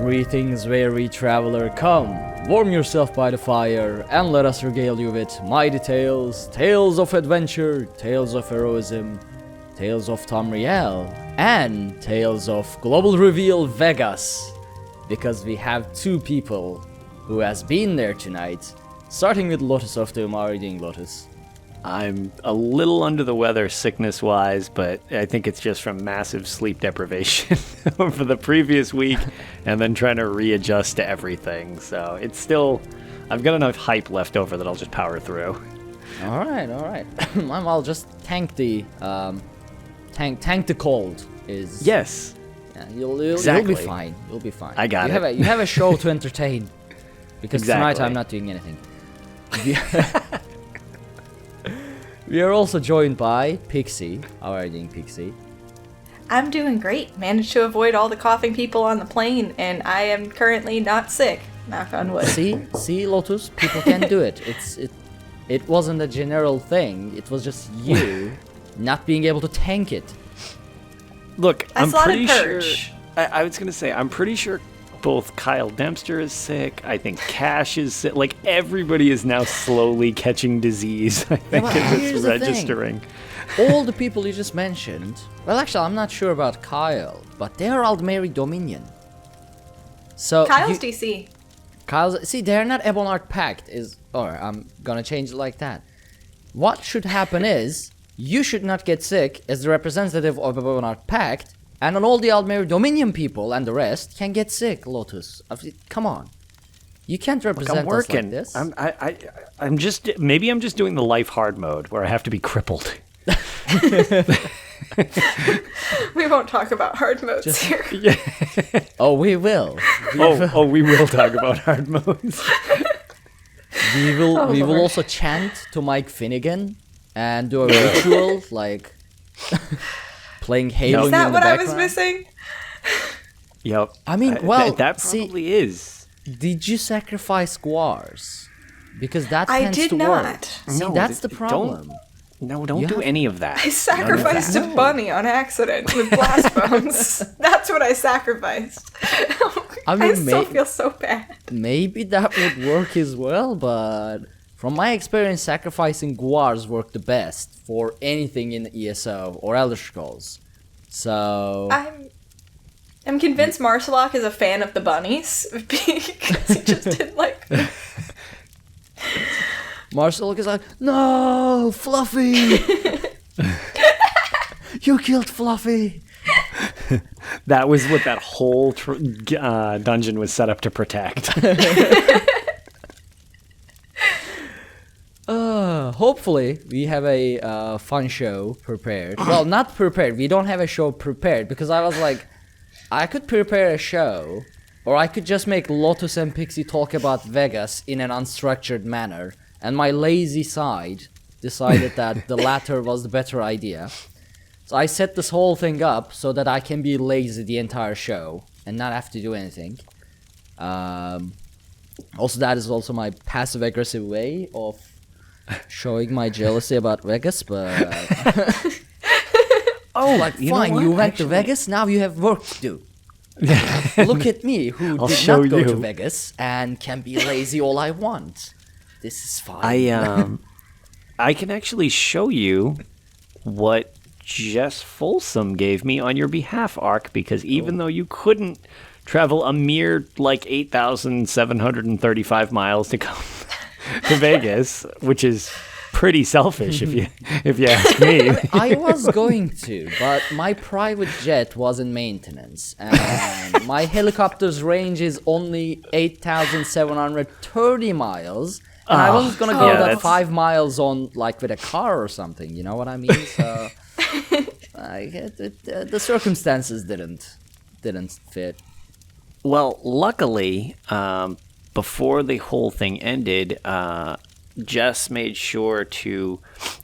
Greetings, weary traveler, come, warm yourself by the fire, and let us regale you with mighty tales, tales of adventure, tales of heroism, tales of Tamriel, and tales of Global Reveal Vegas. Because we have two people who has been there tonight, starting with Lotus of Doom. How are you doing, Lotus? I'm a little under the weather sickness-wise, but I think it's just from massive sleep deprivation over the previous week and then trying to readjust to everything. So it's still... I've got enough hype left over that I'll just power through. Alright. I'll just tank the... tank the cold is... Yes. Yeah, you'll be fine. You'll be fine. I got it. You have a show to entertain. Because tonight I'm not doing anything. We are also joined by Pixie. How are you doing, Pixie? I'm doing great. Managed to avoid all the coughing people on the plane, and I am currently not sick. Knock on wood. See, Lotus, people can do it. It wasn't a general thing. It was just you not being able to tank it. Look, I'm pretty sure. Purge. I was gonna say I'm pretty sure both Kyle Dempster is sick. I think Cash is sick. Like everybody is now slowly catching disease. I think it's registering. All the people you just mentioned. Well, actually, I'm not sure about Kyle, but they are Aldmeri Dominion. So Kyle's DC. See, they're not Ebonheart Pact. I'm gonna change it like that. What should happen is you should not get sick as the representative of Ebonheart Pact. And all the Aldmeri Dominion people and the rest can get sick, Lotus. Come on. You can't represent us like this. I'm just doing the life hard mode where I have to be crippled. We won't talk about hard modes here. Yeah. Oh, we will. We will talk about hard modes. We will also chant to Mike Finnegan and do a ritual like playing Halo in the background. Is that what I was missing? Yep. I mean, that probably is. Did you sacrifice guars? Because that tends to work. I did not. See, that's the problem. Don't do any of that. I sacrificed a bunny on accident with blast bones. That's what I sacrificed. I still feel so bad. Maybe that would work as well, but from my experience, sacrificing guars work the best for anything in ESO or Elder Scrolls. So I'm convinced Marcelok is a fan of the bunnies because he just did like. Marcelok is like, no, Fluffy! You killed Fluffy! That was what that whole dungeon was set up to protect. Hopefully, we have a fun show prepared. Well, not prepared. We don't have a show prepared because I was like, I could prepare a show, or I could just make Lotus and Pixie talk about Vegas in an unstructured manner. And my lazy side decided that the latter was the better idea. So I set this whole thing up so that I can be lazy the entire show and not have to do anything. Also, that is also my passive-aggressive way of showing my jealousy about Vegas, but... fine, you went to Vegas, now you have work to do. Look at me, who did not go to Vegas and can be lazy all I want. This is fine. I can actually show you what Jess Folsom gave me on your behalf, Ark, because even though you couldn't travel a mere 8,735 miles to come to Vegas, which is pretty selfish if you ask me. I was going to, but my private jet was in maintenance, and my helicopter's range is only 8,730 miles. And I wasn't gonna go that 5 miles on with a car or something, you know what I mean? So the circumstances didn't fit. Well, luckily, before the whole thing ended, Jess made sure to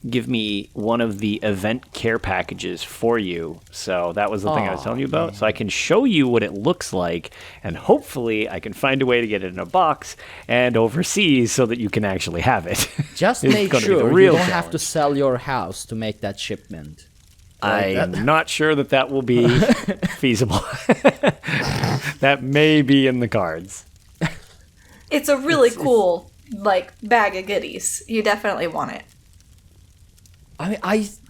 give me one of the event care packages for you. So that was the thing I was telling you about. So I can show you what it looks like, and hopefully I can find a way to get it in a box and overseas so that you can actually have it. Just make sure you don't have to sell your house to make that shipment. I'm not sure that will be feasible. That may be in the cards. It's a really cool, like, bag of goodies. You definitely want it. I mean,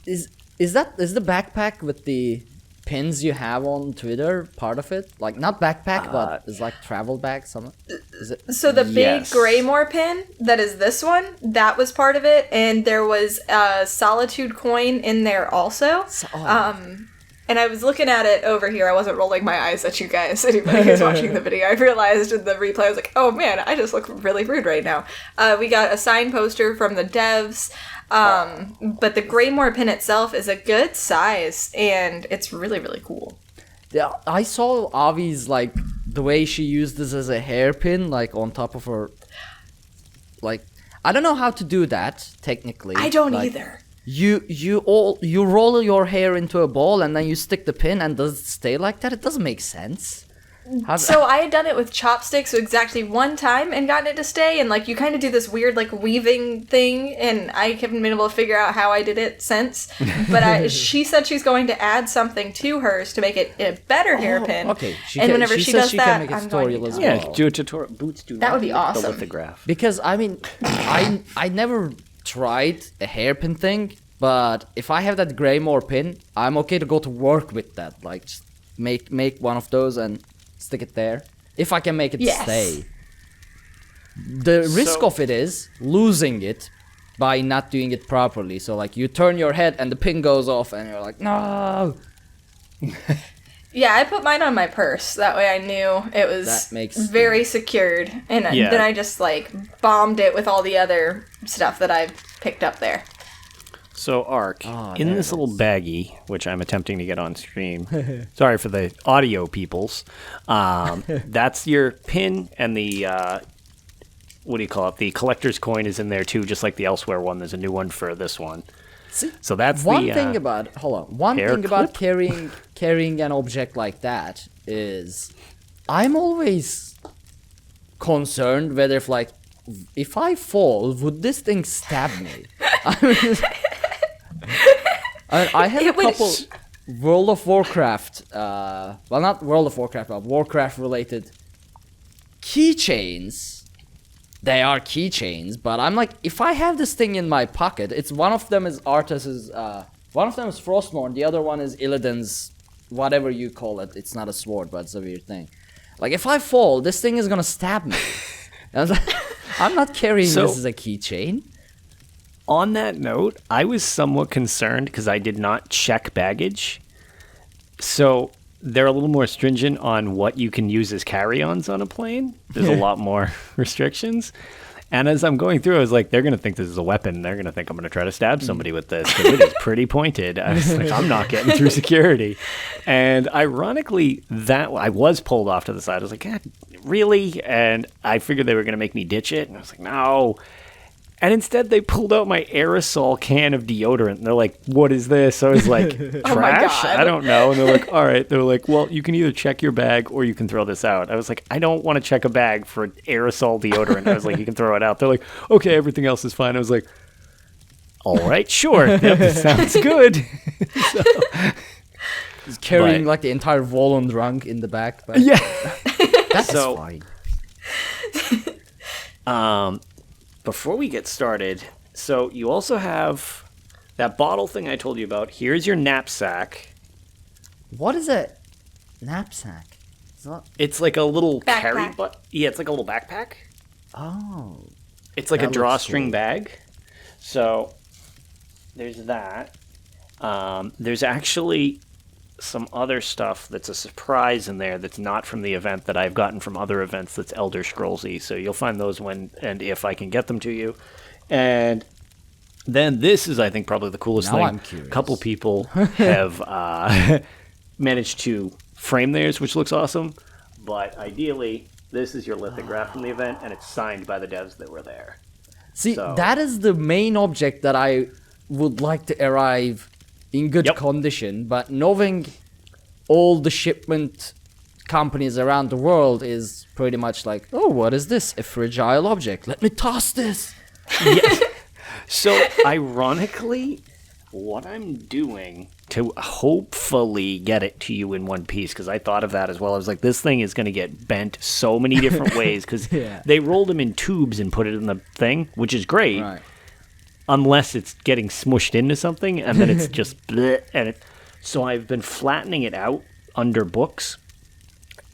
is the backpack with the pins you have on Twitter part of it? Like, not backpack, but it's like travel bag. Is it? So the big Greymoor pin that is this one, that was part of it, and there was a Solitude coin in there also. And I was looking at it over here. I wasn't rolling my eyes at you guys. Anybody who's watching the video, I realized in the replay, I was like, oh man, I just look really rude right now. We got a signed poster from the devs. But the Greymoor pin itself is a good size, and it's really, really cool. Yeah, I saw Avi's, like, the way she used this as a hairpin, like, on top of her, like, I don't know how to do that, technically. I don't like, either. You roll your hair into a ball, and then you stick the pin, and does it stay like that? It doesn't make sense. So I had done it with chopsticks exactly one time and gotten it to stay, and like you kind of do this weird like weaving thing, and I haven't been able to figure out how I did it since. But she said she's going to add something to hers to make it a better hairpin. Okay, whenever she does that, make a I'm tutorial going to. as well. Yeah, do a tutorial. Boots do that would be awesome. The lithograph. Because I mean, I never tried a hairpin thing, but if I have that Greymoor pin, I'm okay to go to work with that. Like, just make one of those and stick it there. If I can make it stay. The risk of it is losing it by not doing it properly. So like you turn your head and the pin goes off and you're like, no. Yeah, I put mine on my purse. That way I knew it was very secured. And then I just like bombed it with all the other stuff that I picked up there. So, Ark, in this little baggie, which I'm attempting to get on stream, sorry for the audio peoples, that's your pin, and the, what do you call it, the collector's coin is in there too, just like the Elsewhere one. There's a new one for this one. See, so that's one thing about carrying an object like that is I'm always concerned whether if I fall, would this thing stab me? I have a couple World of Warcraft, well, not World of Warcraft, but Warcraft-related keychains. They are keychains, but I'm like, if I have this thing in my pocket, it's one of them is Arthas's, one of them is Frostmourne, the other one is Illidan's, whatever you call it. It's not a sword, but it's a weird thing. Like, if I fall, this thing is gonna stab me. And I was like, I'm not carrying this as a keychain. On that note, I was somewhat concerned because I did not check baggage. So they're a little more stringent on what you can use as carry-ons on a plane. There's a lot more restrictions. And as I'm going through, I was like, they're going to think this is a weapon. They're going to think I'm going to try to stab somebody with this because it is pretty pointed. I was like, I'm not getting through security. And ironically, that I was pulled off to the side. I was like, God, really? And I figured they were going to make me ditch it. And I was like, no. And instead, they pulled out my aerosol can of deodorant. And they're like, what is this? I was like, trash? Oh my God. I don't know. And they're like, all right. They're like, well, you can either check your bag or you can throw this out. I was like, I don't want to check a bag for aerosol deodorant. I was like, you can throw it out. They're like, okay, everything else is fine. I was like, all right, sure. Yep, sounds good. So, he's carrying like the entire Volundrunk in the back. But yeah. That's fine. Before we get started, so you also have that bottle thing I told you about. Here's your knapsack. What is a knapsack? It's like a little backpack. carry but yeah, it's like a little backpack. Oh. It's like a drawstring bag. So there's that. There's actually some other stuff that's a surprise in there that's not from the event that I've gotten from other events that's Elder Scrollsy. So you'll find those when and if I can get them to you. And then this is, I think, probably the coolest thing. I'm curious. A couple people have managed to frame theirs, which looks awesome. But ideally, this is your lithograph from the event, and it's signed by the devs that were there. See, that is the main object that I would like to arrive in good condition, but knowing all the shipment companies around the world is pretty much like, oh, what is this? A fragile object. Let me toss this. Yes. So, ironically, what I'm doing to hopefully get it to you in one piece, because I thought of that as well. I was like, this thing is going to get bent so many different ways, because they rolled them in tubes and put it in the thing, which is great, unless it's getting smushed into something, and then it's just bleh, so I've been flattening it out under books,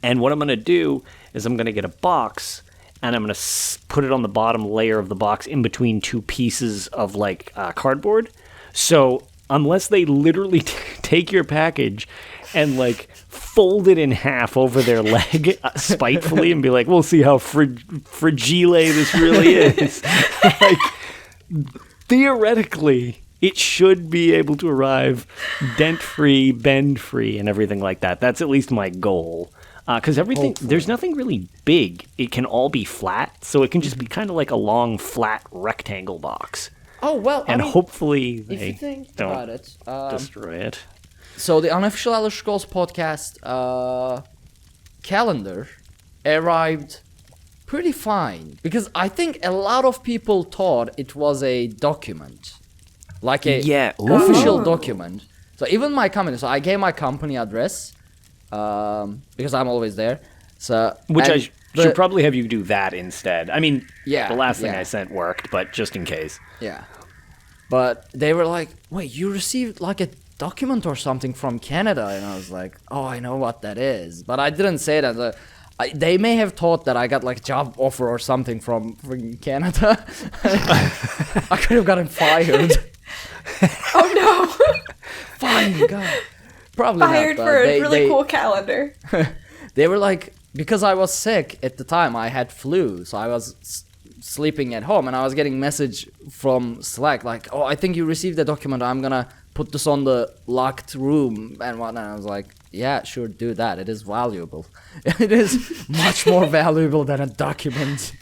and what I'm going to do is I'm going to get a box, and I'm going to put it on the bottom layer of the box in between two pieces of, like, cardboard. So unless they literally take your package and, like, fold it in half over their leg spitefully and be like, we'll see how fragile this really is. Like, theoretically, it should be able to arrive dent-free, bend-free, and everything like that. That's at least my goal. Because there's nothing really big. It can all be flat, so it can just be kind of like a long, flat rectangle box. Oh, well, and hopefully if you think don't about it, destroy it. So the unofficial Elder Scrolls podcast calendar arrived pretty fine, because I think a lot of people thought it was a document, like a official document. So even my company, so I gave my company address, because I'm always there. So should probably have you do that instead. I mean, yeah, the last thing I sent worked, but just in case. Yeah. But they were like, wait, you received like a document or something from Canada? And I was like, oh, I know what that is. But I didn't say that. They may have thought that I got like a job offer or something from Canada. I could have gotten fired. Oh no. Fine, God. Probably fired not, for a really cool calendar. They were like, because I was sick at the time, I had flu, so I was sleeping at home, and I was getting message from Slack like, oh, I think you received the document, I'm gonna put this on the locked room and whatnot. And I was like, yeah, sure, do that. It is valuable. It is much more valuable than a document.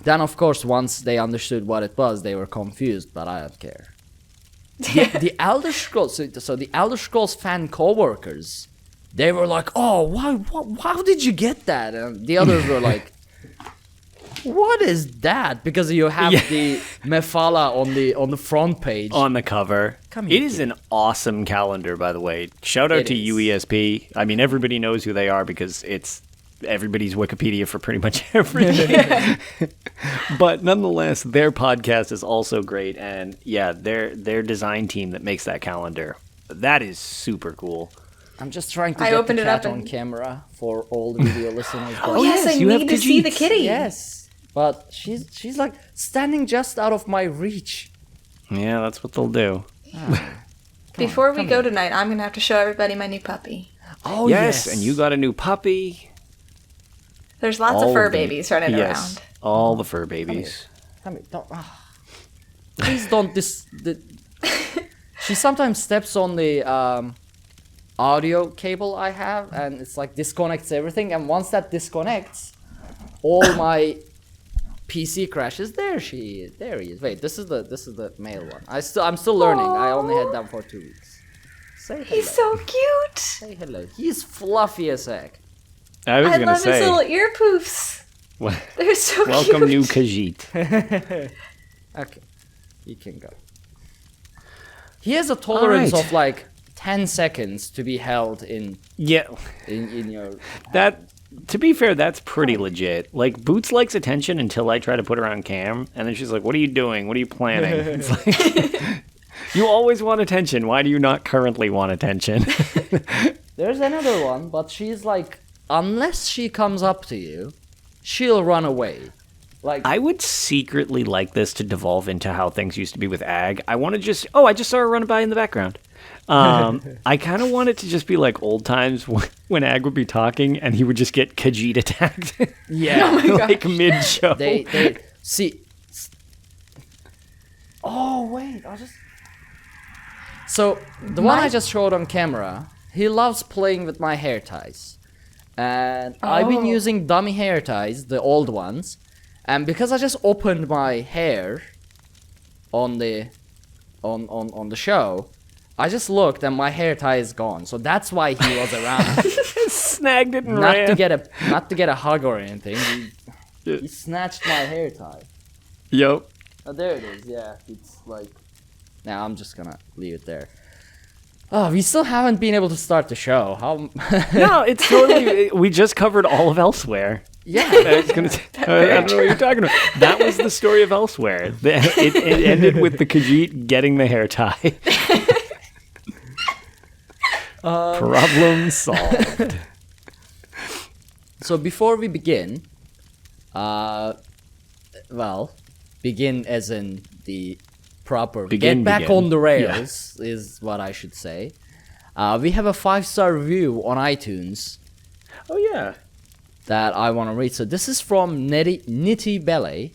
Then, of course, once they understood what it was, they were confused, but I don't care. The Elder Scrolls, so the Elder Scrolls fan co-workers, they were like, oh, how did you get that? And the others were like, what is that? Because you have the Mephala on the front page. On the cover. It is an awesome calendar, by the way. Shout out to UESP. I mean, everybody knows who they are because it's everybody's Wikipedia for pretty much everything. But nonetheless, their podcast is also great. And yeah, their design team that makes that calendar, that is super cool. I'm just trying to get the cat on camera for all the video listeners. Oh yes, I need to see the kitty. Yes, but she's like standing just out of my reach. Yeah, that's what they'll do. Before we go tonight, I'm gonna have to show everybody my new puppy. Oh yes, and you got a new puppy. There's lots of fur babies running around. All the fur babies. Come here, don't. Please don't. She sometimes steps on the audio cable I have, and it's like disconnects everything. And once that disconnects, all my PC crashes. There he is. Wait, this is the male one. I'm still learning. Aww. I only had them for 2 weeks. Say hello. He's so cute. Say hello. He's fluffy as heck. I love his little ear poofs. What? They're so Welcome, cute. new Khajiit. Okay, he can go. He has a tolerance of like 10 seconds to be held in. Yeah. In your. That. To be fair, that's pretty legit. Like, Boots likes attention until I try to put her on cam, and then she's like, what are you doing? What are you planning? It's like, you always want attention. Why do you not currently want attention? There's another one, but she's like, unless she comes up to you, she'll run away. Like, I would secretly like this to devolve into how things used to be with Ag. I want to just, I just saw her running by in the background. I kind of want it to just be like old times when Ag would be talking and he would just get Khajiit attacked. Yeah. Like mid-show. They see. Oh, wait. So, the one I just showed on camera, he loves playing with my hair ties. And I've been using dummy hair ties, the old ones. And because I just opened my hair on the show, I just looked and my hair tie is gone. So that's why he was around. Snagged it and not ran. Not to get a hug or anything. He snatched my hair tie. Yep. Oh, there it is. Yeah, it's like Now I'm just gonna leave it there. Oh, we still haven't been able to start the show. How? No, it's totally. We just covered all of Elsewhere. Yeah. I don't know what you're talking about. That was the story of Elsewhere. It ended with the Khajiit getting the hair tie. Problem solved. So before we begin, begin as in the proper get back on the rails is what I should say. We have a 5-star review on iTunes. Oh yeah. That I want to read. So this is from Nitty Belly,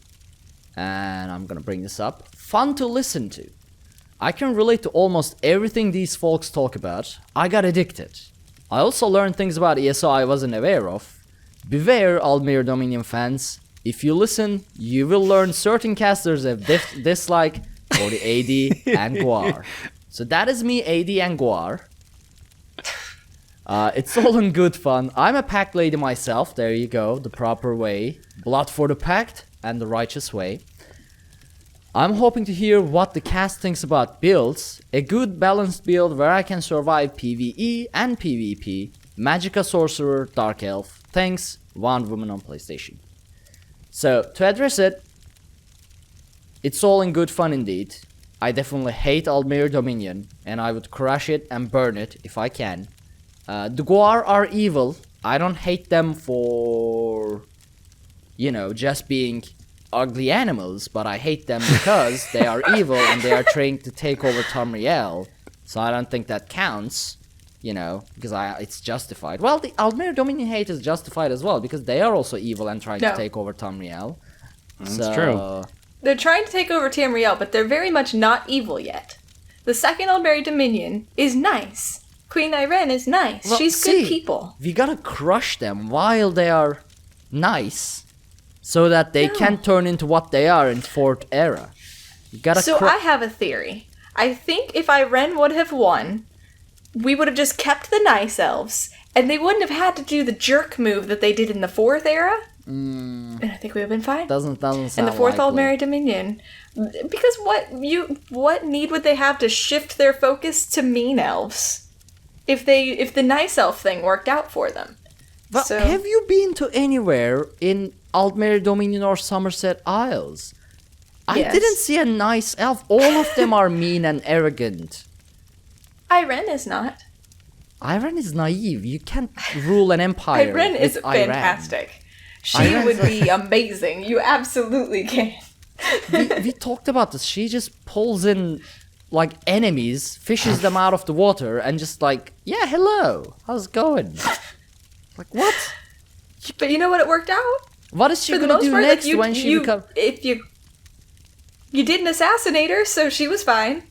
and I'm gonna bring this up. Fun to listen to. I can relate to almost everything these folks talk about. I got addicted. I also learned things about ESO I wasn't aware of. Beware, Aldmere Dominion fans. If you listen, you will learn certain casters have dislike for the AD and Guar. So that is me, AD and Guar. It's all in good fun. I'm a pact lady myself. There you go, the proper way. Blood for the pact and the righteous way. I'm hoping to hear what the cast thinks about builds. A good balanced build where I can survive PvE and PvP. Magicka Sorcerer, Dark Elf. Thanks, One Woman on PlayStation. So, to address it, it's all in good fun indeed. I definitely hate Aldmere Dominion, and I would crush it and burn it if I can. The Guar are evil. I don't hate them for, just being ugly animals, but I hate them because they are evil and they are trying to take over Tamriel. So I don't think that counts, because it's justified. Well, the Aldmere Dominion hate is justified as well because they are also evil and trying to take over Tamriel. That's true. They're trying to take over Tamriel, but they're very much not evil yet. The second Aldmere Dominion is nice. Queen Irene is nice. Well, she's good people. We gotta crush them while they are nice, so that they can turn into what they are in 4th era. You gotta I have a theory. I think if Irene would have won, we would have just kept the nice elves, and they wouldn't have had to do the jerk move that they did in the 4th era. And I think we would have been fine. Doesn't sound in the 4th likely. Aldmere Dominion. Because what need would they have to shift their focus to mean elves? If the nice elf thing worked out for them. But have you been to anywhere in Aldmere Dominion or Somerset Isles? Yes. I didn't see a nice elf. All of them are mean and arrogant. Irene is not. Irene is naive. You can't rule an empire. Irene is Irene. fantastic. She would be amazing. You absolutely can. we talked about this. She just pulls in enemies, fishes them out of the water, and just yeah, hello, how's it going? What? But you know what? It worked out. What is she gonna do next when she becomes? If you didn't assassinate her, so she was fine.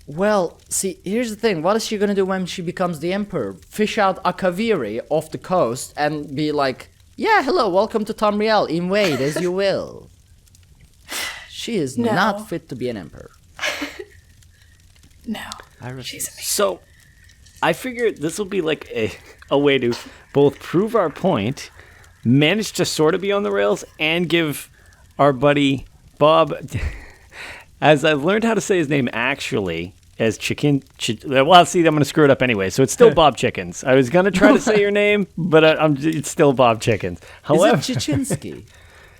Well, see, here's the thing. What is she gonna do when she becomes the emperor? Fish out Akaviri off the coast and be like, yeah, hello, welcome to Tamriel, invade as you will. She is not fit to be an emperor. No, she's amazing. So, I figured this will be a way to both prove our point, manage to sort of be on the rails, and give our buddy Bob, as I've learned how to say his name actually, as Chicken. Well, see, I'm going to screw it up anyway, so it's still Bob Chickens. I was going to try to say your name, but it's still Bob Chickens. However, is it Chichinsky?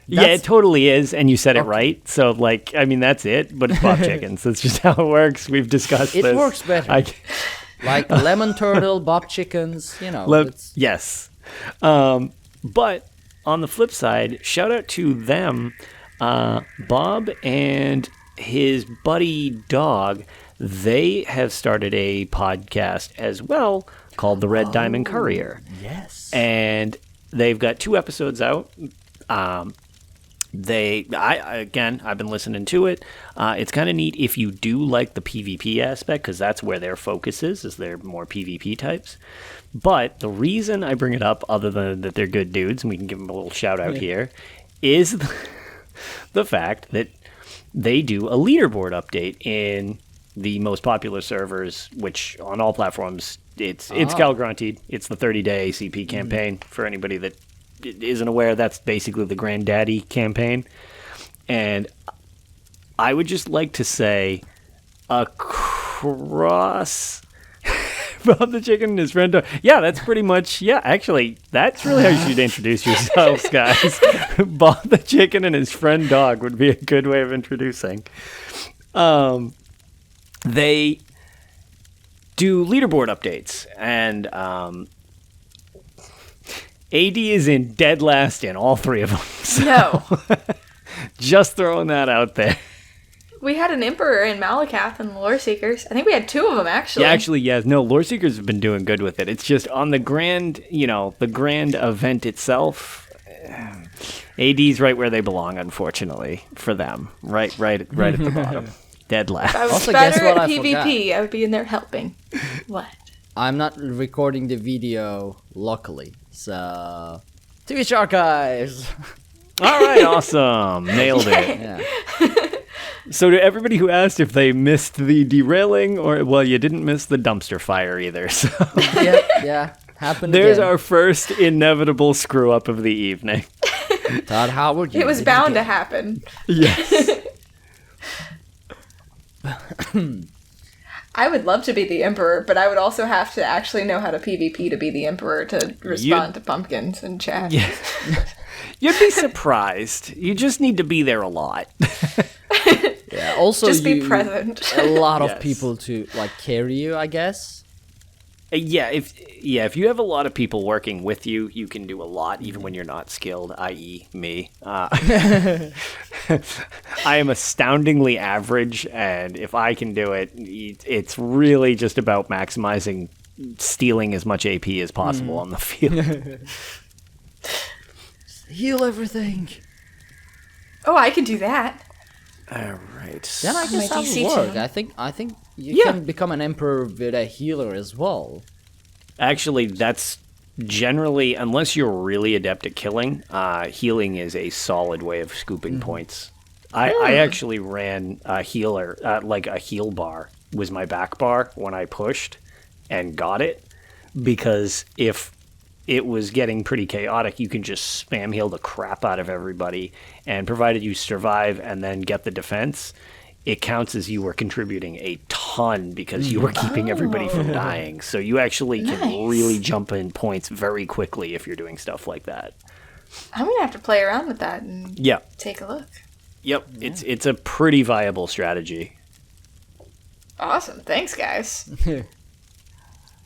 Yeah, it totally is, and you said it right. So, that's it, but it's Bob Chickens. That's just how it works. We've discussed this. It works better. Like Lemon Turtle, Bob Chickens, Yes. But on the flip side, shout out to them, Bob and his buddy Dog. They have started a podcast as well called The Red Diamond Courier. Yes. And they've got 2 episodes out. I've been listening to it. It's kind of neat if you do like the PvP aspect, because that's where their focus is they're more PvP types. But the reason I bring it up, other than that they're good dudes, and we can give them a little shout out here, is the fact that they do a leaderboard update in the most popular servers, which on all platforms, it's Calgranted. It's the 30-day CP campaign. For anybody that isn't aware, that's basically the Granddaddy campaign. And I would just like to say across Bob the chicken and his friend dog. Yeah, that's pretty much, actually, that's really how you should introduce yourselves, guys. Bob the chicken and his friend dog would be a good way of introducing. They do leaderboard updates, and AD is in dead last in all three of them. So No. just throwing that out there. We had an Emperor in Malakath and the Lore Seekers. I think we had 2 of them, actually. Yeah, actually, yes. No, Lore Seekers have been doing good with it. It's just on the grand, the grand event itself, AD's right where they belong, unfortunately, for them. Right at the bottom. Dead last. If I was Also, better guess what at I PvP, I would be in there helping. What? I'm not recording the video locally, so Twitch archives. All right, awesome. Nailed it. Yeah. So to everybody who asked if they missed the derailing, you didn't miss the dumpster fire either. So Yeah. Happened there's again. our first inevitable screw up of the evening. Todd Howard. It was bound to happen. Yes. I would love to be the Emperor, but I would also have to actually know how to PvP to be the Emperor to respond to pumpkins and chat. Yeah. You'd be surprised. You just need to be there a lot. Yeah. Also, Just be present. A lot of Yes. people to carry you, I guess. If you have a lot of people working with you, you can do a lot, even when you're not skilled, i.e. me. I am astoundingly average, and if I can do it, it's really just about maximizing stealing as much AP as possible on the field. Heal everything. Oh, I could do that. All right. Then I guess My that DC would work. too. I think you Yeah. can become an emperor with a healer as well. Actually, that's generally, unless you're really adept at killing, healing is a solid way of scooping points. I actually ran a healer, a heal bar was my back bar when I pushed and got it, because if it was getting pretty chaotic, you can just spam heal the crap out of everybody, and provided you survive and then get the defense, it counts as you were contributing a ton because you were keeping everybody from dying. So you actually can Nice. really jump in points very quickly if you're doing stuff like that. I'm going to have to play around with that and Yeah. take a look. Yep. It's a pretty viable strategy. Awesome. Thanks, guys.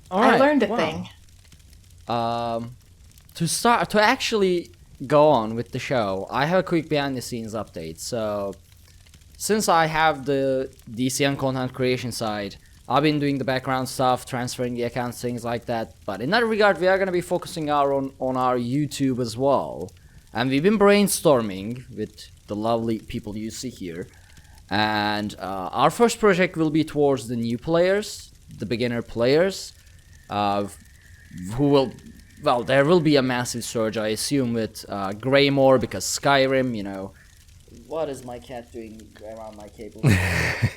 All I right, learned a wow. thing. To actually go on with the show, I have a quick behind the scenes update. So, since I have the DCN content creation side, I've been doing the background stuff, transferring the accounts, things like that. But in that regard, we are going to be focusing on our YouTube as well. And we've been brainstorming with the lovely people you see here. And our first project will be towards the new players, the beginner players, who will, well, there will be a massive surge, I assume, with Greymoor, because Skyrim, what is my cat doing around my cable?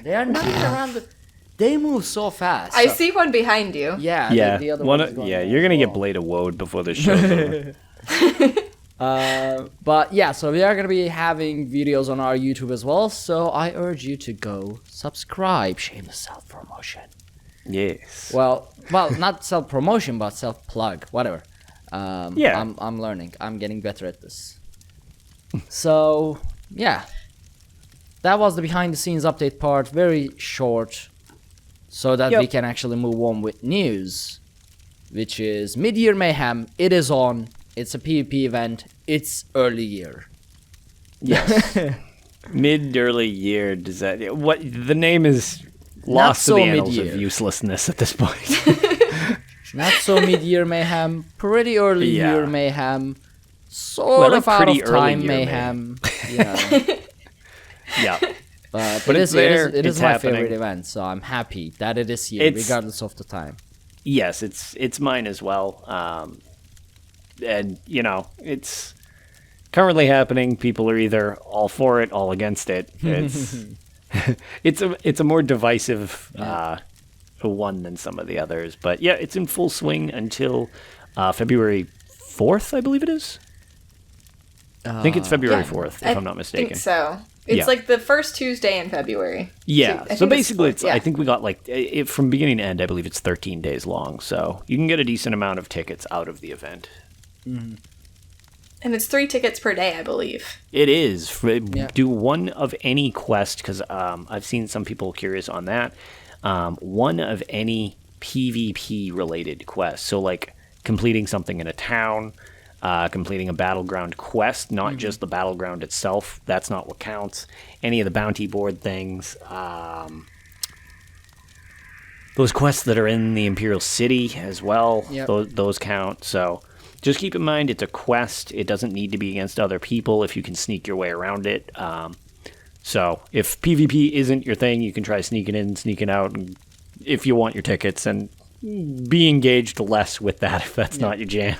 They are not even around the... They move so fast. I so- see one behind you. Yeah, Yeah. the other One one's of- going yeah, on you're as going to get well. Blade of Woad before the show's over. But yeah, so we are going to be having videos on our YouTube as well, so I urge you to go subscribe. Shameless self-promotion. Yes. Well, not self-promotion, but self-plug, whatever. Yeah. I'm learning. I'm getting better at this. So, yeah. That was the behind-the-scenes update part. Very short, so that we Yep. can actually move on with news, which is Mid-Year Mayhem. It is on. It's a PvP event. It's early year. Yes. Mid-early year, does that... What, the name is lost to so the annals mid-year. of uselessness at this point. Not so Mid-Year Mayhem. Pretty early Yeah. year Mayhem. Sort Well, of out pretty of early time year Mayhem. Yeah. But But it it's is there, it is it's my happening. favorite event, so I'm happy that it is here, It's- regardless of the time. Yes, it's mine as well. And, it's currently happening. People are either all for it, all against it. It's it's a more divisive one than some of the others. But yeah, it's in full swing until February 4th, I believe it is. I think it's February Yeah, 4th, if I I'm not mistaken. think so. It's Yeah. like the first Tuesday in February. Yeah. I So think basically, yeah. I think we got like from beginning to end. I believe it's 13 days long. So you can get a decent amount of tickets out of the event. And it's 3 tickets per day, I believe. It is. Do one of any quest, because I've seen some people curious on that. One of any PvP related quest. So like completing something in a town, completing a battleground quest, not just the battleground itself. That's not what counts. Any of the bounty board things. Those quests that are in the Imperial City as well, those count. So just keep in mind it's a quest. It doesn't need to be against other people if you can sneak your way around it. So if PvP isn't your thing, you can try sneaking in, sneaking out, and if you want your tickets, and be engaged less with that if that's not your jam.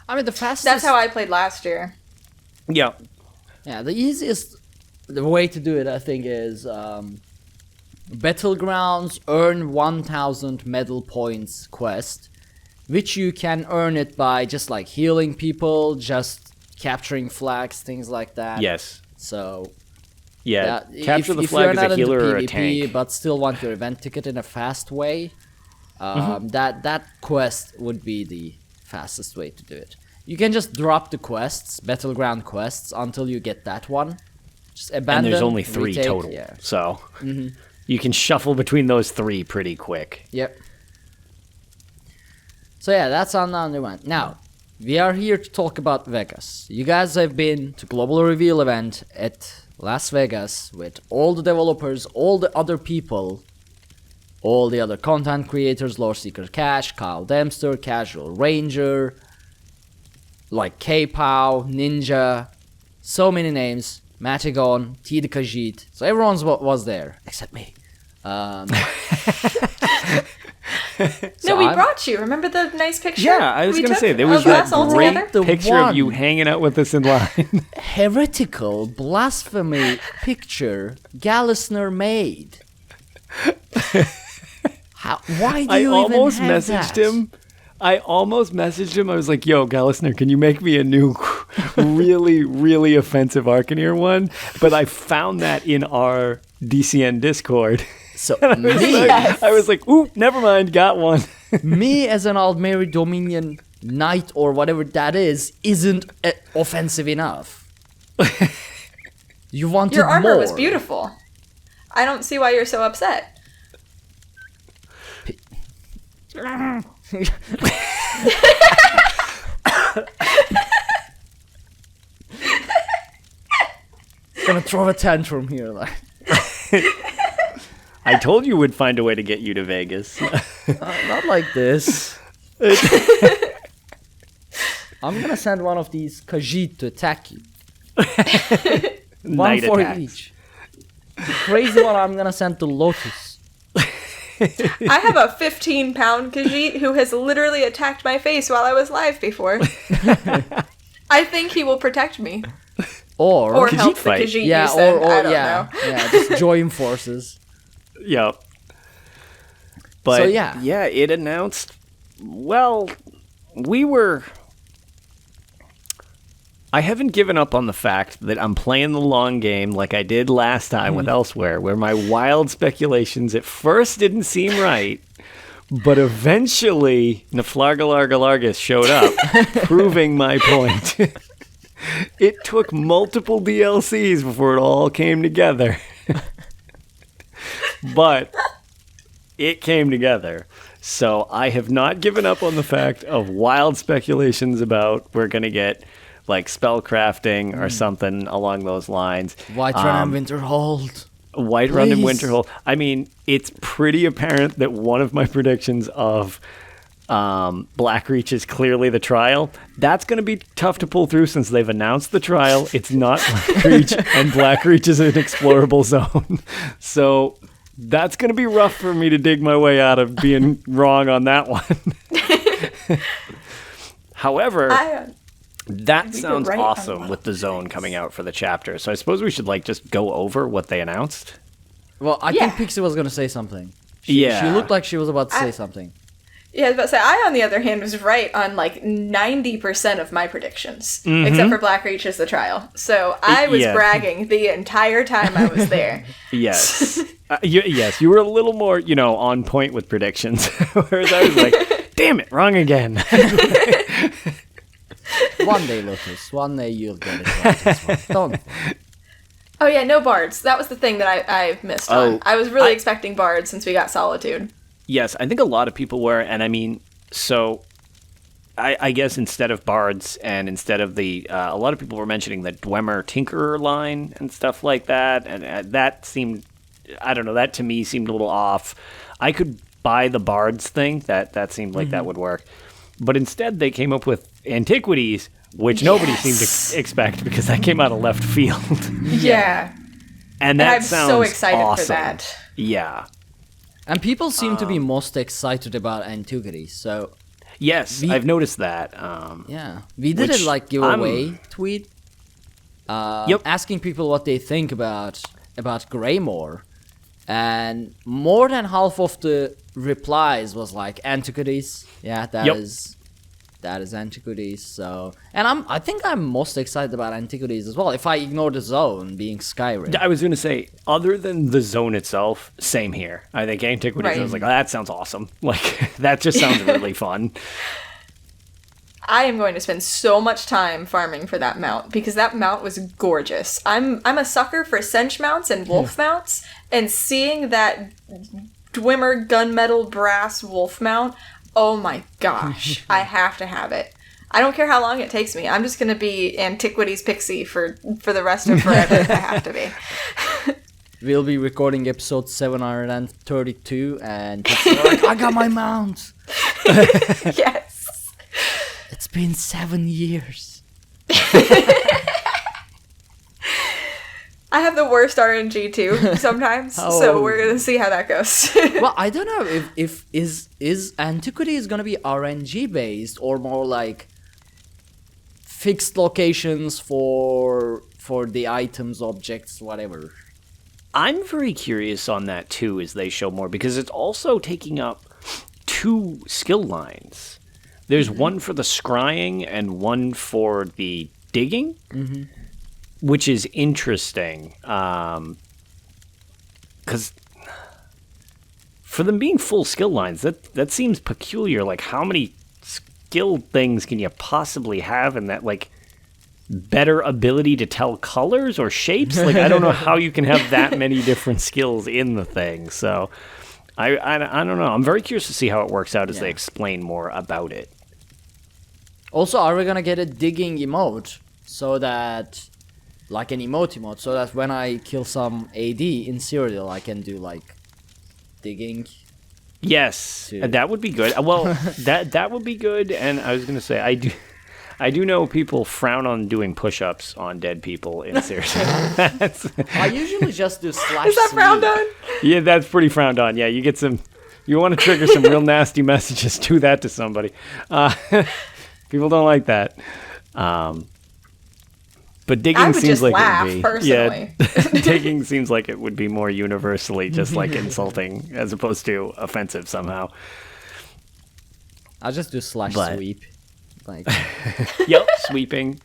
I mean, the fastest... That's how I played last year. Yeah. Yeah, the easiest the way to do it, I think, is Battlegrounds earn 1,000 medal points quest, which you can earn it by just like healing people, just capturing flags, things like that. Yes. So... Yeah, Yeah, capture the if flag you're as not a into healer or a PvP, tank. but still want your event ticket in a fast way, that quest would be the fastest way to do it. You can just drop the quests, battleground quests, until you get that one. Just abandon. And there's only 3 retake, total, yeah. so you can shuffle between those 3 pretty quick. Yep. So yeah, that's on the one. Now, we are here to talk about Vegas. You guys have been to Global Reveal Event at Las Vegas with all the developers, all the other people, all the other content creators, Lore Seeker Cash, Kyle Dempster, Casual Ranger, like K-Pow, Ninja, so many names, Matagon, T the Khajiit. So everyone was there, except me. No, we brought you. Remember the nice picture? Yeah, I was we going to took say, there was of that us all great together? The picture of you one. hanging out with us in line. Heretical blasphemy picture Gallesner made. Why do you even have that? I almost messaged him. I was like, yo, Gallesner, can you make me a new, really, really offensive Arkhaniir one? But I found that in our DCN Discord. So I was like, ooh, never mind, got one. me as an Aldmeri Dominion knight or whatever that is, isn't offensive enough. You wanted Your armor more. was beautiful. I don't see why you're so upset. Gonna throw a tantrum here, like. I told you would find a way to get you to Vegas. Not like this. I'm gonna send one of these Khajiit to attack you. One Night for attacks. each. The crazy one I'm gonna send to Lotus. I have a 15-pound Khajiit who has literally attacked my face while I was live before. I think he will protect me. Or Or help the fight. Khajiit yeah, you send. or I don't yeah, know. yeah, just join forces. Yep. But So, yeah. it announced. Well, I haven't given up on the fact that I'm playing the long game like I did last time with Elsewhere, where my wild speculations at first didn't seem right, but eventually Naflargalargalargus showed up, proving my point. It took multiple DLCs before it all came together. But it came together. So I have not given up on the fact of wild speculations about we're going to get like spellcrafting or something along those lines. Whiterun and Winterhold. Whiterun and Please. Winterhold. I mean, it's pretty apparent that one of my predictions of Blackreach is clearly the trial. That's going to be tough to pull through since they've announced the trial. It's not Blackreach, and Blackreach is an explorable zone. So that's going to be rough for me to dig my way out of being wrong on that one. However, that sounds right on awesome that. with the zone coming out for the chapter. So I suppose we should like just go over what they announced. Well, I Yeah. think Pixie was gonna say something. Yeah. She looked like she was about to say something. Yeah, I was about to say, I, on the other hand, was right on like 90% of my predictions, except for Blackreach as the trial. So I was bragging the entire time I was there. Yes. You were a little more, on point with predictions. Whereas I was like, damn it, wrong again. One day, Lotus. One day you'll get it right as well. Don't. Oh yeah, no bards. That was the thing that I missed on. I was really expecting bards since we got Solitude. Yes, I think a lot of people were, and I mean, so I guess instead of bards and instead of a lot of people were mentioning the Dwemer Tinkerer line and stuff like that, and that seemed, I don't know, that to me seemed a little off. I could buy the bards thing, that seemed like that would work, but instead they came up with antiquities, which nobody seemed to expect because that came out of left field. Yeah. And that I'm sounds so excited awesome. for that. Yeah. And people seem to be most excited about antiquities, so... Yes, I've noticed that. Yeah. We did a giveaway tweet asking people what they think about Greymoor. And more than half of the replies was like antiquities. Yeah, that is antiquities. So, and I think I'm most excited about antiquities as well. If I ignore the zone being Skyrim, I was going to say, other than the zone itself, same here. I think antiquities. I was like, oh, that sounds awesome. Like that just sounds really fun. I am going to spend so much time farming for that mount because that mount was gorgeous. I'm a sucker for cinch mounts and wolf mounts, and seeing that Dwemer gunmetal brass wolf mount. Oh my gosh, I have to have it. I don't care how long it takes me. I'm just going to be Antiquities Pixie for the rest of forever if I have to be. We'll be recording episode 732 and Pixie's like, I got my mount. Yes. It's been 7 years. I have the worst RNG too sometimes, so we're gonna see how that goes. Well, I don't know if is Antiquities gonna be RNG based or more like fixed locations for the items, objects, whatever. I'm very curious on that too as they show more because it's also taking up 2 skill lines. There's one for the scrying and one for the digging. Mm-hmm. Which is interesting, because for them being full skill lines, that seems peculiar. Like, how many skill things can you possibly have in that? Like, better ability to tell colors or shapes? Like, I don't know how you can have that many different skills in the thing. So, I don't know. I'm very curious to see how it works out as they explain more about it. Also, are we gonna get a digging emote so that... like an emote, so that when I kill some AD in Cyrodiil, I can do like digging. Yes, that would be good. Well, that would be good. And I was gonna say, I do know people frown on doing push-ups on dead people in Cyrodiil. I usually just do slash. Is that frowned on? Yeah, that's pretty frowned on. Yeah, you get some. You want to trigger some real nasty messages? Do that to somebody. People don't like that. But digging seems like it would be. Personally. Yeah, digging seems like it would be more universally just like insulting as opposed to offensive somehow. I'll just do slash sweep. Like, yep, sweeping.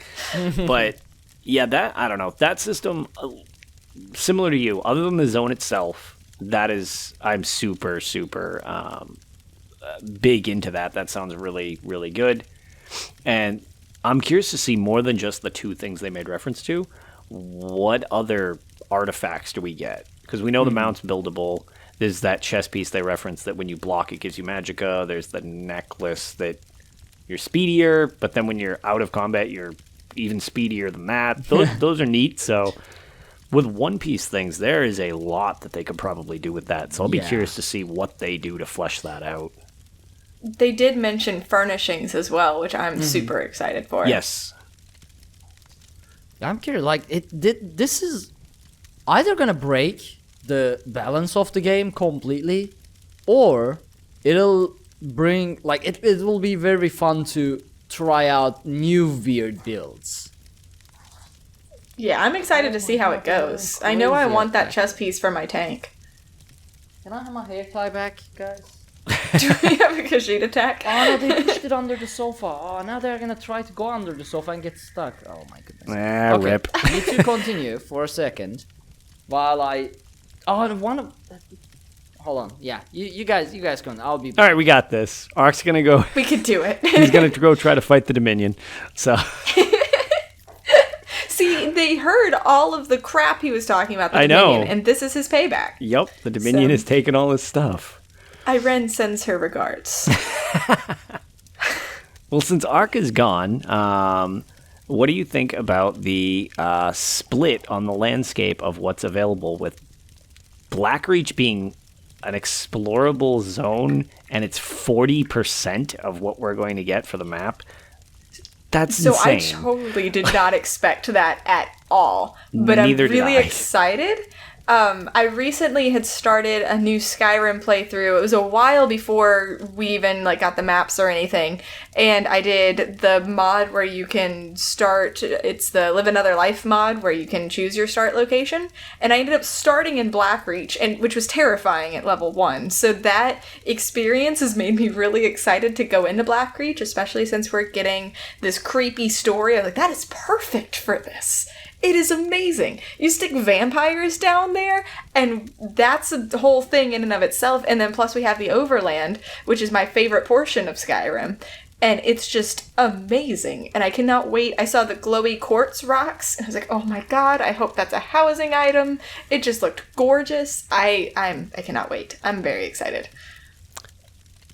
But yeah, I don't know. That system, similar to you, other than the zone itself, I'm super, super big into that. That sounds really, really good. And I'm curious to see more than just the 2 things they made reference to. What other artifacts do we get? Because we know the mount's buildable. There's that chest piece they referenced that when you block, it gives you magicka. There's the necklace that you're speedier, but then when you're out of combat, you're even speedier than that. Those are neat. So with One Piece things, there is a lot that they could probably do with that. So I'll be curious to see what they do to flesh that out. They did mention furnishings as well, which I'm super excited for. Yes. I'm curious, like, this is either gonna break the balance of the game completely, or it'll bring, like, it will be very fun to try out new weird builds. Yeah, I'm excited to see how it goes. I know I want that chest piece for my tank. Can I have my hair tie back, guys? Do we have a Khajiit attack? Oh no, they pushed it under the sofa. Oh, now they're gonna try to go under the sofa and get stuck. Oh my goodness. Rip. Need to continue for a second while I. Oh, one of. Hold on. Yeah, you guys can. I'll be. All right, we got this. Ark's gonna go. We could do it. He's gonna go try to fight the Dominion. So. See, they heard all of the crap he was talking about the Dominion, and this is his payback. Yep, the Dominion is taking all his stuff. Irene sends her regards. Well, since Ark is gone, what do you think about the split on the landscape of what's available with Blackreach being an explorable zone and it's 40% of what we're going to get for the map? That's insane. I totally did not expect that at all. But Neither I'm really did I. excited. I recently had started a new Skyrim playthrough. It was a while before we even got the maps or anything. And I did the mod where you can start, it's the Live Another Life mod where you can choose your start location. And I ended up starting in Blackreach, which was terrifying at level 1. So that experience has made me really excited to go into Blackreach, especially since we're getting this creepy story. I was like, that is perfect for this. It is amazing. You stick vampires down there, and that's a whole thing in and of itself. And then plus we have the Overland, which is my favorite portion of Skyrim. And it's just amazing. And I cannot wait. I saw the glowy quartz rocks, and I was like, oh my god, I hope that's a housing item. It just looked gorgeous. I cannot wait. I'm very excited.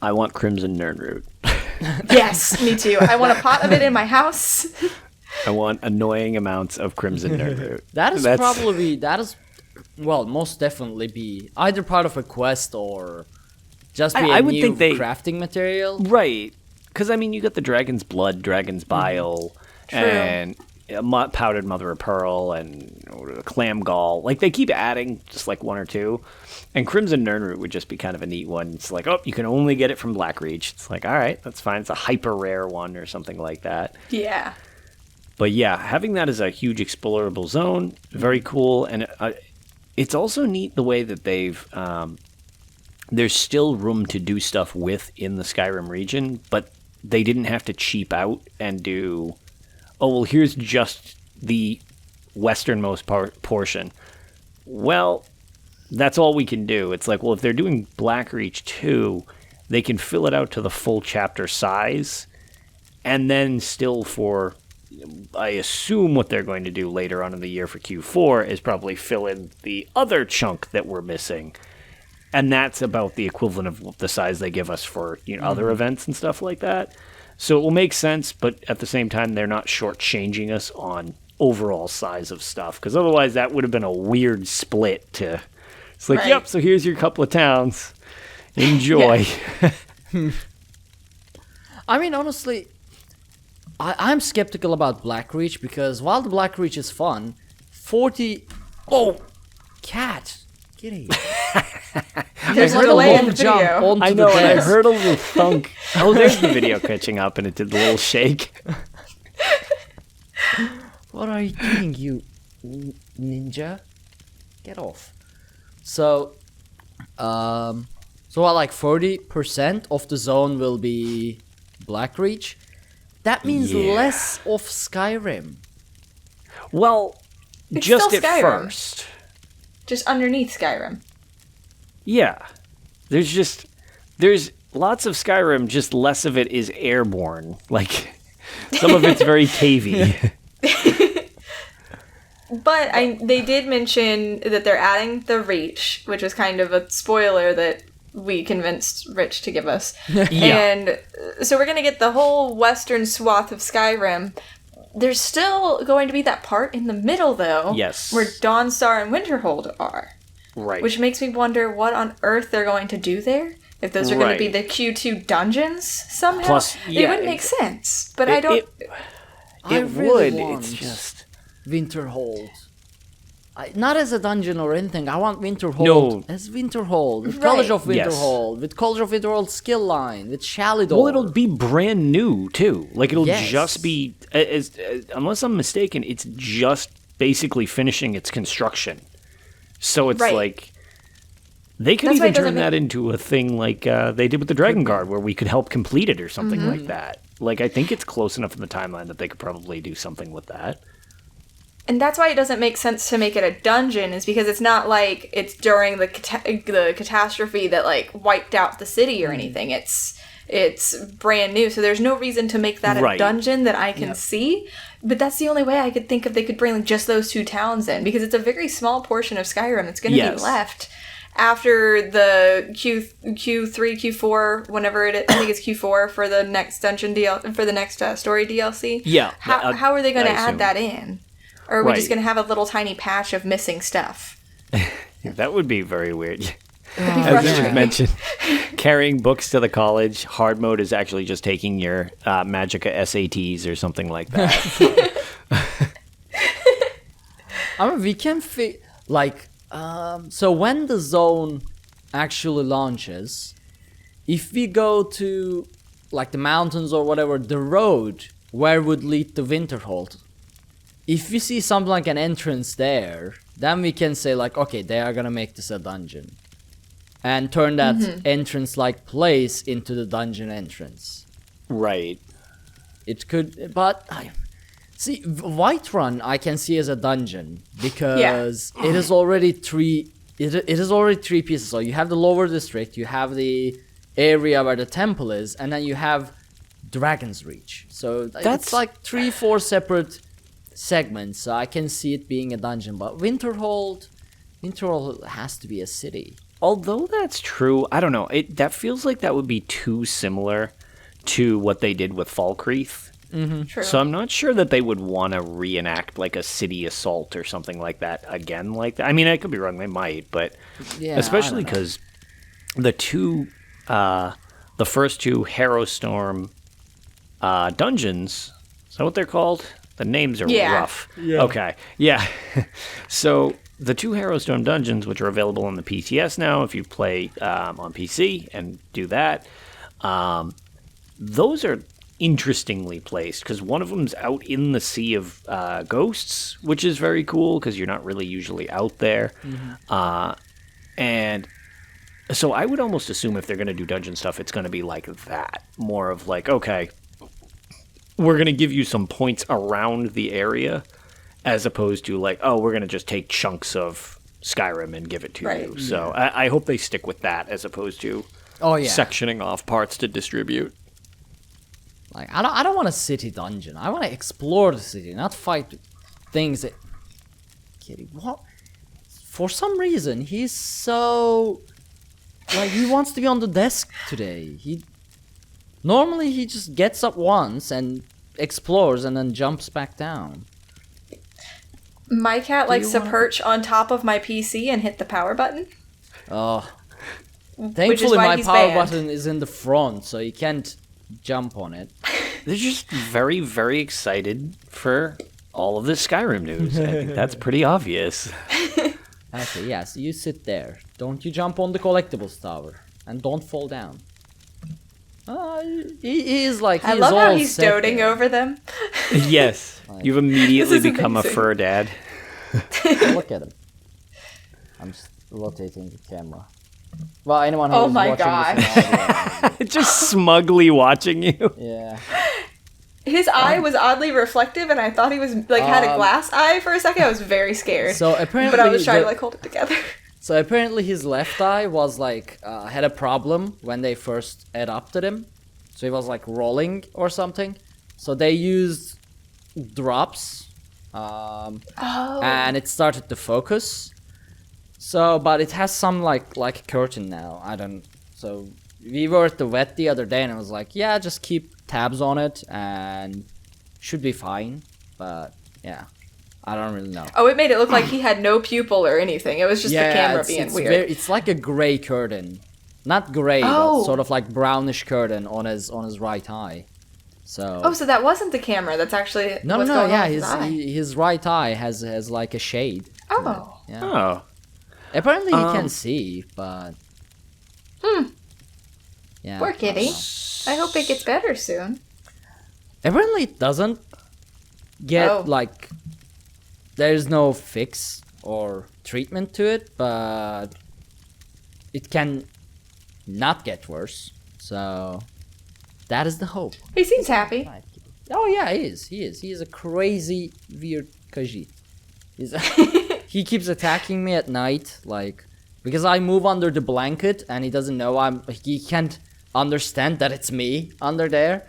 I want Crimson Nirnroot. Yes, me too. I want a pot of it in my house. I want annoying amounts of Crimson Nirnroot. Most definitely be either part of a quest or just be I a would new think they- crafting material. Right. Because, you got the Dragon's Blood, Dragon's Bile, True. and powdered Mother of Pearl, and Clam Gall. They keep adding just one or two. And Crimson Nirnroot would just be kind of a neat one. It's you can only get it from Blackreach. It's all right, that's fine. It's a hyper rare one or something like that. Yeah. But yeah, having that as a huge explorable zone, very cool. And it's also neat the way that they've... there's still room to do stuff in the Skyrim region, but they didn't have to cheap out and do... Oh, well, here's just the westernmost portion. Well, that's all we can do. It's if they're doing Blackreach 2, they can fill it out to the full chapter size, and then still for... I assume what they're going to do later on in the year for Q4 is probably fill in the other chunk that we're missing. And that's about the equivalent of the size they give us for other events and stuff like that. So it will make sense, but at the same time, they're not shortchanging us on overall size of stuff. Because otherwise, that would have been a weird split to... It's Right. Yep, so here's your couple of towns. Enjoy. Honestly... I'm skeptical about Blackreach because while the Blackreach is fun, 40... Oh! Cat! Get here. There's like a a delay in long the jump video. onto I the know, and I desk. heard a little thunk. Oh, there's the video catching up, and it did the little shake. What are you doing, you ninja? Get off. So 40% of the zone will be Blackreach. That means Yeah. less of Skyrim. Well, It's just still at Skyrim. first. Just underneath Skyrim. Yeah. There's lots of Skyrim, just less of it is airborne. Some of it's very cavey. But they did mention that they're adding the Reach, which was kind of a spoiler that we convinced Rich to give us. And so we're going to get the whole western swath of Skyrim. There's still going to be that part in the middle, though. Yes. Where Dawnstar and Winterhold are. Right. Which makes me wonder what on earth they're going to do there. If those are going to be the Q2 dungeons somehow. Plus, it would make sense. But I don't... I It really would. want It's just... Winterhold. Not as a dungeon or anything. I want Winterhold No. as Winterhold. With Right. College of Yes. Winterhold. With College of Winterhold skill line. With Shalidor. Well, it'll be brand new, too. It'll Yes. just be... unless I'm mistaken, it's just basically finishing its construction. So it's Right. They could That's why even it doesn't turn that into a thing like they did with the Dragon Guard, where we could help complete it or something like that. Like, I think it's close enough in the timeline that they could probably do something with that. And that's why it doesn't make sense to make it a dungeon, is because it's not like it's during the catastrophe that, like, wiped out the city or anything. It's brand new, so there's no reason to make that a dungeon that I can see. But that's the only way I could think of they could bring like, just those 2 towns in, because it's a very small portion of Skyrim that's going to be left after the Q3, Q4, whenever it is. I think it's Q4 for the next dungeon for the next story DLC. Yeah. How are they going to add that in? Or are we just going to have a little tiny patch of missing stuff? That would be very weird. As it was mentioned, carrying books to the college, hard mode is actually just taking your Magicka SATs or something like that. I mean, we can so when the zone actually launches, if we go to like the mountains or whatever, the road where would lead to Winterhold, if we see something like an entrance there, then we can say like, okay, they are gonna make this a dungeon. And turn that entrance-like place into the dungeon entrance. Right. It could, but see, Whiterun I can see as a dungeon because it is already 3. It is already 3 pieces. So you have the lower district, you have the area where the temple is, and then you have Dragon's Reach. So it's like 3-4 separate segments. So I can see it being a dungeon. But Winterhold has to be a city. Although that's true, I don't know. That feels like that would be too similar to what they did with Falkreath. True. So I'm not sure that they would want to reenact like a city assault or something like that again like that. I mean, I could be wrong. They might, but especially because the first 2 Harrowstorm dungeons, is that what they're called? The names are rough. Yeah. Okay. Yeah. So the 2 Harrowstone dungeons, which are available on the PTS now, if you play on PC and do that, those are interestingly placed because one of them's out in the Sea of Ghosts, which is very cool because you're not really usually out there. And so I would almost assume if they're going to do dungeon stuff, it's going to be like that. More of like, okay, we're going to give you some points around the area, as opposed to like, oh, we're going to just take chunks of Skyrim and give it to you. So I hope they stick with that as opposed to sectioning off parts to distribute. Like, I don't want a city dungeon. I want to explore the city, not fight things that... Kitty, what? For some reason, he's so... Like, he wants to be on the desk today. Normally, he just gets up once and explores and then jumps back down. My cat likes to perch on top of my PC and hit the power button. Oh. Thankfully, my power button is in the front, so he can't jump on it. They're just very, very excited for all of this Skyrim news. I think that's pretty obvious. Okay, yes, you sit there. Don't you jump on the collectibles tower. And don't fall down. He is like... I love how he's doting over them. Yes. You've immediately become amazing. A fur dad. Look at him. I'm just rotating the camera. Well, anyone who's watching this just smugly watching you. Yeah. His eye was oddly reflective, and I thought he was like had a glass eye for a second. I was very scared. So apparently, but I was trying to like hold it together. So apparently, his left eye was like had a problem when they first adopted him. So he was like rolling or something. So they used drops, and it started to focus. So, but it has some like a curtain now. I don't. So we were at the vet the other day, and I was like, yeah, just keep tabs on it, and should be fine. But yeah, I don't really know. Oh, it made it look like he had no pupil or anything. It was just the camera being weird. It's like a gray curtain, not gray, but sort of like brownish curtain on his right eye. So. So that wasn't the camera. That's actually no. Yeah, his right eye has like a shade. Oh. Yeah. Oh. Apparently he can see, but... Yeah. Poor kitty. I hope it gets better soon. Apparently it doesn't get, like... There's no fix or treatment to it, but... it can not get worse. So that is the hope. He seems happy. Oh yeah, he is. He is a crazy weird Khajiit. He keeps attacking me at night, like, because I move under the blanket and he doesn't know he can't understand that it's me under there.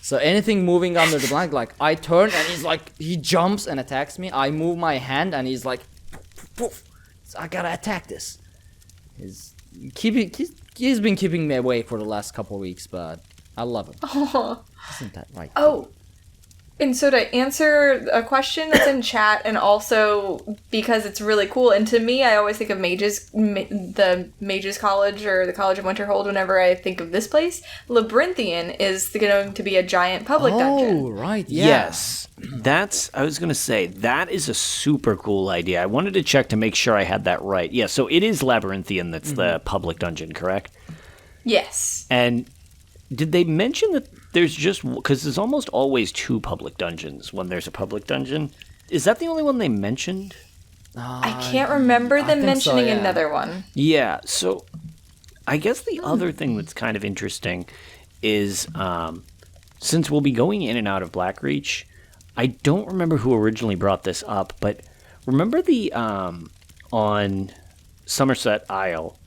So anything moving under the blanket, like, I turn and he's like, he jumps and attacks me. I move my hand and he's like, poof, poof. So I gotta attack this. He's been keeping me awake for the last couple of weeks, but I love him. Oh. Isn't that right? Oh. And so to answer a question that's in chat, and also because it's really cool, and to me, I always think of the Mages College or the College of Winterhold whenever I think of this place. Labyrinthian is going to be a giant public dungeon. Oh, right, yeah. Yes. I was going to say, that is a super cool idea. I wanted to check to make sure I had that right. Yeah, so it is Labyrinthian that's the public dungeon, correct? Yes. And did they mention that there's just... Because there's almost always 2 public dungeons when there's a public dungeon. Is that the only one they mentioned? I can't remember them mentioning another one. Yeah, so I guess the other thing that's kind of interesting is since we'll be going in and out of Blackreach, I don't remember who originally brought this up, but remember the on Somerset Isle,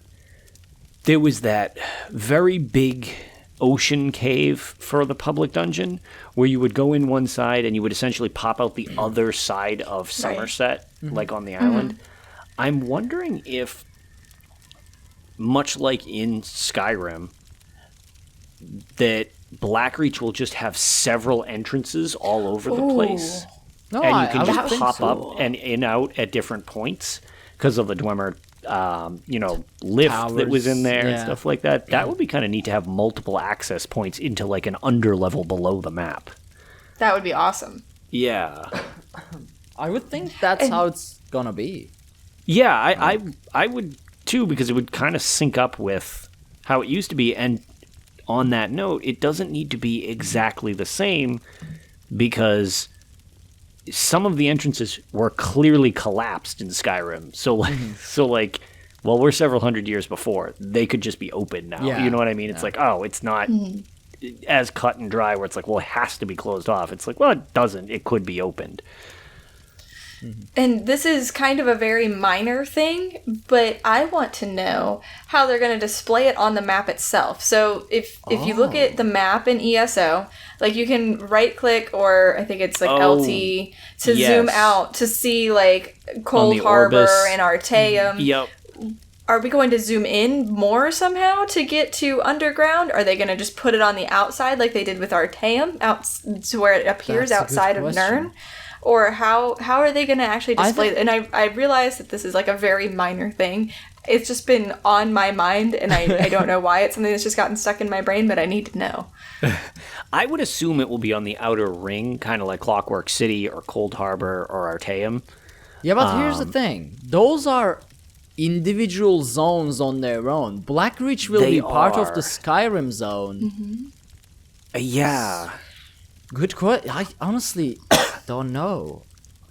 there was that very big ocean cave for the public dungeon where you would go in one side and you would essentially pop out the other side of Somerset, like on the island. I'm wondering if, much like in Skyrim, that Blackreach will just have several entrances all over the place. No, And you can I just would pop think so. up and in out at different points because of the Dwemer lift that was in there and yeah. stuff like that. That would be kind of neat to have multiple access points into like an underlevel below the map. That would be awesome. Yeah. I would think that's how it's gonna be. Yeah, I would too, because it would kind of sync up with how it used to be. And on that note, it doesn't need to be exactly the same because some of the entrances were clearly collapsed in Skyrim. So like, well, we're several hundred years before. They could just be open now. Yeah. You know what I mean? It's like, oh, it's not as cut and dry where it's like, well, it has to be closed off. It's like, well, it doesn't. It could be opened. And this is kind of a very minor thing, but I want to know how they're going to display it on the map itself. So if you look at the map in ESO, like you can right click, or I think it's like LT to zoom out to see like Cold Harbor Orbis. and Artaeum. Yep. Are we going to zoom in more somehow to get to underground? Are they going to just put it on the outside like they did with Artaeum, out to where it appears That's a good outside of question. Nirn? Or how are they going to actually display it? And I realize that this is like a very minor thing. It's just been on my mind, and I don't know why. It's something that's just gotten stuck in my brain, but I need to know. I would assume it will be on the outer ring, kind of like Clockwork City or Cold Harbor or Artaeum. Yeah, but here's the thing. Those are individual zones on their own. Blackreach will be part of the Skyrim zone. Yeah. Good question. I honestly don't know.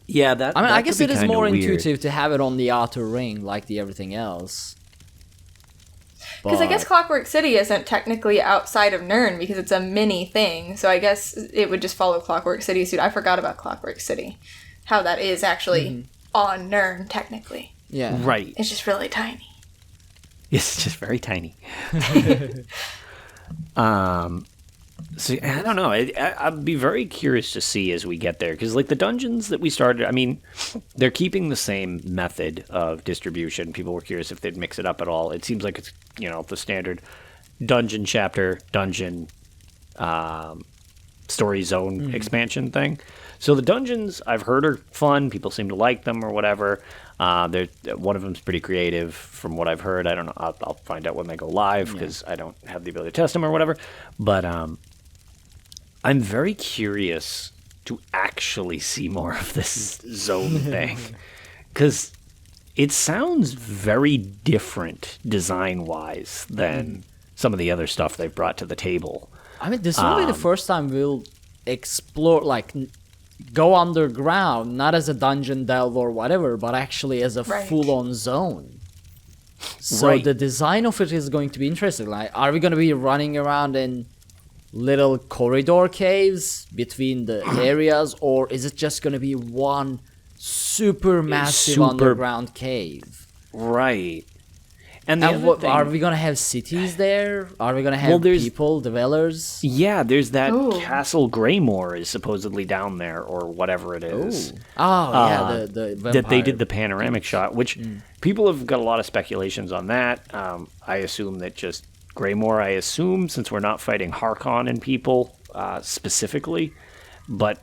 Yeah, that. I mean, that I could guess be it is kinda more weird. intuitive to have it on the outer ring like the everything else. Because I guess But- Clockwork City isn't technically outside of Nirn because it's a mini thing. So I guess it would just follow Clockwork City suit. I forgot about Clockwork City. How that is actually on Nirn, technically. Yeah. Right. It's just really tiny. It's just very tiny. So I don't know. I'd be very curious to see as we get there, because like the dungeons that we started, I mean, they're keeping the same method of distribution. People were curious if they'd mix it up at all. It seems like it's the standard dungeon chapter, dungeon story zone expansion thing. So the dungeons I've heard are fun. People seem to like them or whatever. One of them's pretty creative from what I've heard. I don't know. I'll find out when they go live because I don't have the ability to test them or whatever. But I'm very curious to actually see more of this zone thing, because it sounds very different design-wise than some of the other stuff they've brought to the table. I mean, this will be the first time we'll explore, like, go underground, not as a dungeon delve or whatever, but actually as a full-on zone. So Right. the design of it is going to be interesting. Like, are we going to be running around in little corridor caves between the areas, or is it just going to be one super massive underground cave? Right. And the And other thing, are we going to have cities there? Are we going to have people, dwellers? yeah, there's that Ooh. Castle Greymoor is supposedly down there, or whatever it is. Oh, yeah, the That they did vampire. the panoramic shot, which people have got a lot of speculations on that. I assume that just Greymoor, since we're not fighting Harkon people specifically, but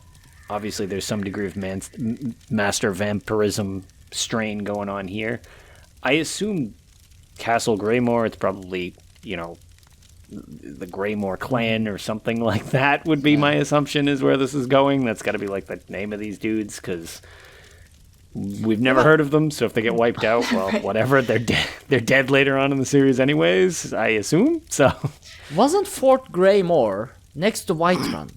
obviously there's some degree of master vampirism strain going on here. I assume Castle Greymoor, it's probably, the Greymoor clan or something like that would be my assumption is where this is going. That's got to be like the name of these dudes, because we've never heard of them, so if they get wiped out, well, whatever, they're dead. They're dead later on in the series anyways, I assume, so... Wasn't Fort Greymoor next to Whiterun?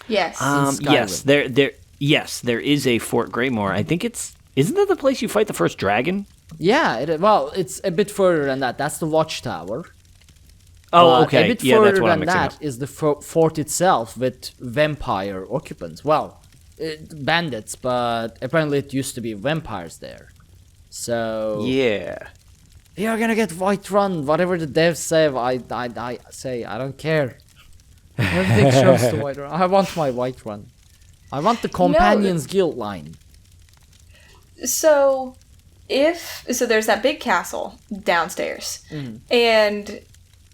Yes. Skyrim. There is a Fort Greymoor. I think isn't that the place you fight the first dragon? Yeah, it's a bit further than that. That's the watchtower. Oh, But okay. A bit Yeah, further that's what I'm than mixing that up. is the fort itself with vampire occupants. Well, bandits, but apparently it used to be vampires there. So Yeah. you're gonna get Whiterun, whatever the devs say. I say I don't care. Everything shows to Whiterun. I want my Whiterun. I want the Companions Guild line. So there's that big castle downstairs. And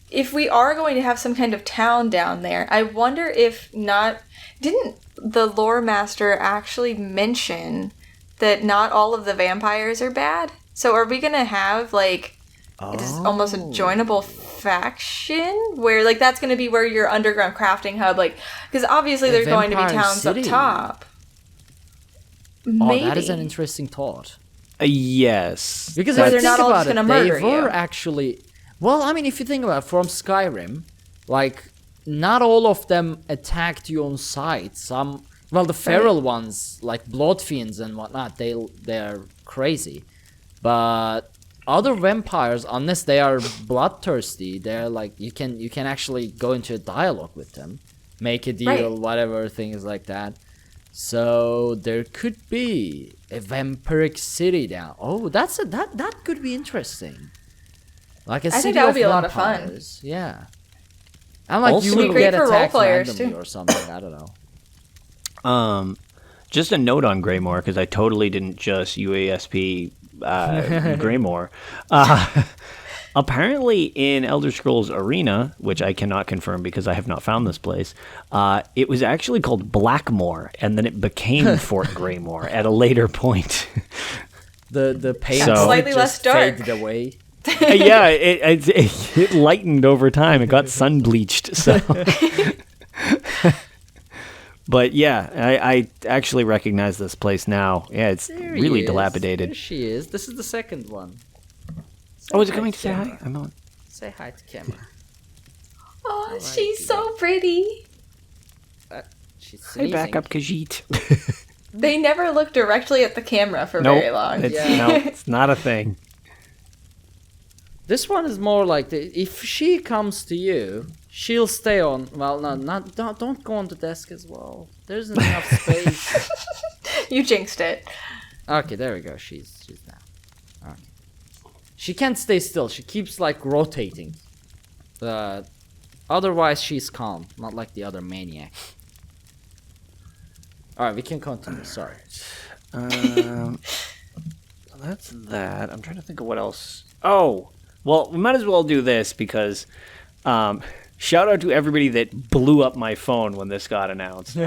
if we are going to have some kind of town down there, I wonder if didn't the lore master actually mention that not all of the vampires are bad? So are we going to have it's almost a joinable faction where that's going to be where your underground crafting hub, because obviously there's going to be Vampire towns City. up top. Oh, that is an interesting thought. Yes. Because Where if you they're not think all about just gonna it, they murder were you. actually... Well, I mean, if you think about it, from Skyrim, not all of them attacked you on sight. Some... Well, the feral ones, like Blood Fiends and whatnot, they're crazy. But other vampires, unless they are bloodthirsty, they're you can actually go into a dialogue with them. Make a deal, whatever, things like that. So there could be a vampiric city down. Oh, that could be interesting. Like a I think city that would of be a lot of fun. vampires. Yeah. And Also- you It'd be will great get for role attacked players, randomly too. or something. I don't know. Just a note on Greymoor, because I totally didn't just UASP Greymoor. Apparently in Elder Scrolls Arena, which I cannot confirm because I have not found this place, it was actually called Blackmoor, and then it became Fort Greymoor at a later point. The paint So- Slightly just less dark. faded away. Yeah, it lightened over time. It got sun bleached. So, but yeah, I actually recognize this place now. Yeah, it's There he really is. dilapidated. There she is. This is the second one. Oh, is it coming to say hi? I'm on. Say hi to camera. Oh, she's so pretty. She's Hey, sneezing. back up, Khajiit. They never look directly at the camera for Nope, very long. it's not a thing. This one is more like if she comes to you, she'll stay on. Well, don't go on the desk as well. There's enough space. You jinxed it. Okay, there we go. She's now. Okay. She can't stay still. She keeps rotating. Otherwise she's calm, not like the other maniac. All right, we can continue. Sorry. That's that. I'm trying to think of what else. Oh, well, we might as well do this because shout out to everybody that blew up my phone when this got announced.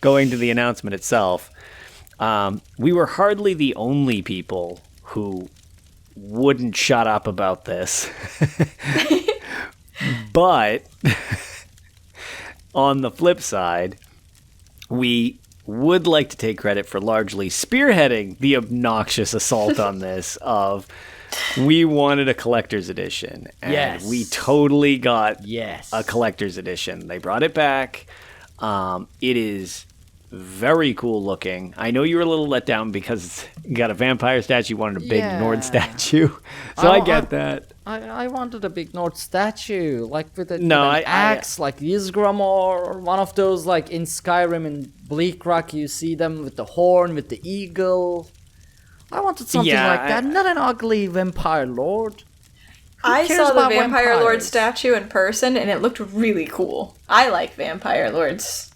Going to the announcement itself, we were hardly the only people who wouldn't shut up about this. But on the flip side, we would like to take credit for largely spearheading the obnoxious assault on this of we wanted a collector's edition. And Yes. we totally got Yes. a collector's edition. They brought it back. It is very cool looking. I know you were a little let down because you got a vampire statue, you wanted a big Nord statue. So I get that. I wanted a big Nord statue, like with an I axe, like Greymoor, or one of those like in Skyrim and Blackreach, you see them with the horn, with the eagle. I wanted something like that, not an ugly vampire lord. I saw the Vampire Lord vampires? statue in person, and it looked really cool. I like Vampire Lords.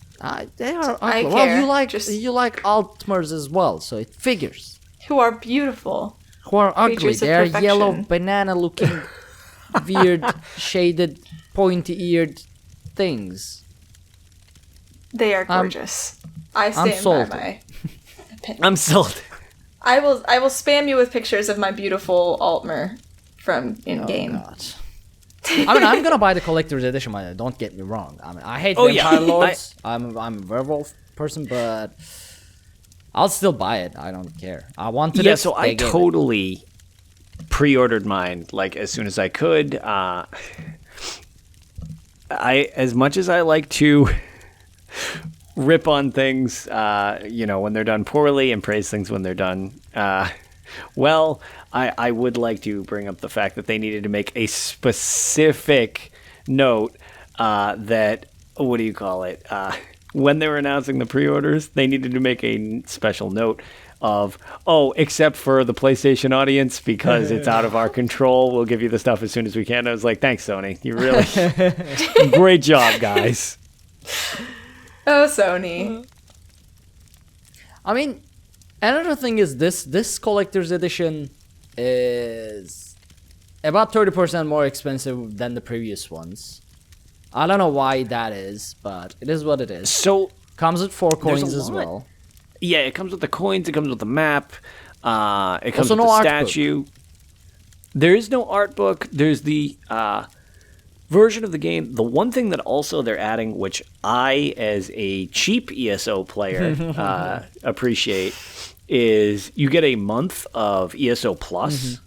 They are I ugly. care. Well, you like Altmers as well, so it figures. Who are beautiful. Who are ugly. Creatures of They are perfection. yellow, banana-looking, weird, shaded, pointy-eared things. They are gorgeous. I stand sold. by my opinion. I'm sold. I will spam you with pictures of my beautiful Altmer from in-game. Oh, God. I mean, I'm gonna buy the collector's edition. Don't get me wrong. I mean, I hate Vampire Lords. I'm a werewolf person, but I'll still buy it. I don't care. I wanted it. Yeah, so I totally pre-ordered mine like as soon as I could. I as much as I like to rip on things, when they're done poorly and praise things when they're done well. I would like to bring up the fact that they needed to make a specific note that, what do you call it? When they were announcing the pre-orders, they needed to make a special note of, except for the PlayStation audience, because it's out of our control. We'll give you the stuff as soon as we can. I was like, thanks, Sony. You really, great job, guys. Oh, Sony. I mean, another thing is this collector's edition is about 30% more expensive than the previous ones. I don't know why that is, but it is what it is. So comes with 4 coins as lot. well. Yeah, it comes with the coins. It comes with the map. It comes Also with no the art statue. Book. There is no art book. There's the version of the game. The one thing that also they're adding, which I, as a cheap ESO player, appreciate, is you get a month of ESO Plus. Mm-hmm.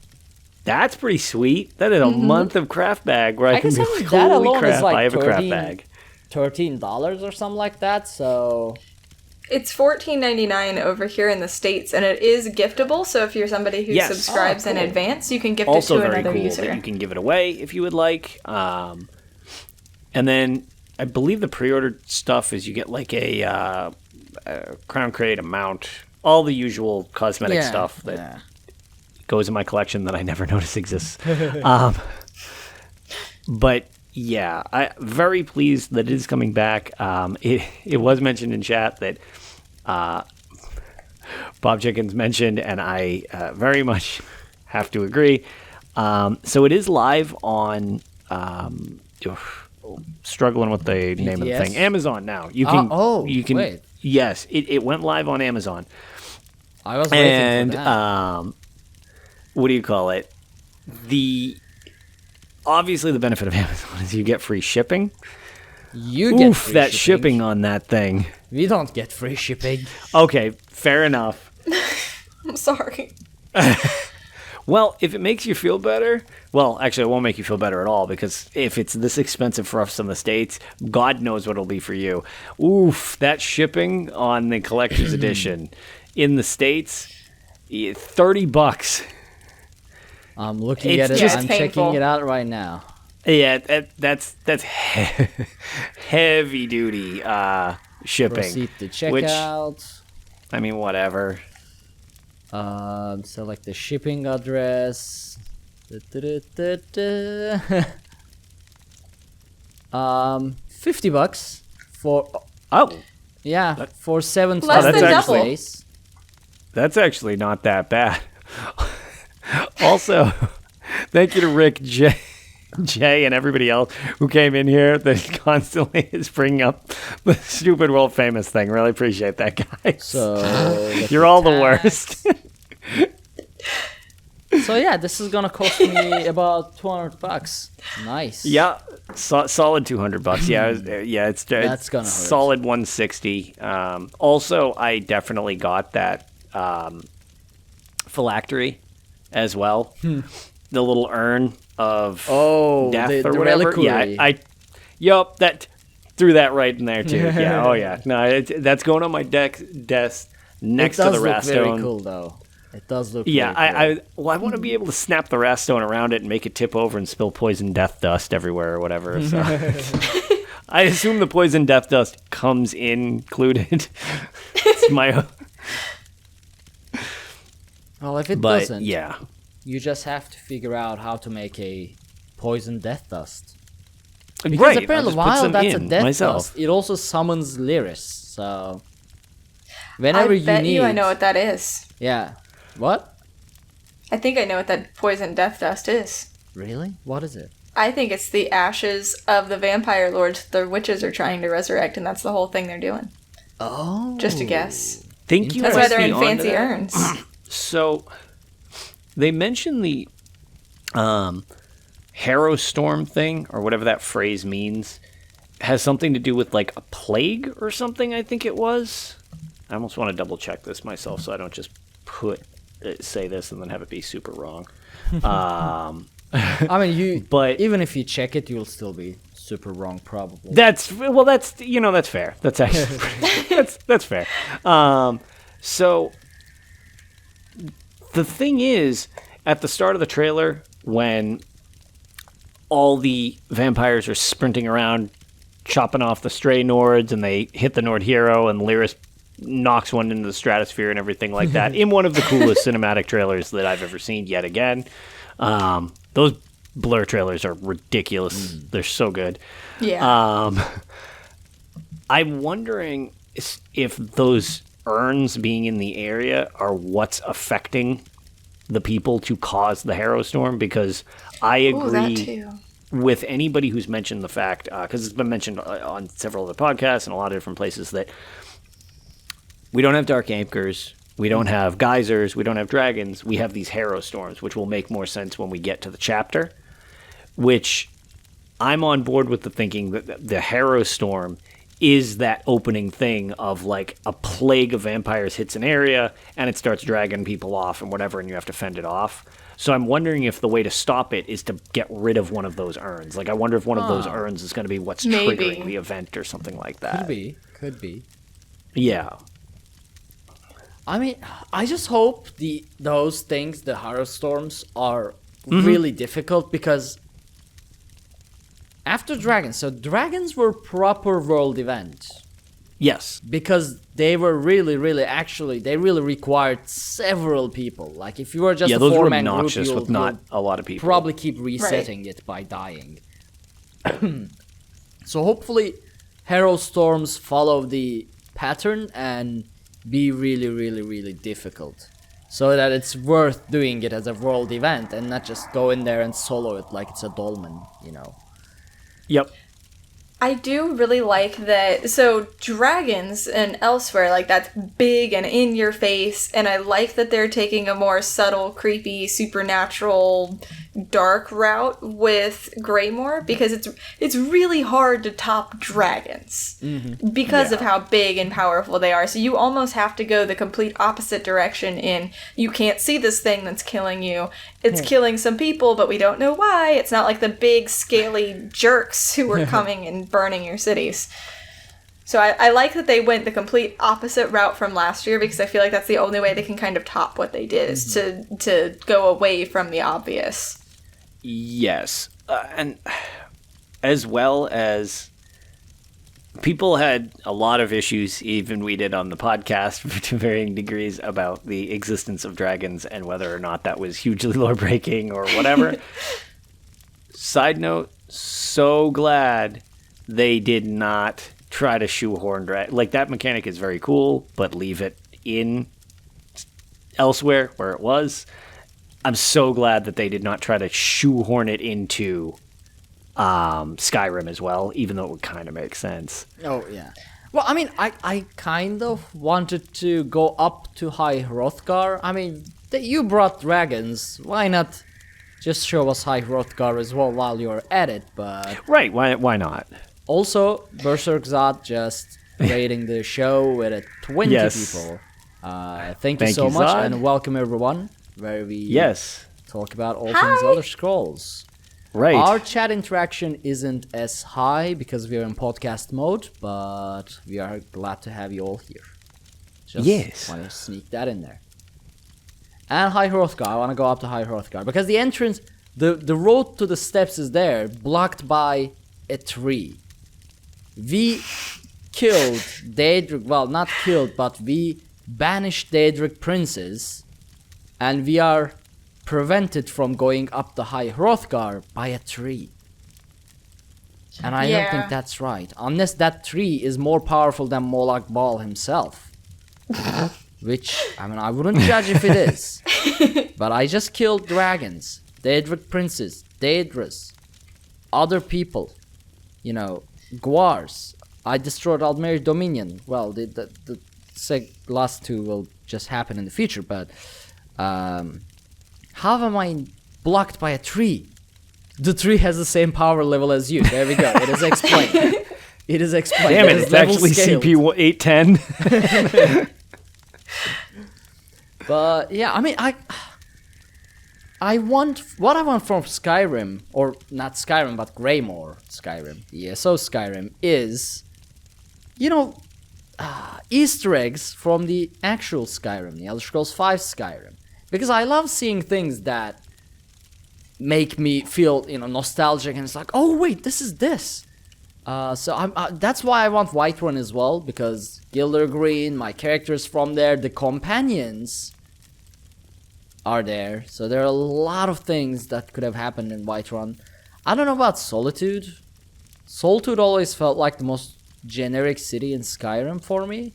That's pretty sweet. That is a month of craft bag where I can be like, that holy alone crap, is like I have a craft bag. $13 or something like that, so... It's $14.99 over here in the States, and it is giftable, so if you're somebody who subscribes in advance, you can gift Also it to very another cool user. that you can give it away if you would like. And then I believe the pre-ordered stuff is you get like a Crown Crate, a mount, all the usual cosmetic stuff that goes in my collection that I never notice exists. But yeah, I'm very pleased that it is coming back. It was mentioned in chat that Bob Jenkins mentioned, and I very much have to agree. So it is live on struggling with the name of the thing. Amazon now. You can. Wait. Yes, it went live on Amazon. I was waiting for that. What do you call it? Obviously the benefit of Amazon is you get free shipping. You get free that shipping on that thing. We don't get free shipping. Okay, fair enough. I'm sorry. Well, if it makes you feel better, well, actually, it won't make you feel better at all, because if it's this expensive for us in the States, God knows what it'll be for you. Oof, that shipping on the collector's edition in the States, $30. I'm looking at it. just I'm painful. checking it out right now. Yeah, that's heavy duty shipping. Proceed to checkout. I mean, whatever. Select the shipping address. $50 for for 7 Less than double. days. That's actually not that bad. Also, thank you to Rick, Jay, and everybody else who came in here that constantly is bringing up the stupid world famous thing. Really appreciate that, guys. So you're all the worst. So yeah, this is gonna cost me about $200. Nice. Yeah, solid $200. Yeah, it's That's gonna hurt. solid 160. Also, I definitely got that phylactery as well. The little urn of death the or whatever. reliquary. Yeah, yup, that threw that right in there too. Yeah. Oh yeah. No, that's going on my desk next to the It does look Rastone. very cool, though. It does look. Yeah, very cool. I want to be able to snap the Rastone around it and make it tip over and spill poison death dust everywhere or whatever. So. I assume the poison death dust comes included. It's my. Well, if it But doesn't, yeah, you just have to figure out how to make a poison death dust. Because right. apparently, I'll just put while some that's a in death myself. dust, it also summons Lyris. So I whenever you bet need, you I know what that is. Yeah. What? I think I know what that poison death dust is. Really? What is it? I think it's the ashes of the vampire lords the witches are trying to resurrect, and that's the whole thing they're doing. Oh. Just a guess. Think you That's might why they're be in onto fancy that. urns. So they mentioned the Harrow Storm thing, or whatever that phrase means, has something to do with like a plague or something, I think it was. I almost want to double check this myself so I don't just say this and then have it be super wrong. I mean, But- even if you check it, you'll still be super wrong, probably. That's fair. That's actually that's fair. So the thing is, at the start of the trailer, when all the vampires are sprinting around, chopping off the stray Nords, and they hit the Nord hero, and Lyris knocks one into the stratosphere and everything like that, in one of the coolest cinematic trailers that I've ever seen yet again. Those Blur trailers are ridiculous. They're so good. Yeah. I'm wondering if those urns being in the area are what's affecting the people to cause the Harrow Storm, because I Ooh, that agree too. with anybody who's mentioned the fact, because it's been mentioned on several other podcasts and a lot of different places, that we don't have Dark Anchors, we don't have Geysers, we don't have Dragons, we have these Harrow Storms, which will make more sense when we get to the chapter, which I'm on board with the thinking that the Harrow Storm is that opening thing of like a plague of vampires hits an area and it starts dragging people off and whatever, and you have to fend it off. So I'm wondering if the way to stop it is to get rid of one of those urns. Like, I wonder if one of those urns is going to be what's Maybe. triggering the event or something like that. Could be. Yeah. I mean, I just hope those things, the Harrow Storms, are really difficult, because after Dragons, so Dragons were proper world events. Yes. Because they were really required several people. Like, if you were just Yeah, a those were four-man group, obnoxious with not a lot of people. probably keep resetting it by dying. So hopefully Harrow Storms follow the pattern and be really difficult, so that it's worth doing it as a world event and not just go in there and solo it like it's a dolmen, you know. Yep. I do really like that. So dragons and elsewhere, like, that's big and in your face, and I like that they're taking a more subtle, creepy, supernatural, dark route with Greymoor, because it's really hard to top dragons because of how big and powerful they are. So you almost have to go the complete opposite direction in, you can't see this thing that's killing you. It's killing some people, but we don't know why. It's not like the big, scaly jerks who are coming and burning your cities. So I like that they went the complete opposite route from last year, because I feel like that's the only way they can kind of top what they did, is to go away from the obvious. Yes. And as well as people had a lot of issues, even we did on the podcast to varying degrees, about the existence of dragons and whether or not that was hugely lore breaking or whatever. Side note, so glad they did not try to shoehorn like, that mechanic is very cool, but leave it in elsewhere where it was. I'm so glad that they did not try to shoehorn it into Skyrim as well, even though it would kind of make sense. Oh, yeah. Well, I mean, I kind of wanted to go up to High Hrothgar. I mean, you brought dragons. Why not just show us High Hrothgar as well while you're at it? But Right, why not? also, Berserk Zod just rating the show with 20 Yes. people. Thank you Thank so you, much, Zod. and welcome everyone, where we Yes. talk about all things Elder Scrolls. Right. Our chat interaction isn't as high because we are in podcast mode, but we are glad to have you all here. Just want to sneak that in there. And High Hrothgar, I want to go up to High Hrothgar because the entrance, the road to the steps is there, blocked by a tree. We killed Daedric, well, not killed, but we banished Daedric princes, and we are prevented from going up the High Hrothgar by a tree. And I don't think that's right, unless that tree is more powerful than Molag Bal himself. Which, I mean, I wouldn't judge if it is. But I just killed dragons, Daedric princes, Daedrus, other people, you know, Guars. I destroyed Aldmeri Dominion. Well, the last two will just happen in the future, but how am I blocked by a tree? The tree has the same power level as you. There we go. It is explained. It is explained. Damn it, it's actually CP 810. But yeah, I mean, I want what I want from Skyrim, or not Skyrim, but Greymoor Skyrim, ESO Skyrim, is, you know, Easter eggs from the actual Skyrim, the Elder Scrolls V Skyrim, because I love seeing things that make me feel, you know, nostalgic, and it's like, oh wait, this is this. So that's why I want Whiterun as well, because Gilder Green, my characters from there, the companions are there. So there are a lot of things that could have happened in Whiterun. I don't know about Solitude. Solitude always felt like the most generic city in Skyrim for me,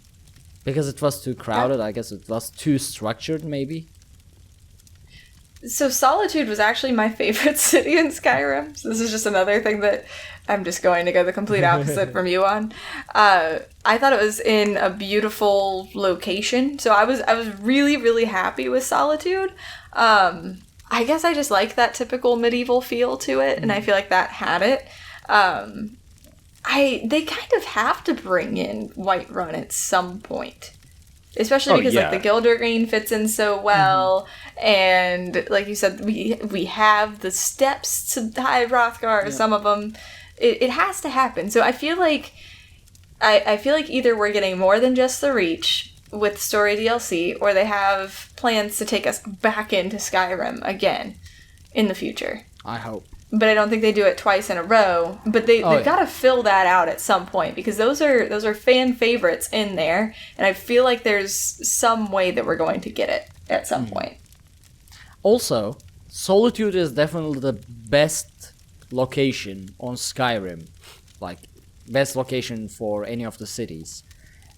because it was too crowded. I guess it was too structured, maybe. So Solitude was actually my favorite city in Skyrim. So this is just another thing that I'm just going to go the complete opposite from you on. I thought it was in a beautiful location. So I was really, really happy with Solitude. I guess I just like that typical medieval feel to it, and I feel like that had it. They kind of have to bring in Whiterun at some point. Especially because like the Gilder Green fits in so well, and like you said, we have the steps to High Hrothgar. Some of them, it has to happen. So I feel like either we're getting more than just the Reach with story DLC, or they have plans to take us back into Skyrim again in the future. I hope. But I don't think they do it twice in a row. But they've got to fill that out at some point, because those are fan favorites in there, and I feel like there's some way that we're going to get it at some point. Also, Solitude is definitely the best location on Skyrim, like best location for any of the cities.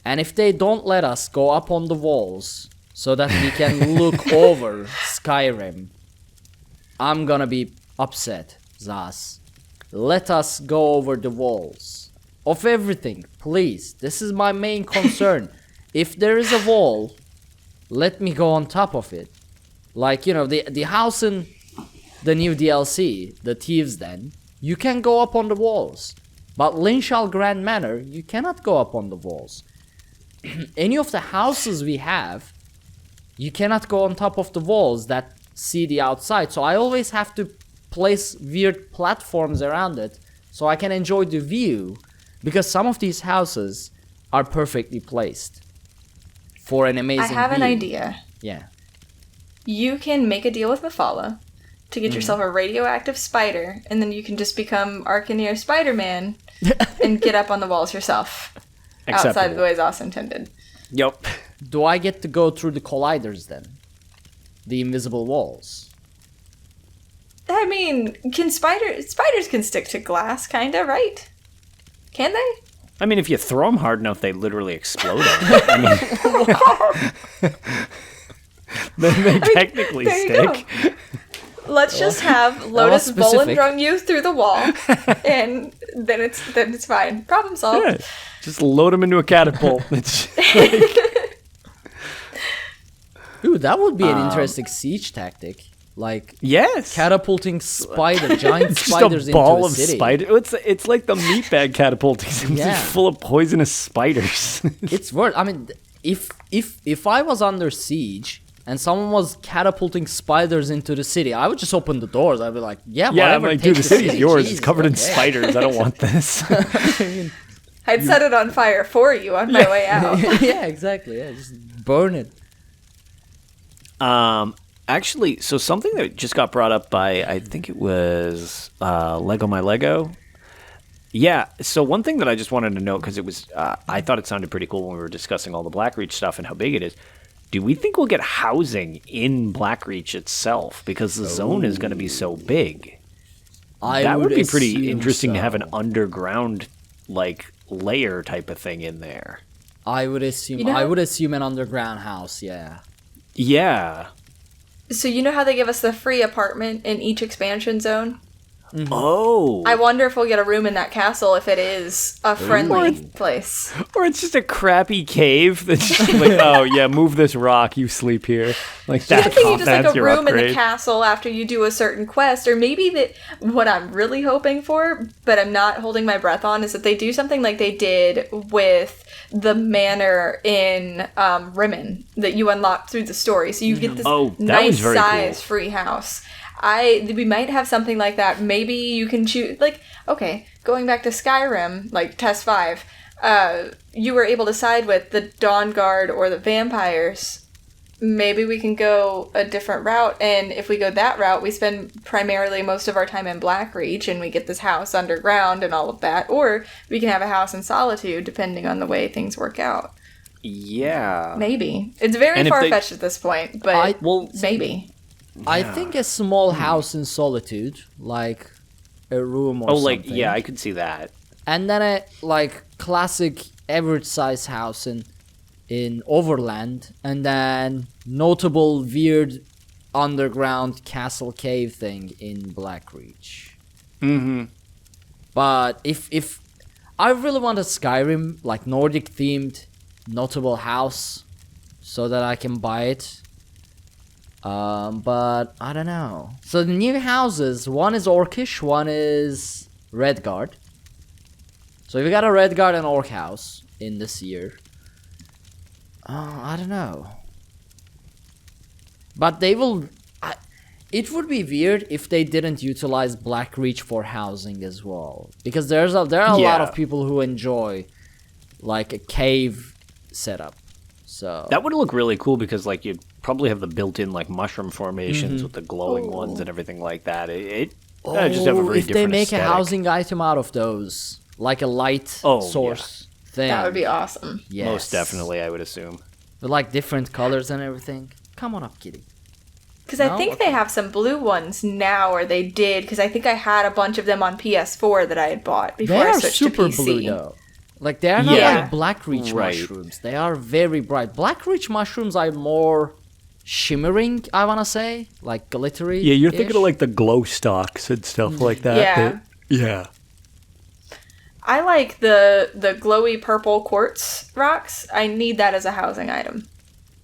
And if they don't let us go up on the walls so that we can look over Skyrim, I'm gonna be upset. Zas, let us go over the walls of everything, please. This is my main concern. If there is a wall, let me go on top of it. Like, you know, the house in the new DLC, the Thieves' Den, you can go up on the walls. But Linshall Grand Manor, you cannot go up on the walls. Any of the houses we have, you cannot go on top of the walls that see the outside. So I always have to place weird platforms around it so I can enjoy the view, because some of these houses are perfectly placed for an amazing view. I have an idea. Yeah. You can make a deal with Mephala to get yourself a radioactive spider, and then you can just become Arkhaniir Spider-Man and get up on the walls yourself. Outside of the way Zos intended. Yep. Do I get to go through the colliders then? The invisible walls? I mean, spiders can stick to glass, kinda, right? Can they? I mean, if you throw them hard enough, they literally explode. I mean, they technically stick. Let's just have Lotus Bolindrung you through the wall, and then it's fine. Problem solved. Yeah, just load them into a catapult. Ooh, that would be an interesting siege tactic. Like, yes, catapulting giant spiders into a ball of city. It's like the meatbag catapulting. It's just full of poisonous spiders. It's worth. I mean, if I was under siege, and someone was catapulting spiders into the city, I would just open the doors. I'd be like, yeah, Yeah, I'm whatever, like, take dude, the city's city. yours. Jesus, It's covered in okay. spiders. I don't want this. I'd set it on fire for you on my way out. Yeah, exactly. Yeah, just burn it. Actually, so something that just got brought up by, I think it was Lego My Lego. Yeah, so one thing that I just wanted to note, because it was, I thought it sounded pretty cool when we were discussing all the Blackreach stuff and how big it is. Do we think we'll get housing in Blackreach itself? Because the zone is going to be so big. That would be pretty assume interesting to so. have an underground, like, layer type of thing in there. I would assume. You know- I would assume an underground house. Yeah. Yeah. So you know how they give us the free apartment in each expansion zone? Oh. I wonder if we'll get a room in that castle if it is a friendly place. Or it's just a crappy cave that's just like, oh yeah, move this rock, you sleep here. Like I that's, think you just like that's a your room in the upgrade. castle after you do a certain quest, or maybe that what I'm really hoping for, but I'm not holding my breath on, is that they do something like they did with the manor in Rimmen that you unlock through the story. So you get this Oh, that was nice very size cool. free house. We might have something like that. Maybe you can choose, like, okay, going back to Skyrim, like Test 5, you were able to side with the Dawn Guard or the vampires. Maybe we can go a different route, and if we go that route, we spend primarily most of our time in Blackreach, and we get this house underground and all of that, or we can have a house in Solitude, depending on the way things work out. Yeah. Maybe. It's very And if they- far-fetched at this point, but Well, maybe. I think a small house in Solitude, like a room or something. yeah, I could see that. And then a like classic average size house in Overland, and then notable weird underground castle cave thing in Blackreach. Mm-hmm. But if I really want a Skyrim like Nordic themed notable house so that I can buy it. But I don't know. So the new houses, one is Orcish, one is Redguard. So we got a Redguard and Orc house in this year. I don't know. But they will. It would be weird if they didn't utilize Blackreach for housing as well, because there are a lot of people who enjoy like a cave setup. So That would look really cool because like you'd probably have the built-in like mushroom formations with the glowing ones and everything like that. It just have a very if they different make aesthetic. a housing item out of those, like a light source thing, That would be awesome. yes. Most definitely, I would assume. with like different colors and everything. Come on up, kitty. Because I No? think they have some blue ones now, or they did, because I think I had a bunch of them on PS4 that I had bought before They I are switched super to PC. blue though. Like they are not Yeah. like Blackreach Right. mushrooms. They are very bright. Blackreach mushrooms are more shimmering, I wanna say, like glittery. Yeah, you're thinking of like the glow stalks and stuff like that. Yeah. Yeah. I like the glowy purple quartz rocks. I need that as a housing item.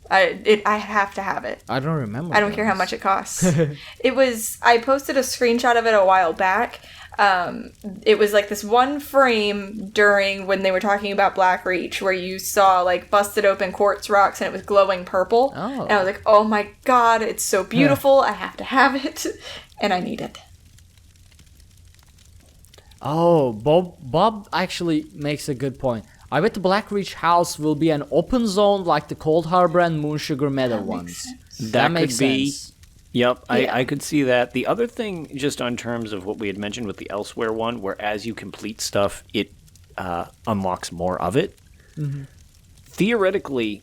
I have to have it. I don't remember. I don't care how those. much it costs. I posted a screenshot of it a while back. It was like this one frame during when they were talking about Blackreach where you saw like busted open quartz rocks and it was glowing purple. Oh. And I was like, oh my god, it's so beautiful. I have to have it. And I need it. Oh, Bob actually makes a good point. I bet the Blackreach house will be an open zone like the Cold Harbor and Moonsugar Meadow ones. That makes could be. sense. Yep, Yeah. I could see that. The other thing, just on terms of what we had mentioned with the Elsewhere one, where as you complete stuff, it unlocks more of it. Theoretically,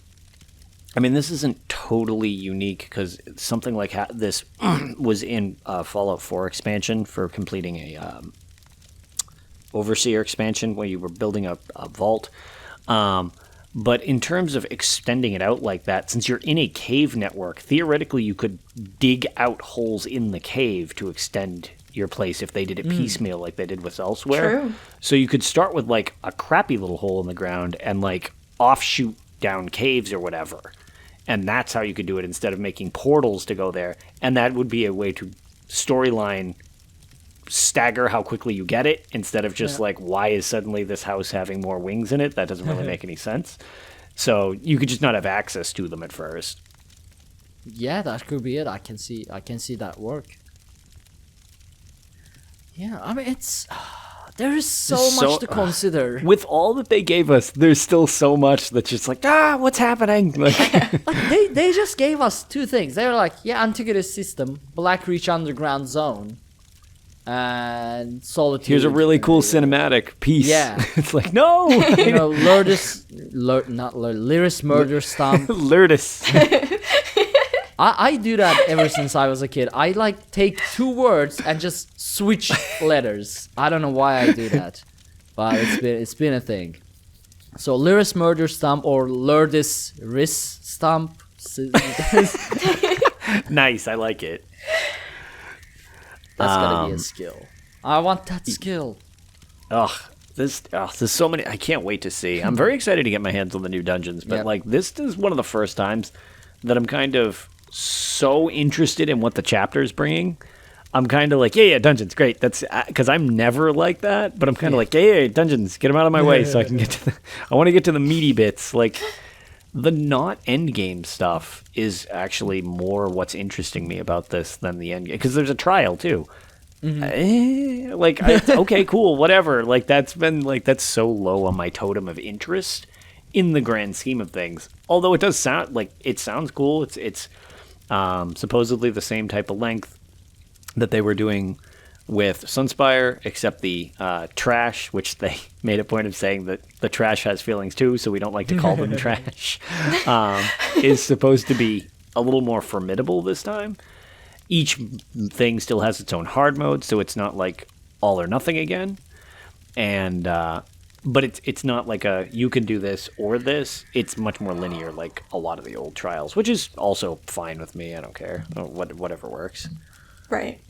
I mean, this isn't totally unique because something like this was in Fallout 4 expansion for completing a Overseer expansion where you were building a vault. But in terms of extending it out like that, since you're in a cave network, theoretically you could dig out holes in the cave to extend your place if they did it piecemeal like they did with Elsewhere. True. So you could start with like a crappy little hole in the ground and like offshoot down caves or whatever. And that's how you could do it instead of making portals to go there. And that would be a way to storyline stagger how quickly you get it instead of just like, why is suddenly this house having more wings in it? That doesn't really make any sense. So you could just not have access to them at first. Yeah, that could be it. I can see that work. Yeah, I mean it's there is so much to consider. With all that they gave us, there's still so much that's just like, what's happening? Like, Like they just gave us two things. They were like, yeah, Antiquity system, Blackreach underground zone, and Solitude. here's a really cool cinematic piece. Yeah. It's like, no! You know, Lyris Murder Stomp. Lotus. I do that ever since I was a kid. I like take two words and just switch letters. I don't know why I do that, but it's been a thing. So Lyris Murder Stomp or Lotus Riss Stomp. Nice, I like it. That's gotta be a skill. I want that skill. There's so many. I can't wait to see. I'm very excited to get my hands on the new dungeons, but Yep. like this is one of the first times that I'm kind of so interested in what the chapter is bringing. I'm kind of like, yeah, dungeons, great. That's because I'm never like that, but I'm kind of like, yeah, dungeons, get them out of my way so I can get to I want to get to the meaty bits. Like the not endgame stuff is actually more what's interesting me about this than the endgame, because there's a trial too. Okay, cool, whatever. Like that's so low on my totem of interest in the grand scheme of things. Although it does sound like it sounds cool. It's supposedly the same type of length that they were doing with Sunspire, except the trash, which they made a point of saying that the trash has feelings too, so we don't like to call them trash, is supposed to be a little more formidable this time. Each thing still has its own hard mode, so it's not like all or nothing again. And but it's not like a you can do this or this. It's much more linear, like a lot of the old trials, which is also fine with me. I don't care. Whatever works. Right.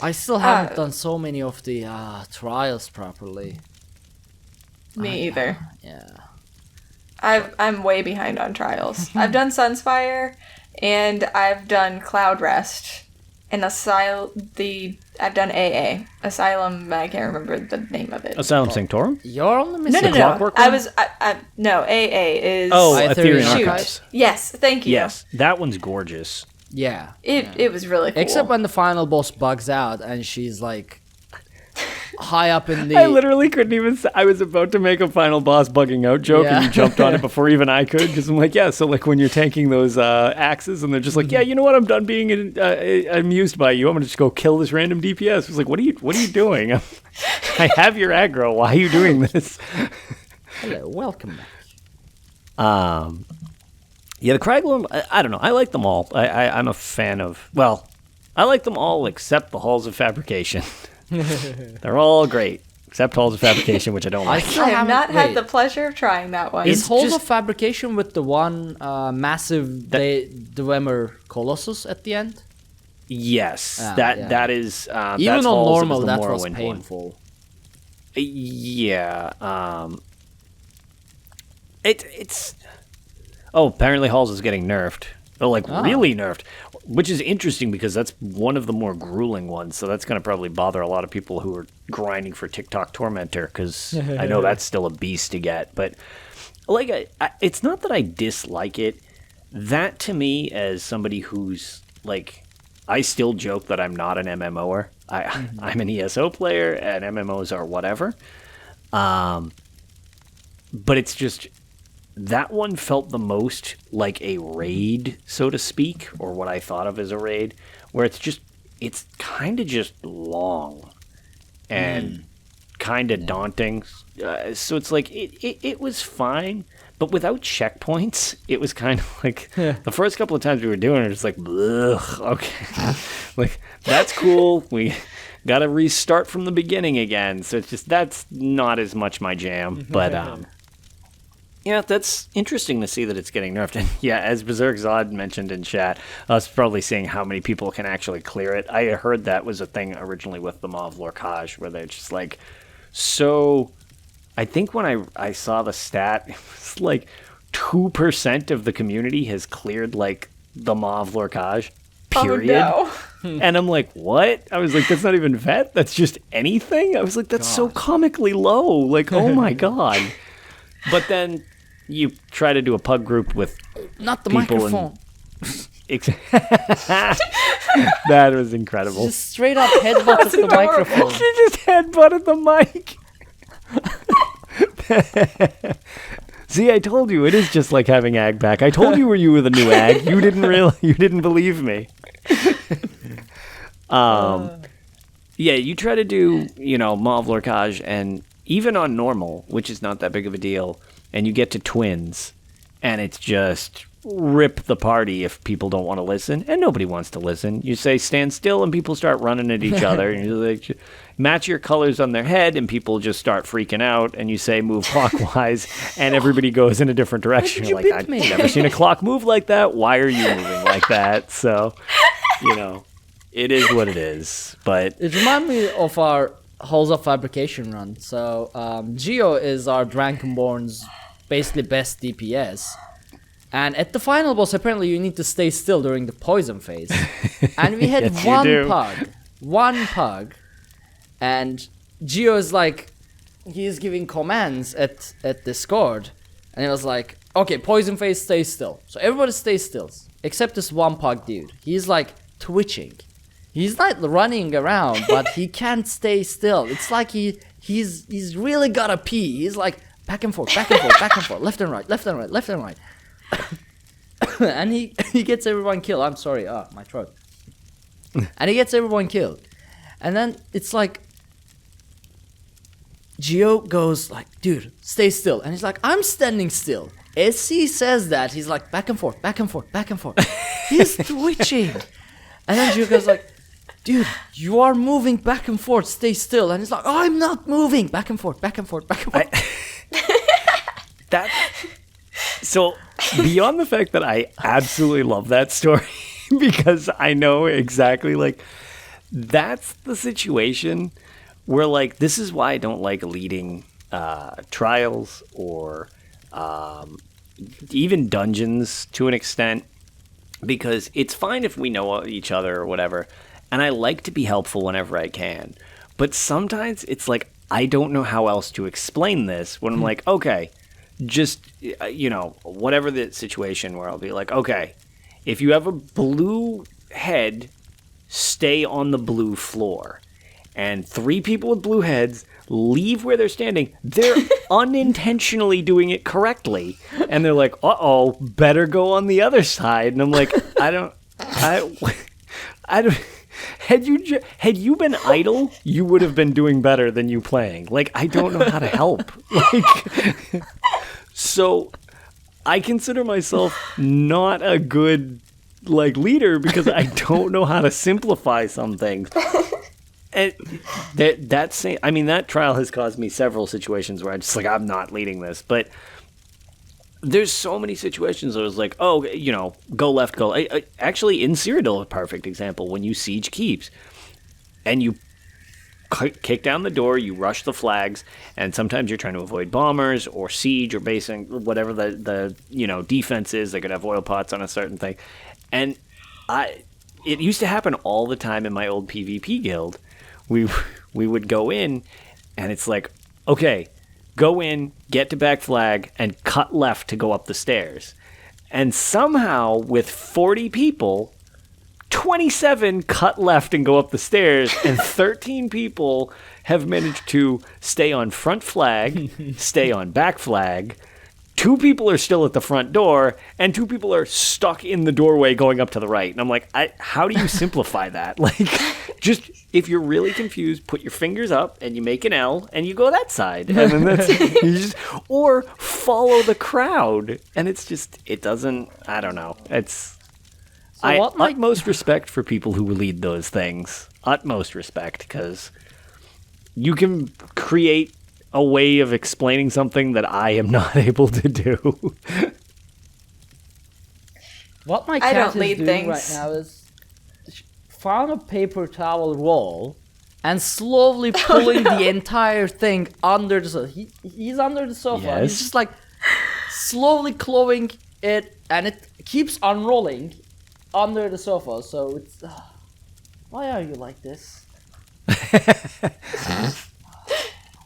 I still haven't done so many of the trials properly. Me either. Yeah. I'm way behind on trials. I've done Sunspire, and I've done Cloud Rest, and I've done AA Asylum. I can't remember the name of it. Asylum Sanctorum? You're on the missing. No. Clockwork I one? was. No, AA is. Oh, Ethereal Ethereal Archives. Archives. Yes, thank you. Yes, that one's gorgeous. Yeah. It was really cool. Except when the final boss bugs out and she's like high up in the. I literally couldn't even. I was about to make a final boss bugging out joke, Yeah. and you jumped on it before even I could. Because I'm like, yeah. So like when you're tanking those axes, and they're just like, yeah, you know what? I'm done being amused by you. I'm gonna just go kill this random DPS. It's like, what are you doing? I have your aggro. Why are you doing this? Hello, welcome back. Yeah, the Kraglorn, I don't know. I like them all. I'm a fan of. Well, I like them all except the Halls of Fabrication. They're all great, except Halls of Fabrication, which I don't like. I have not had the pleasure of trying that one. Is Halls just- of Fabrication with the one massive Dwemer Colossus at the end? Yes, Ah, that yeah. that is. Even that's on Halls, it normal, the that was Morrowind one. painful. Yeah. It's. Oh, apparently Halls is getting nerfed. Oh, really nerfed. Which is interesting because that's one of the more grueling ones. So that's going to probably bother a lot of people who are grinding for TikTok Tormentor, because I know that's still a beast to get. But like, it's not that I dislike it. That to me, as somebody who's like, I still joke that I'm not an MMOer. I'm an ESO player, and MMOs are whatever. But it's just. That one felt the most like a raid, so to speak, or what I thought of as a raid, where it's kind of just long and kind of daunting. So it's like, it was fine, but without checkpoints, it was kind of like the first couple of times we were doing it, it's like, ugh, okay. Like, that's cool. We got to restart from the beginning again. So it's just, that's not as much my jam, but, yeah, that's interesting to see that it's getting nerfed. And yeah, as Berserk Zod mentioned in chat, us probably seeing how many people can actually clear it. I heard that was a thing originally with the Maw of Lorcage, where they're just like, so I think when I saw the stat, it was like 2% of the community has cleared like the Maw of Lorcage, period. Oh, And I'm like, what? I was like, that's not even vet. That's just anything. I was like, that's so comically low. Like, oh my God. But then you try to do a pug group with Not the people microphone. That was incredible. Just straight up headbutted the microphone. She just headbutted the mic. See, I told you, it is just like having Ag back. I told you you were the new Ag. You didn't believe me. Yeah, you try to do, Mauve Lorcage, and even on normal, which is not that big of a deal, and you get to twins, and it's just rip the party if people don't want to listen, and nobody wants to listen. You say stand still, and people start running at each other, and you're like, match your colors on their head, and people just start freaking out, and you say move clockwise, and everybody goes in a different direction. You're like, I've never seen a clock move like that. Why are you moving like that? So, it is what it is. But it reminds me of our Halls of Fabrication run. So Geo is our Dragonborn's basically best DPS. And at the final boss, apparently you need to stay still during the poison phase. And we had Yes, one pug, and Geo is like, he's giving commands at Discord, and he was like, okay, poison phase, stay still. So everybody stays still, except this one pug dude. He's like twitching. He's not running around, but he can't stay still. It's like he's really gotta pee. He's like back and forth, left and right, left and right, left and right. And he gets everyone killed. I'm sorry, my throat. And he gets everyone killed. And then it's like Geo goes like, dude, stay still. And he's like, I'm standing still. As he says that, he's like back and forth. He's twitching. And then Geo goes like, dude, you are moving back and forth, stay still. And he's like, oh, I'm not moving. Back and forth. So, beyond the fact that I absolutely love that story, because I know exactly, like, that's the situation where, like, this is why I don't like leading trials or even dungeons to an extent, because it's fine if we know each other or whatever, and I like to be helpful whenever I can, but sometimes it's like, I don't know how else to explain this when I'm like, okay, just, whatever the situation where I'll be like, okay, if you have a blue head, stay on the blue floor. And 3 people with blue heads leave where they're standing. They're unintentionally doing it correctly. And they're like, uh-oh, better go on the other side. And I'm like, I don't, had you been idle, you would have been doing better than you playing. Like, I don't know how to help. Like, so I consider myself not a good, like, leader because I don't know how to simplify some things. And that trial has caused me several situations where I just like, I'm not leading this. But there's so many situations where I was like, oh, go left, go. Actually, in Cyrodiil, a perfect example, when you siege keeps and you kick down the door, you rush the flags, and sometimes you're trying to avoid bombers or siege or basing, whatever the defense is. They could have oil pots on a certain thing. And it used to happen all the time in my old PvP guild. We would go in, and it's like, okay, go in, get to back flag, and cut left to go up the stairs. And somehow, with 40 people, 27 cut left and go up the stairs, and 13 people have managed to stay on front flag, stay on back flag. 2 people are still at the front door, and 2 people are stuck in the doorway going up to the right. And I'm like, how do you simplify that? Like, just, if you're really confused, put your fingers up, and you make an L, and you go that side. And then that's, or follow the crowd. And it's just, it doesn't, I don't know. It's, so utmost respect for people who lead those things. Utmost respect, because you can create a way of explaining something that I am not able to do. What my cat is doing right now is found a paper towel roll and slowly pulling the entire thing under the sofa. He's under the sofa. Yes. He's just like slowly clawing it, and it keeps unrolling under the sofa. So it's why are you like this?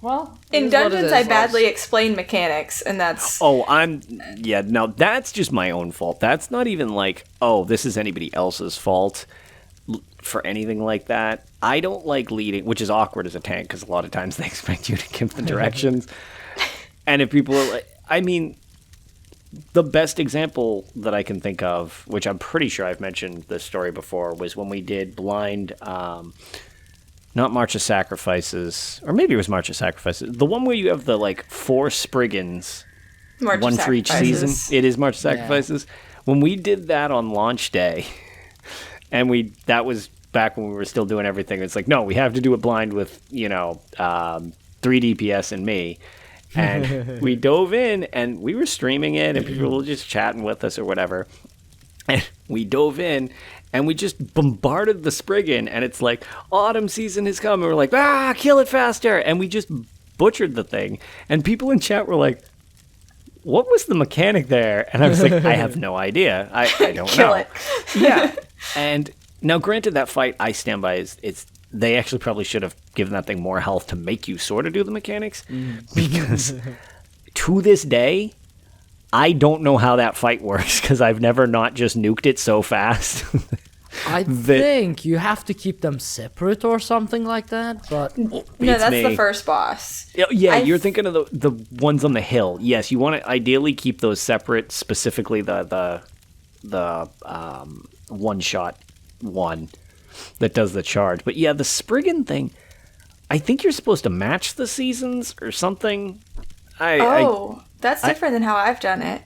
Well, In it is what it Dungeons, is. I badly explain mechanics, and that's... No, that's just my own fault. That's not even like, oh, this is anybody else's fault for anything like that. I don't like leading, which is awkward as a tank, because a lot of times they expect you to give the directions. And if people are like, I mean, the best example that I can think of, which I'm pretty sure I've mentioned this story before, was when we did blind... not March of Sacrifices, or maybe it was March of Sacrifices. The one where you have the, like, 4 Spriggans, one for each season. It is March of Sacrifices. Yeah. When we did that on launch day, and that was back when we were still doing everything, it's like, no, we have to do it blind with, 3 DPS and me. And we dove in, and we were streaming it, and people were just chatting with us or whatever. And we dove in, and we just bombarded the Spriggan, and it's like, autumn season has come, and we're like, kill it faster, and we just butchered the thing, and people in chat were like, what was the mechanic there? And I was like, I have no idea. I don't kill know. It. Yeah. And now, granted, that fight, I stand by, it's they actually probably should have given that thing more health to make you sort of do the mechanics, because to this day, I don't know how that fight works, because I've never not just nuked it so fast. I think you have to keep them separate or something like that, but... No, that's the first boss. Yeah, you're thinking of the ones on the hill. Yes, you want to ideally keep those separate, specifically the one-shot one that does the charge. But yeah, the Spriggan thing, I think you're supposed to match the seasons or something. That's different than how I've done it.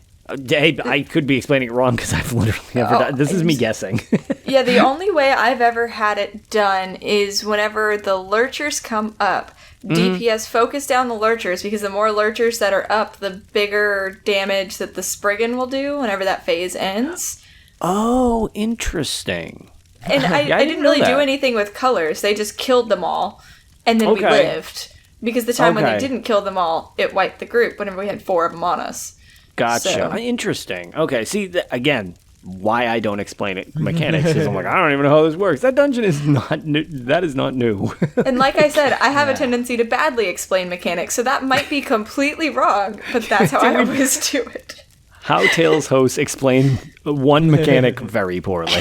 Hey, I could be explaining it wrong, because I've literally never done. This is me guessing. Yeah, the only way I've ever had it done is whenever the lurchers come up, DPS focus down the lurchers, because the more lurchers that are up, the bigger damage that the Spriggan will do whenever that phase ends. Oh, interesting. And I didn't really do anything with colors. They just killed them all, and then we lived. Because the time when they didn't kill them all, it wiped the group whenever we had 4 of them on us. Gotcha. So. Interesting. Okay, see, again, why I don't explain it mechanics is I'm like, I don't even know how this works. That dungeon is not new. That is not new. And like I said, I have a tendency to badly explain mechanics, so that might be completely wrong, but that's how I always do it. How Tales hosts explain one mechanic very poorly.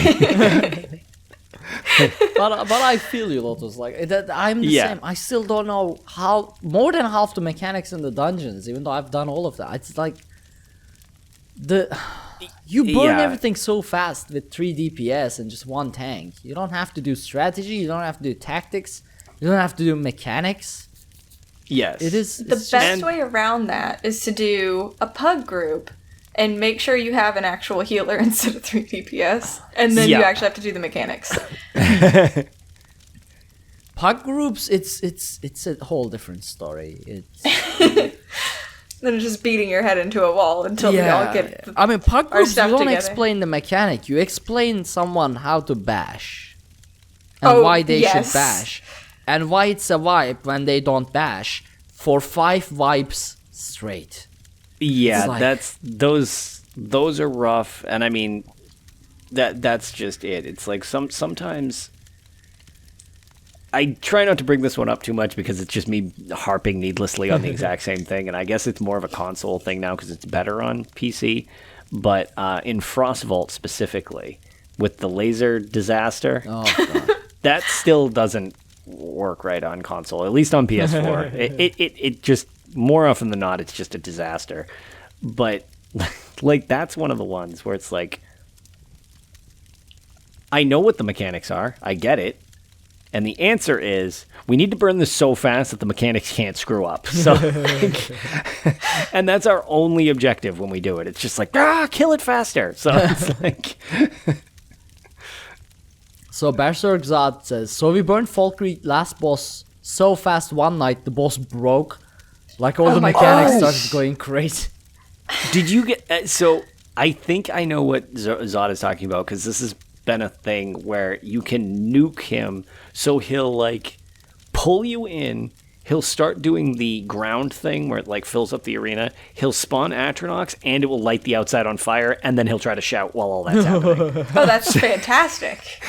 but I feel you, Lotus. Like I'm the same. I still don't know how more than half the mechanics in the dungeons, even though I've done all of that. It's like you burn everything so fast with 3 DPS and just 1 tank. You don't have to do strategy. You don't have to do tactics. You don't have to do mechanics. Yes, it is the best way around that is to do a pug group. And make sure you have an actual healer instead of 3 DPS. And then you actually have to do the mechanics. Pug groups, it's a whole different story. It's then just beating your head into a wall until we all get pug groups, you don't together. explain the mechanic. You explain someone how to bash. And why they should bash. And why it's a wipe when they don't bash. For 5 wipes straight. Yeah, like, those are rough, and I mean that's just it. It's like sometimes I try not to bring this one up too much because it's just me harping needlessly on the exact same thing, and I guess it's more of a console thing now because it's better on PC. But in Frostvault specifically, with the laser disaster, that still doesn't work right on console, at least on PS4. It just, more often than not, it's just a disaster. But like that's one of the ones where it's like, I know what the mechanics are, I get it, and the answer is we need to burn this so fast that the mechanics can't screw up. So, and that's our only objective when we do it. It's just like, kill it faster. So it's like. So Berserk Zod says, so we burned Falkreath last boss so fast one night the boss broke. Like all the mechanics started going crazy. Did you get... so I think I know what Zod is talking about, because this has been a thing where you can nuke him so he'll like pull you in. He'll start doing the ground thing where it like fills up the arena. He'll spawn Atronachs and it will light the outside on fire, and then he'll try to shout while all that's happening. Oh, that's fantastic.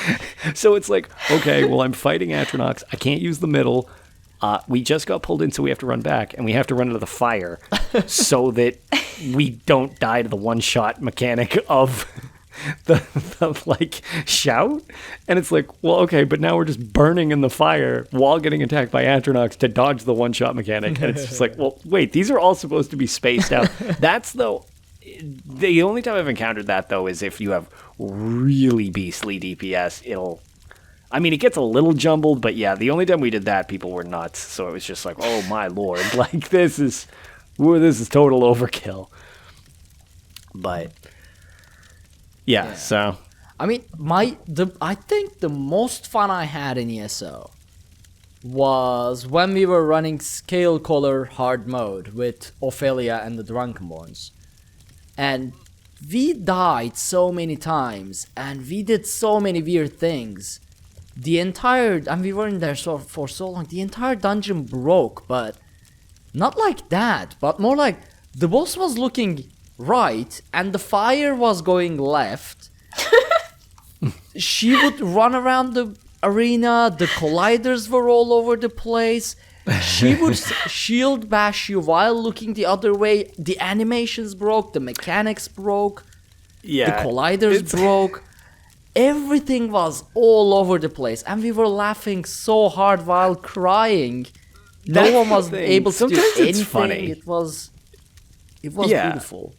So it's like, okay, well, I'm fighting Atronachs. I can't use the middle. we just got pulled in, so we have to run back, and we have to run into the fire so that we don't die to the one-shot mechanic of the like shout. And it's like, well, okay, but now we're just burning in the fire while getting attacked by Atronachs to dodge the one-shot mechanic. And it's just like, well, wait, these are all supposed to be spaced out. That's the only time I've encountered that, though, is if you have really beastly DPS. It gets a little jumbled, but yeah, the only time we did that, people were nuts. So it was just like, oh my lord, like this is total overkill. But yeah. So I mean, I think the most fun I had in ESO was when we were running Scale Color hard mode with Ophelia and the Drunkenborns. And we died so many times, and we did so many weird things. And we were in there for so long, the entire dungeon broke, but not like that, but more like the boss was looking right, and the fire was going left. She would run around the arena, the colliders were all over the place. She would shield bash you while looking the other way. The animations broke, the mechanics broke, the colliders broke. Everything was all over the place, and we were laughing so hard while crying. No one was able to do anything. It's funny. It was beautiful.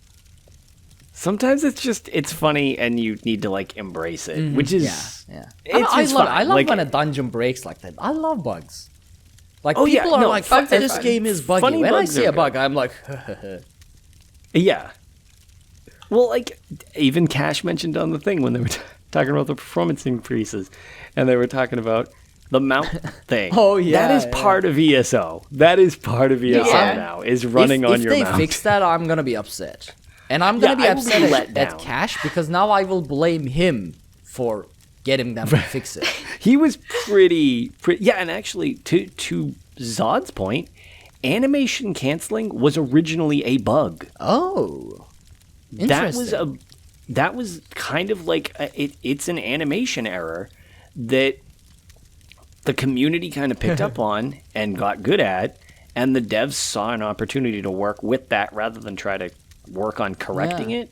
Sometimes it's funny, and you need to like embrace it, which is I love when a dungeon breaks like that. I love bugs. Like people are like, this game is buggy. When I see a bug, I'm like, yeah. Well, like even Cash mentioned on the thing when they were talking about the performance increases, and they were talking about the mount thing. Oh yeah, that is part of ESO. That is part of ESO now. Is running on your mount. If they fix that, I'm gonna be upset, and I'm gonna be upset at Cash because now I will blame him for getting them to fix it. He was pretty. Yeah, and actually, to Zod's point, animation canceling was originally a bug. Oh, interesting. That was kind of like it's an animation error that the community kind of picked up on and got good at, and the devs saw an opportunity to work with that rather than try to work on correcting it,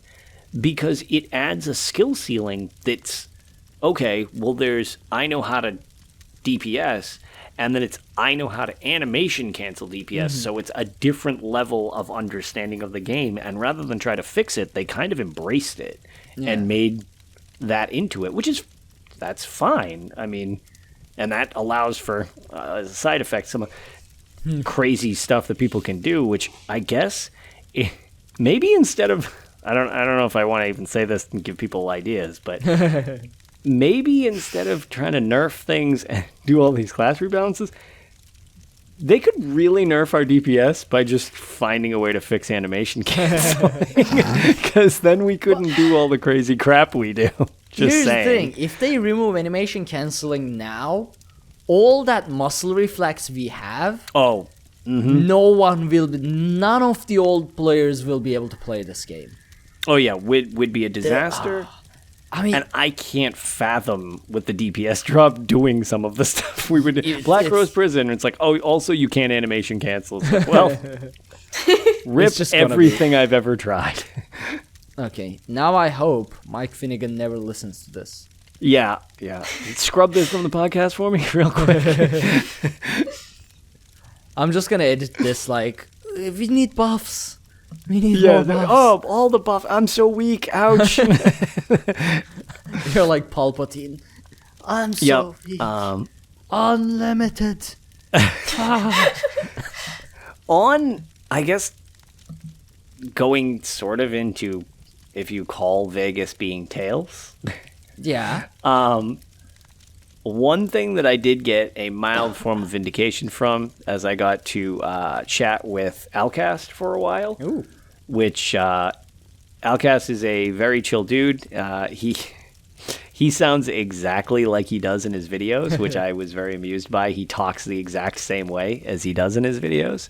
because it adds a skill ceiling that's okay. Well, there's I know how to DPS, and then it's I know how to animation cancel DPS, so it's a different level of understanding of the game, and rather than try to fix it, they kind of embraced it and made that into it, that's fine. I mean, and that allows for as a side effect some crazy stuff that people can do, which I guess maybe instead of I don't know if I want to even say this and give people ideas, but maybe instead of trying to nerf things and do all these class rebalances, they could really nerf our DPS by just finding a way to fix animation canceling. Because then we couldn't do all the crazy crap we do. Here's the thing. If they remove animation canceling now, all that muscle reflex we have, none of the old players will be able to play this game. Oh yeah, would be a disaster. And I can't fathom with the DPS drop doing some of the stuff we would do. Black Rose Prison, it's like, oh, also you can't animation cancel. It's like, well, rip everything I've ever tried. Okay, now I hope Mike Finnegan never listens to this. Yeah. Scrub this from the podcast for me real quick. I'm just going to edit this like, we need buffs. We need more buffs. Oh, all the buff. I'm so weak. Ouch. You're like Palpatine. I'm so weak. Unlimited. On, I guess, going sort of into, if you call Vegas being Tales. Yeah. One thing that I did get a mild form of vindication from, as I got to chat with Alcast for a while. Ooh. Which Alcast is a very chill dude. He sounds exactly like he does in his videos, which I was very amused by. He talks the exact same way as he does in his videos.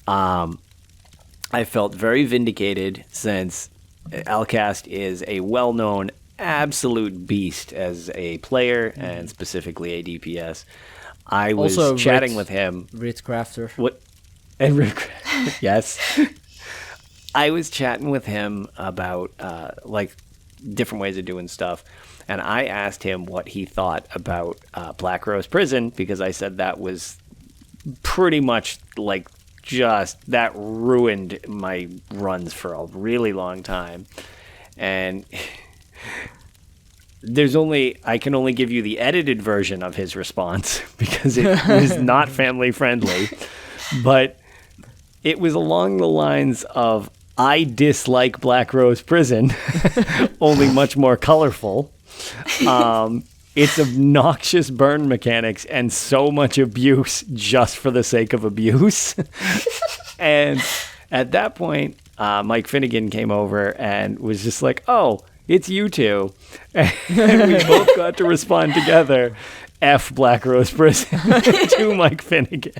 I felt very vindicated since Alcast is a well-known absolute beast as a player and specifically a DPS. I was Also, chatting Rit- with him. Rit Crafter. What? And Rick, yes. I was chatting with him about like different ways of doing stuff, and I asked him what he thought about Black Rose Prison, because I said that was pretty much like just that ruined my runs for a really long time. And I can only give you the edited version of his response because it was not family friendly, but it was along the lines of, I dislike Black Rose Prison, only much more colorful. It's obnoxious burn mechanics and so much abuse just for the sake of abuse. And at that point, Mike Finnegan came over and was just like, oh, it's you two. And we both got to respond together, F Black Rose Prison, to Mike Finnegan,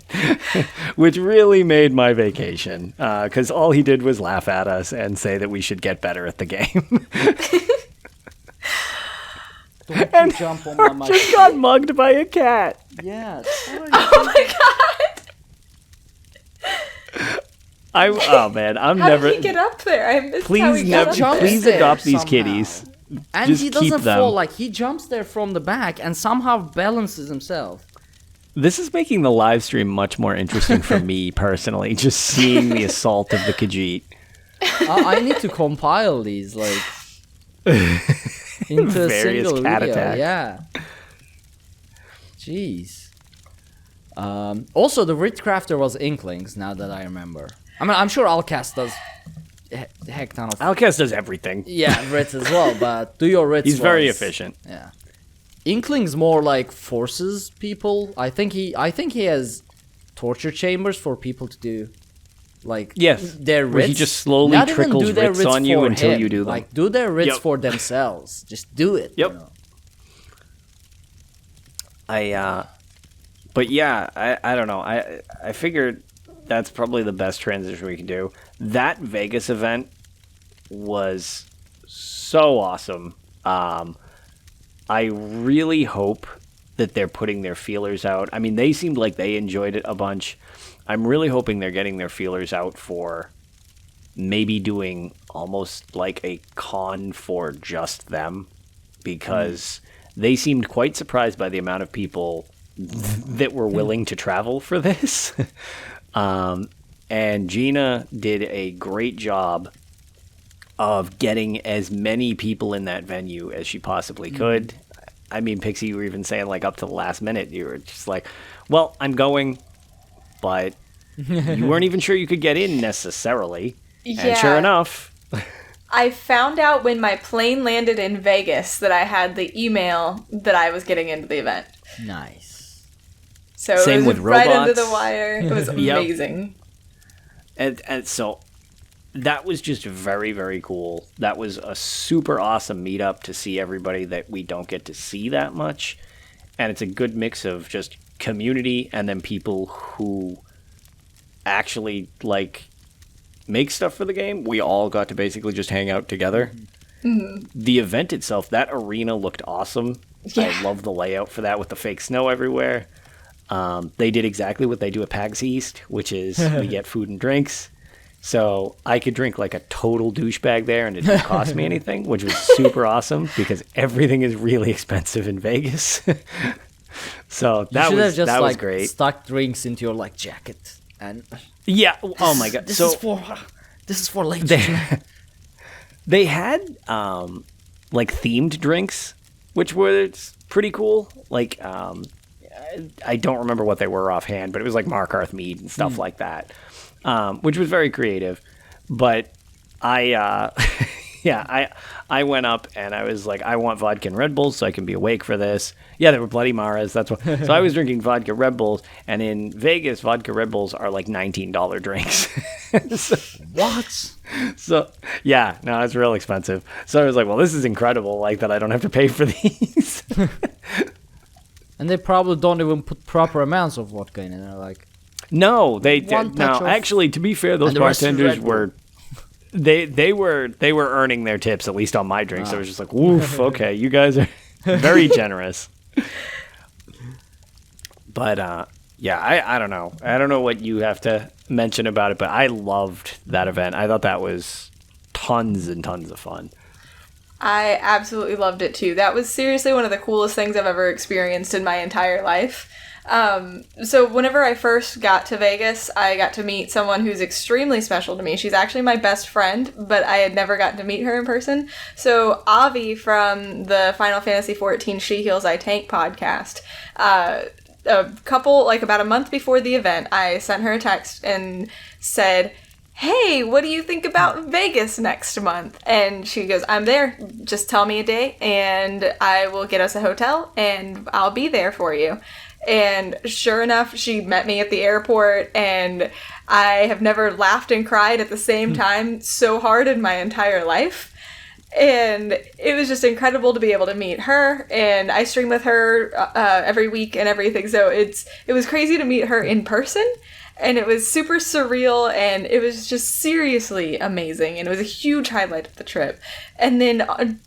which really made my vacation, because all he did was laugh at us and say that we should get better at the game. Don't jump on my Just got mugged by a cat. Yeah. Oh my god! Oh man, I'm How never. did he get up there? I missed how he Please got never. up jump there. Please there adopt these somehow. kitties. And Just he keep doesn't them. fall, like he jumps there from the back and somehow balances himself. This is making the live stream much more interesting for me personally. Just seeing the assault of the Khajiit. I need to compile these like into a Various single cat video. attacks. Yeah. Jeez. Also, the Rit Crafter was Inklings. Now that I remember, I mean, I'm sure Alcast does heck ton of. Alcast does everything. Yeah, Rits as well, but do your Rits. He's very was- efficient. Yeah. Inkling's more like forces people. I think he has torture chambers for people to do like Yes, their where writs. he just slowly Not even trickles do their writs on you for until him. you do them. Like do their writs Yep. for themselves. Just do it. Yep. You know? But yeah, I don't know. I figured that's probably the best transition we can do. That Vegas event was so awesome. I really hope that they're putting their feelers out. I mean, they seemed like they enjoyed it a bunch. I'm really hoping they're getting their feelers out for maybe doing almost like a con for just them, because they seemed quite surprised by the amount of people that were willing to travel for this. And Gina did a great job of getting as many people in that venue as she possibly could. I mean, Pixie, you were even saying like up to the last minute, you were just like, well, I'm going, but you weren't even sure you could get in necessarily. And sure enough, I found out when my plane landed in Vegas that I had the email that I was getting into the event. Nice. So Same it was with right under robots. the wire. It was Yep. amazing. and so that was just very, very cool. That was a super awesome meetup to see everybody that we don't get to see that much. And it's a good mix of just community and then people who actually like make stuff for the game. We all got to basically just hang out together. Mm-hmm. The event itself, that arena looked awesome. Yeah. I love the layout for that with the fake snow everywhere. They did exactly what they do at PAX East, which is we get food and drinks. So I could drink like a total douchebag there and it didn't cost me anything, which was super awesome because everything is really expensive in Vegas. So that was like great. stuck drinks into your like jacket and Yeah. Oh my god. This So is for later. they had like themed drinks, which were pretty cool. Like I don't remember what they were offhand, but it was like Markarth mead and stuff like that, which was very creative. But I went up and I was like, I want vodka and Red Bulls so I can be awake for this. Yeah, they were Bloody Maras. That's what. So I was drinking vodka Red Bulls, and in Vegas, vodka Red Bulls are like $19 drinks. What? So yeah, no, it's real expensive. So I was like, well, this is incredible. Like that, I don't have to pay for these. And they probably don't even put proper amounts of vodka in it. They're like, No, they One did. No, touch of- actually, to be fair, those And the rest is bartenders Red Bull. were. They were earning their tips, at least on my drinks. So I was just like, woof, okay, you guys are very generous. But yeah, I don't know. I don't know what you have to mention about it, but I loved that event. I thought that was tons and tons of fun. I absolutely loved it too. That was seriously one of the coolest things I've ever experienced in my entire life. So whenever I first got to Vegas, I got to meet someone who's extremely special to me. She's actually my best friend, but I had never gotten to meet her in person. So Avi from the Final Fantasy XIV She Heals I Tank podcast, about a month before the event, I sent her a text and said, hey, what do you think about Vegas next month? And she goes, I'm there. Just tell me a day and I will get us a hotel and I'll be there for you. And sure enough, she met me at the airport, and I have never laughed and cried at the same time so hard in my entire life. And it was just incredible to be able to meet her, and I stream with her every week and everything, so it was crazy to meet her in person. And it was super surreal, and it was just seriously amazing, and it was a huge highlight of the trip. And then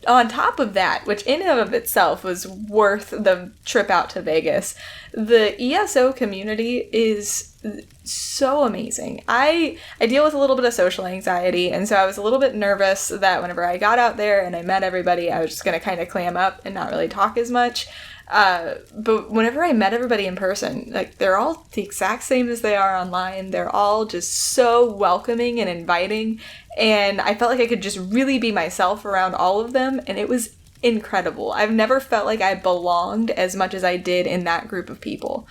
on top of that, which in and of itself was worth the trip out to Vegas, the ESO community is so amazing. I deal with a little bit of social anxiety, and so I was a little bit nervous that whenever I got out there and I met everybody, I was just going to kind of clam up and not really talk as much. But whenever I met everybody in person, like, they're all the exact same as they are online. They're all just so welcoming and inviting, and I felt like I could just really be myself around all of them, and it was incredible. I've never felt like I belonged as much as I did in that group of people.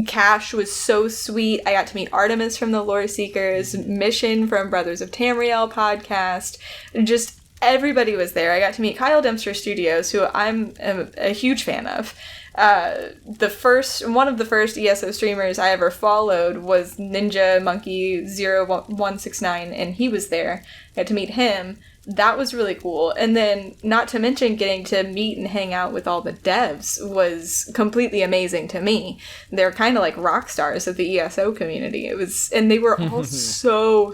Cash was so sweet. I got to meet Artemis from the Lore Seekers, Mission from Brothers of Tamriel Podcast, just everybody was there. I got to meet Kyle Dempster Studios, who I'm a huge fan of. One of the first ESO streamers I ever followed was Ninja Monkey 0169, and he was there. I got to meet him. That was really cool. And then, not to mention, getting to meet and hang out with all the devs was completely amazing to me. They're kind of like rock stars of the ESO community. And they were all so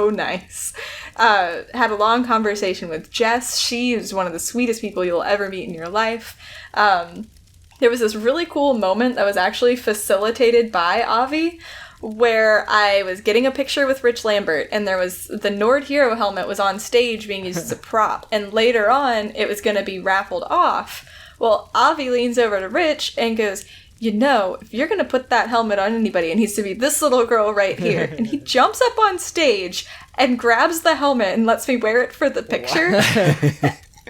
nice. Had a long conversation with Jess. She is one of the sweetest people you'll ever meet in your life. There was this really cool moment that was actually facilitated by Avi, where I was getting a picture with Rich Lambert, and there was the Nord Hero helmet was on stage being used as a prop, and later on it was going to be raffled off. Well, Avi leans over to Rich and goes, you know, if you're going to put that helmet on anybody, it needs to be this little girl right here. And he jumps up on stage and grabs the helmet and lets me wear it for the picture.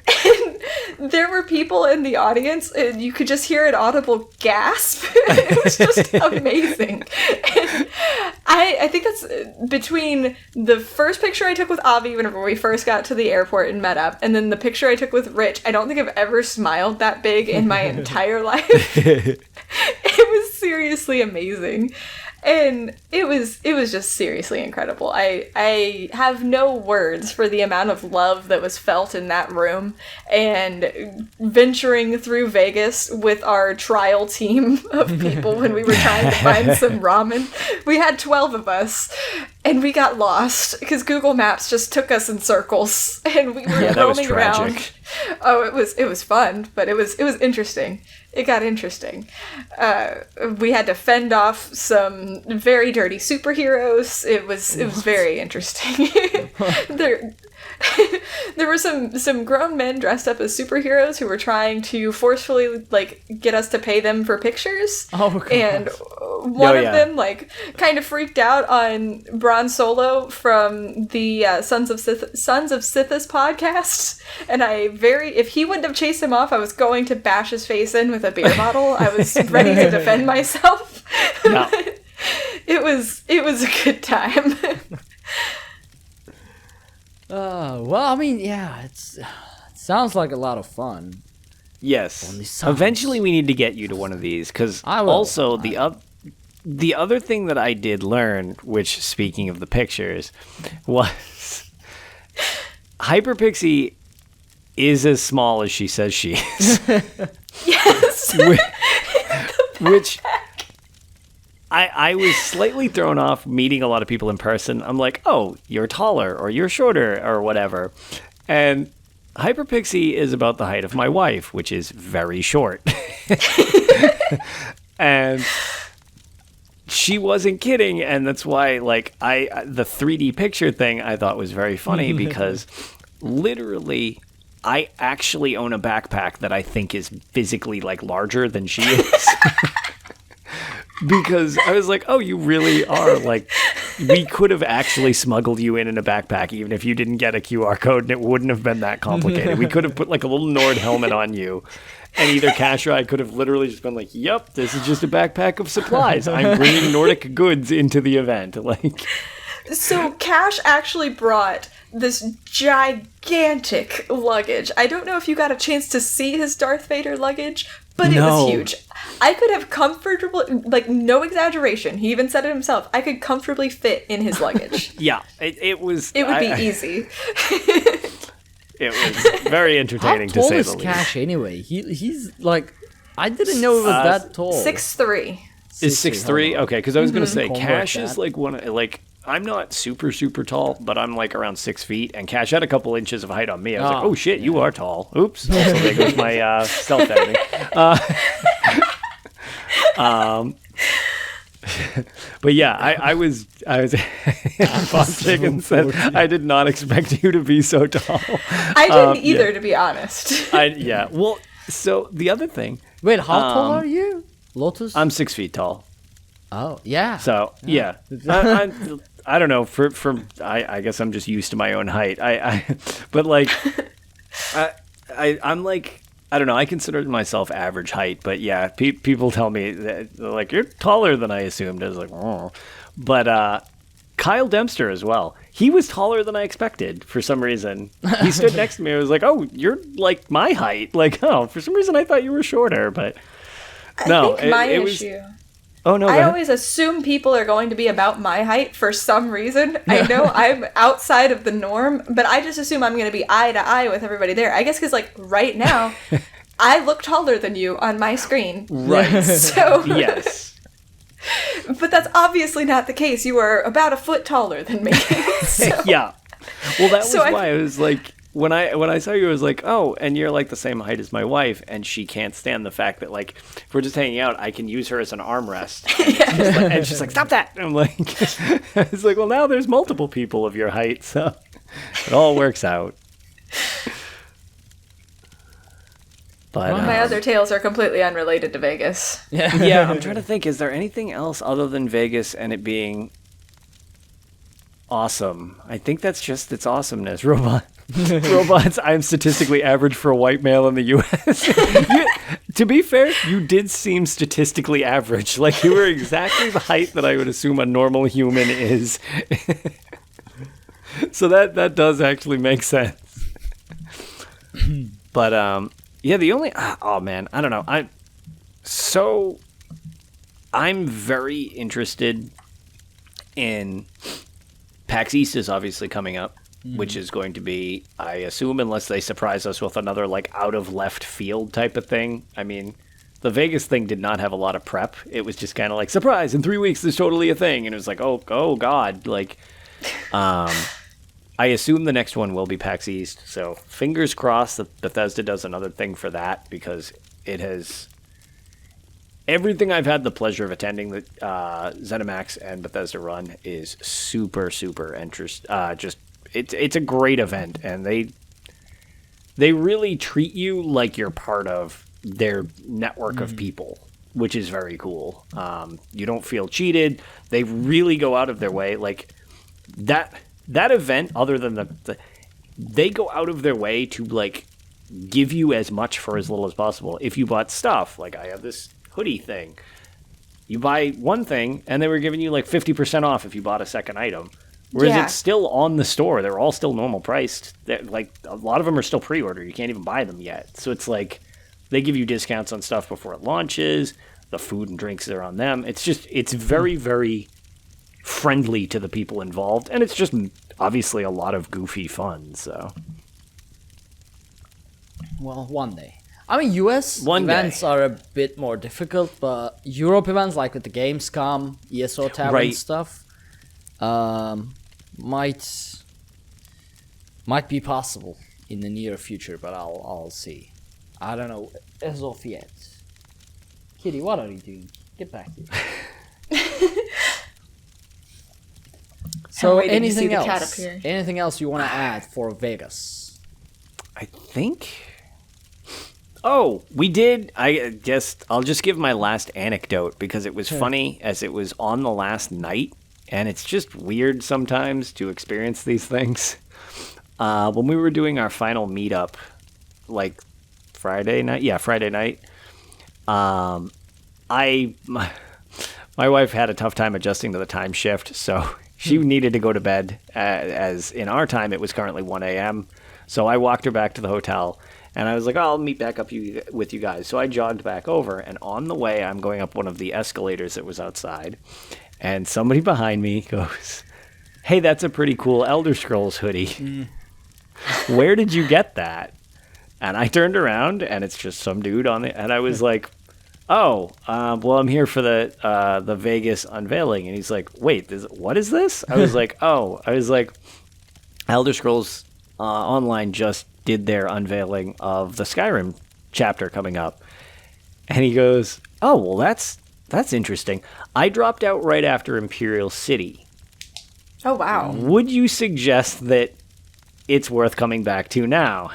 And there were people in the audience, and you could just hear an audible gasp. It was just amazing. And I think that's between the first picture I took with Avi whenever we first got to the airport and met up, and then the picture I took with Rich. I don't think I've ever smiled that big in my entire life. It was seriously amazing. And it was just seriously incredible. I have no words for the amount of love that was felt in that room. And venturing through Vegas with our trial team of people when we were trying to find some ramen. We had 12 of us, and we got lost because Google Maps just took us in circles, and we were roaming around. Oh, it was fun, but it was interesting. It got interesting. We had to fend off some very dirty superheroes. It was very interesting. There were some grown men dressed up as superheroes who were trying to forcefully, like, get us to pay them for pictures. Oh, God. And one of them, like, kind of freaked out on Bron Solo from the Sons of Sithis podcast. And if he wouldn't have chased him off, I was going to bash his face in with a beer bottle. I was ready to defend myself. Yeah. It was a good time. Well, I mean, yeah, it sounds like a lot of fun. Yes. Eventually we need to get you to one of these, because also the other thing that I did learn, which, speaking of the pictures, was HyperPixie is as small as she says she is. Yes. Which I was slightly thrown off meeting a lot of people in person. I'm like, oh, you're taller or you're shorter or whatever. And HyperPixie is about the height of my wife, which is very short. And she wasn't kidding, and that's why like the 3D picture thing I thought was very funny because literally I actually own a backpack that I think is physically like larger than she is. Because I was like, oh, you really are like, we could have actually smuggled you in a backpack even if you didn't get a QR code, and it wouldn't have been that complicated. We could have put like a little Nord helmet on you, and either Cash or I could have literally just been like, yep, this is just a backpack of supplies. I'm bringing Nordic goods into the event. Like, so Cash actually brought this gigantic luggage. I don't know if you got a chance to see his Darth Vader luggage, but it was huge. I could have comfortably, like, no exaggeration, he even said it himself, I could comfortably fit in his luggage. Yeah, it was... It would be easy. It was very entertaining, to say the least. How tall is Cash anyway? He's, like, I didn't know it was that tall. 6'3". Is 6'3"? Okay, because I was going to say, Cash is, like, I'm not super, super tall, but I'm like around 6 feet, and Cash had a couple inches of height on me. I was like, oh shit, you are tall. Oops. So there goes my self-editing. But yeah, I was Bob Chicken said, I did not expect you to be so tall. I didn't either, to be honest. Yeah. Well, so the other thing. Wait, how tall are you, Lotus? I'm 6 feet tall. Oh, yeah. So, yeah. I don't know. I guess I'm just used to my own height. But like, I'm like, I don't know. I consider myself average height, but yeah, people tell me that they're like, you're taller than I assumed. I was like, oh. But Kyle Dempster as well. He was taller than I expected for some reason. He stood next to me. I was like, oh, you're like my height. Like, oh, for some reason I thought you were shorter, but no. I think my issue. Oh, no, I always assume people are going to be about my height for some reason. I know I'm outside of the norm, but I just assume I'm going to be eye to eye with everybody there. I guess because, like, right now, I look taller than you on my screen. Right. So yes. But that's obviously not the case. You are about a foot taller than me. So. Yeah. Well, that was why I was like, when I saw you, I was like, oh, and you're like the same height as my wife, and she can't stand the fact that, like, if we're just hanging out, I can use her as an armrest. And she's like, stop that! And I'm like, it's like, well, now there's multiple people of your height, so it all works out. But my other tales are completely unrelated to Vegas. Yeah, I'm trying to think, is there anything else other than Vegas and it being awesome? I think that's just its awesomeness. Robots, I'm statistically average for a white male in the U.S. To be fair, you did seem statistically average. Like, you were exactly the height that I would assume a normal human is. So that does actually make sense. But, yeah, the only... Oh, man, I don't know. I'm very interested in... PAX East is obviously coming up. Which is going to be, I assume, unless they surprise us with another, like, out of left field type of thing. I mean, the Vegas thing did not have a lot of prep. It was just kind of like, surprise, in 3 weeks there's totally a thing. And it was like, oh God. Like, I assume the next one will be PAX East. So fingers crossed that Bethesda does another thing for that, because it has... Everything I've had the pleasure of attending that ZeniMax and Bethesda run is super, super just... It's a great event, and they really treat you like you're part of their network of people, which is very cool. You don't feel cheated. They really go out of their way. Like, that event, other than they go out of their way to, like, give you as much for as little as possible. If you bought stuff, like I have this hoodie thing, you buy one thing, and they were giving you, like, 50% off if you bought a second item. Whereas it's still on the store. They're all still normal priced. Like, a lot of them are still pre-order. You can't even buy them yet. So it's like they give you discounts on stuff before it launches. The food and drinks are on them. It's very, very friendly to the people involved. And it's just obviously a lot of goofy fun. So, well, one day. I mean, US events are a bit more difficult, but Europe events, like with the Gamescom, ESO Tavern stuff, might be possible in the near future, but I'll see. I don't know as of yet. Kitty, what are you doing? Get back here. So waiting to see anything the cat else? appear. Anything else you want to add for Vegas? I think. Oh, we did. I'll just give my last anecdote because it was funny as it was on the last night, and it's just weird sometimes to experience these things. When we were doing our final meetup, like Friday night, my wife had a tough time adjusting to the time shift, so she needed to go to bed. As in our time, it was currently 1 a.m. So I walked her back to the hotel, and I was like, I'll meet back up with you guys. So I jogged back over, and on the way, I'm going up one of the escalators that was outside, and somebody behind me goes, "Hey, that's a pretty cool Elder Scrolls hoodie. Where did you get that?" And I turned around, and it's just some dude and I was like, "Oh, well, I'm here for the Vegas unveiling." And he's like, "Wait, what is this?" I was like, Elder Scrolls Online just did their unveiling of the Skyrim chapter coming up." And he goes, "Oh, well, that's interesting. I dropped out right after Imperial City. Oh, wow. Would you suggest that it's worth coming back to now?"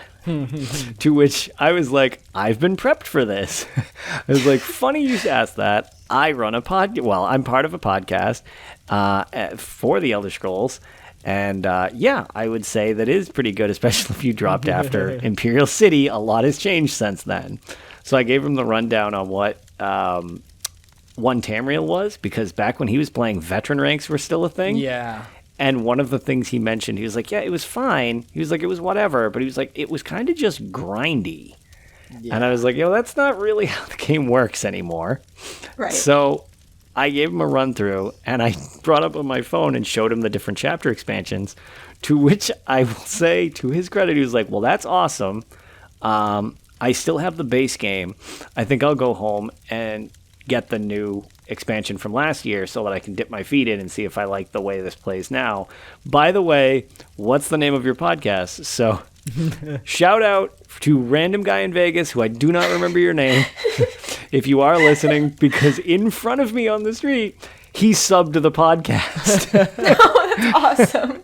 To which I was like, "I've been prepped for this." I was like, "Funny you asked that. I run a well, I'm part of a podcast for the Elder Scrolls. And yeah, I would say that is pretty good, especially if you dropped after Imperial City. A lot has changed since then." So I gave him the rundown on what One Tamriel was, because back when he was playing, veteran ranks were still a thing. Yeah. And one of the things he mentioned, he was like, "Yeah, it was fine." He was like, "It was whatever." But he was like, "It was kind of just grindy." Yeah. And I was like, that's not really how the game works anymore. Right. So I gave him a run through, and I brought up on my phone and showed him the different chapter expansions, to which I will say, to his credit, he was like, "Well, that's awesome. I still have the base game. I think I'll go home and get the new expansion from last year so that I can dip my feet in and see if I like the way this plays now. By the way, what's the name of your podcast?" So shout out to random guy in Vegas who I do not remember your name if you are listening, because in front of me on the street, he subbed to the podcast. Oh, that's awesome.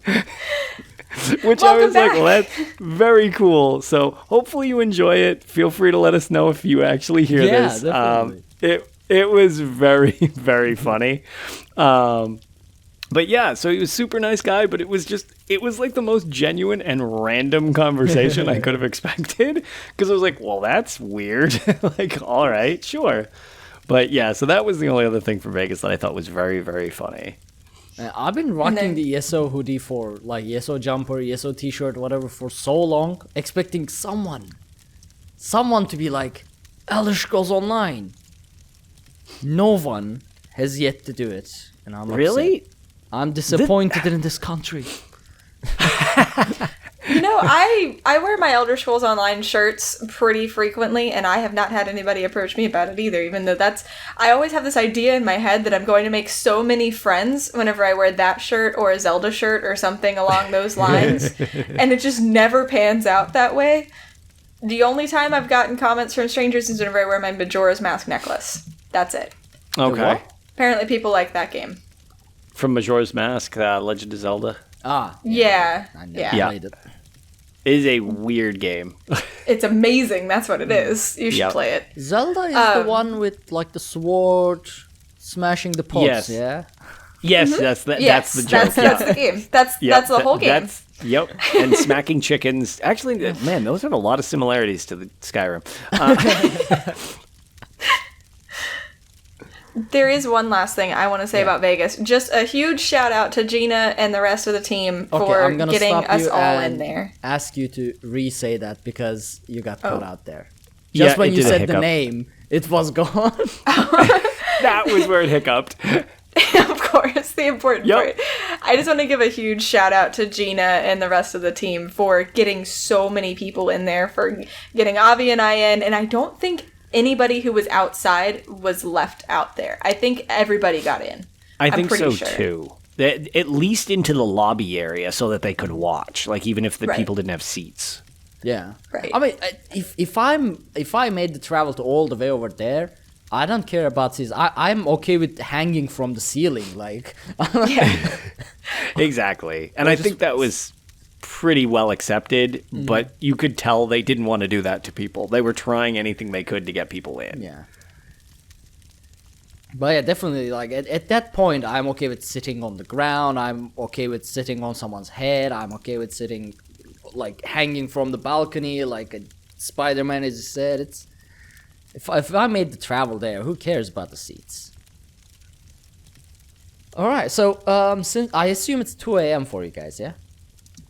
Which Welcome I was back. like, well, that's very cool. So hopefully you enjoy it. Feel free to let us know if you actually hear this. Definitely. It was very, very funny. But yeah, so he was a super nice guy, but it was like the most genuine and random conversation I could have expected. Because I was like, well, that's weird. Like, all right, sure. But yeah, so that was the only other thing from Vegas that I thought was very, very funny. I've been rocking the ESO hoodie for, like, ESO jumper, ESO t-shirt, whatever, for so long, expecting someone to be like, Elder Scrolls Online. No one has yet to do it, and I'm Really? upset. I'm disappointed in this country. You know, I wear my Elder Scrolls Online shirts pretty frequently, and I have not had anybody approach me about it either, even though I always have this idea in my head that I'm going to make so many friends whenever I wear that shirt or a Zelda shirt or something along those lines, and it just never pans out that way. The only time I've gotten comments from strangers is whenever I wear my Majora's Mask necklace. That's it. Okay. Apparently people like that game. From Majora's Mask, Legend of Zelda. Yeah. I never played it. It is a weird game. It's amazing, that's what it is. You should play it. Zelda is the one with, like, the sword smashing the pots, Yes. yeah? Yes, that's the joke. That's the game. That's the whole game. Yep, and smacking chickens. Actually, man, those have a lot of similarities to the Skyrim. There is one last thing I want to say about Vegas. Just a huge shout out to Gina and the rest of the team for I'm gonna getting stop us you all and in there. ask you to re-say that because you got cut out there. Yeah, Just when it you did a said the hiccup. name, it was gone. That was where it hiccuped. Of course, the important part. I just want to give a huge shout out to Gina and the rest of the team for getting so many people in there, for getting Avi and I in, and I don't think anybody who was outside was left out there. I think everybody got in. I think so sure. too. At least into the lobby area so that they could watch, like even if the people didn't have seats. Yeah. Right. I mean, if I made the travel to all the way over there, I don't care about seats. I'm okay with hanging from the ceiling, like. Exactly. And I think that was pretty well accepted, but you could tell they didn't want to do that to people. They were trying anything they could to get people in. Yeah. But yeah, definitely, like, at that point, I'm okay with sitting on the ground. I'm okay with sitting on someone's head. I'm okay with sitting, like, hanging from the balcony, like a Spider-Man, as you said. It's... If I made the travel there, who cares about the seats? Alright, so, since I assume it's 2 a.m. for you guys, yeah?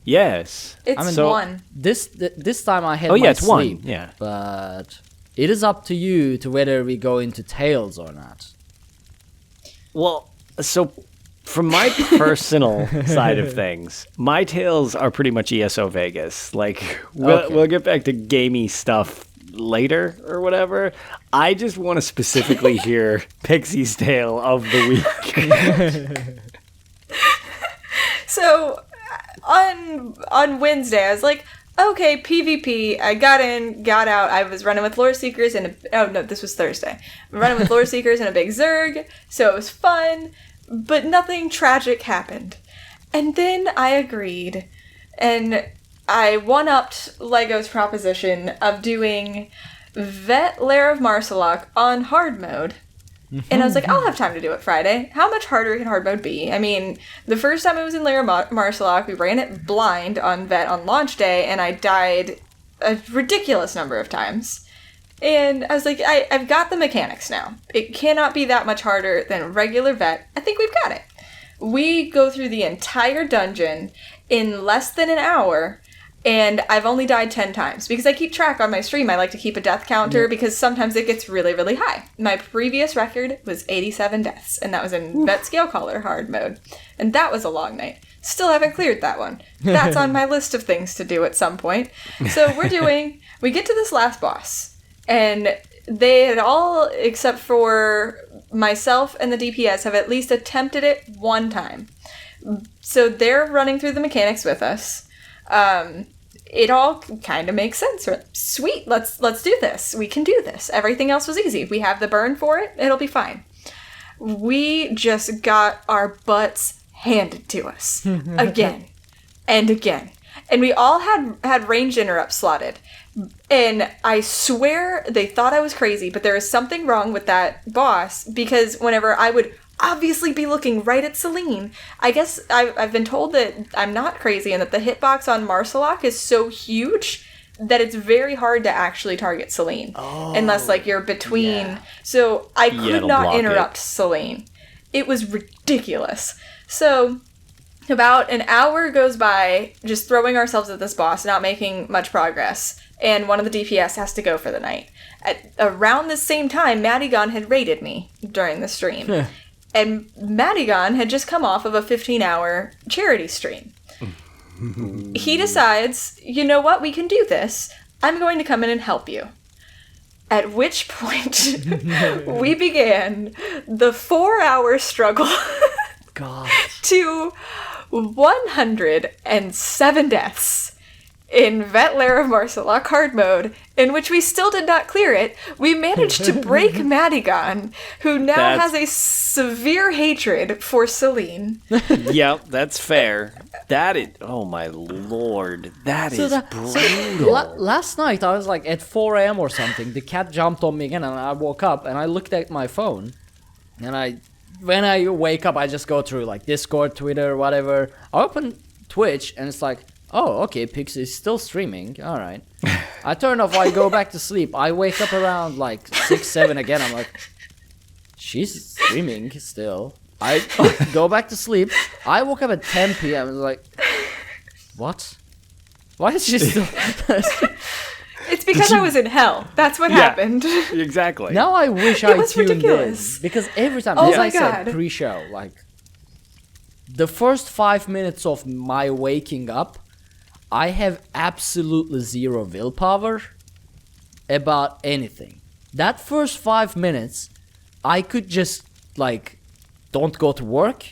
Yes. It's 1. This time I had Oh, my yeah, it's sleep. 1. Yeah. But it is up to you to whether we go into Tales or not. Well, so from my personal side of things, my tales are pretty much ESO Vegas. Like, we'll get back to gamey stuff later or whatever. I just want to specifically hear Pixie's tale of the week. So on Wednesday, I was like, okay, PvP. I got in, got out. I was running with Lore Seekers this was Thursday. I'm running with Lore Seekers and a big Zerg, so it was fun, but nothing tragic happened. And then I agreed, and I one-upped Lego's proposition of doing Vet Lair of Marsalok on hard mode. And I was like, I'll have time to do it Friday. How much harder can hard mode be? I mean, the first time I was in Lair of Marsalok, we ran it blind on Vet on launch day, and I died a ridiculous number of times. And I was like, I've got the mechanics now. It cannot be that much harder than regular Vet. I think we've got it. We go through the entire dungeon in less than an hour, and I've only died 10 times. Because I keep track on my stream, I like to keep a death counter, because sometimes it gets really, really high. My previous record was 87 deaths, and that was in Vet Scale Caller hard mode. And that was a long night. Still haven't cleared that one. That's on my list of things to do at some point. So we get to this last boss, and they had all, except for myself and the DPS, have at least attempted it one time. So they're running through the mechanics with us. It all kind of makes sense. Sweet, let's do this. We can do this. Everything else was easy. We have the burn for it. It'll be fine. We just got our butts handed to us again and again. And we all had range interrupts slotted. And I swear they thought I was crazy, but there is something wrong with that boss, because whenever I would obviously be looking right at Celine, I guess I've been told that I'm not crazy and that the hitbox on Marsalok is so huge that it's very hard to actually target Celine unless like you're between. Yeah. So I could not interrupt Celine. It was ridiculous. So about an hour goes by just throwing ourselves at this boss, not making much progress. And one of the DPS has to go for the night. At around the same time, Madigan had raided me during the stream. And Madigan had just come off of a 15-hour charity stream. He decides, you know what, we can do this. I'm going to come in and help you. At which point, we began the 4-hour struggle to 107 deaths in Vet Lair of Marsalok hard mode, in which we still did not clear it. We managed to break Madigan, who now has a severe hatred for Celine. Yep, that's fair. That is, oh my lord, that is brutal. Last night I was like at 4 a.m. or something. The cat jumped on me again, and I woke up and I looked at my phone, and when I wake up I just go through like Discord, Twitter, whatever. I open Twitch and it's like, oh, okay, Pixie's still streaming. All right. I turn off, I go back to sleep. I wake up around like 6, 7 again. I'm like, she's streaming still. I go back to sleep. I woke up at 10 p.m. and like, what? Why is she still... It's because I was in hell. That's what happened. Exactly. Now I wish I tuned ridiculous. in. Because every time, oh as I God. said pre-show, like, the first 5 minutes of my waking up, I have absolutely zero willpower about anything. That first 5 minutes, I could just, like, don't go to work,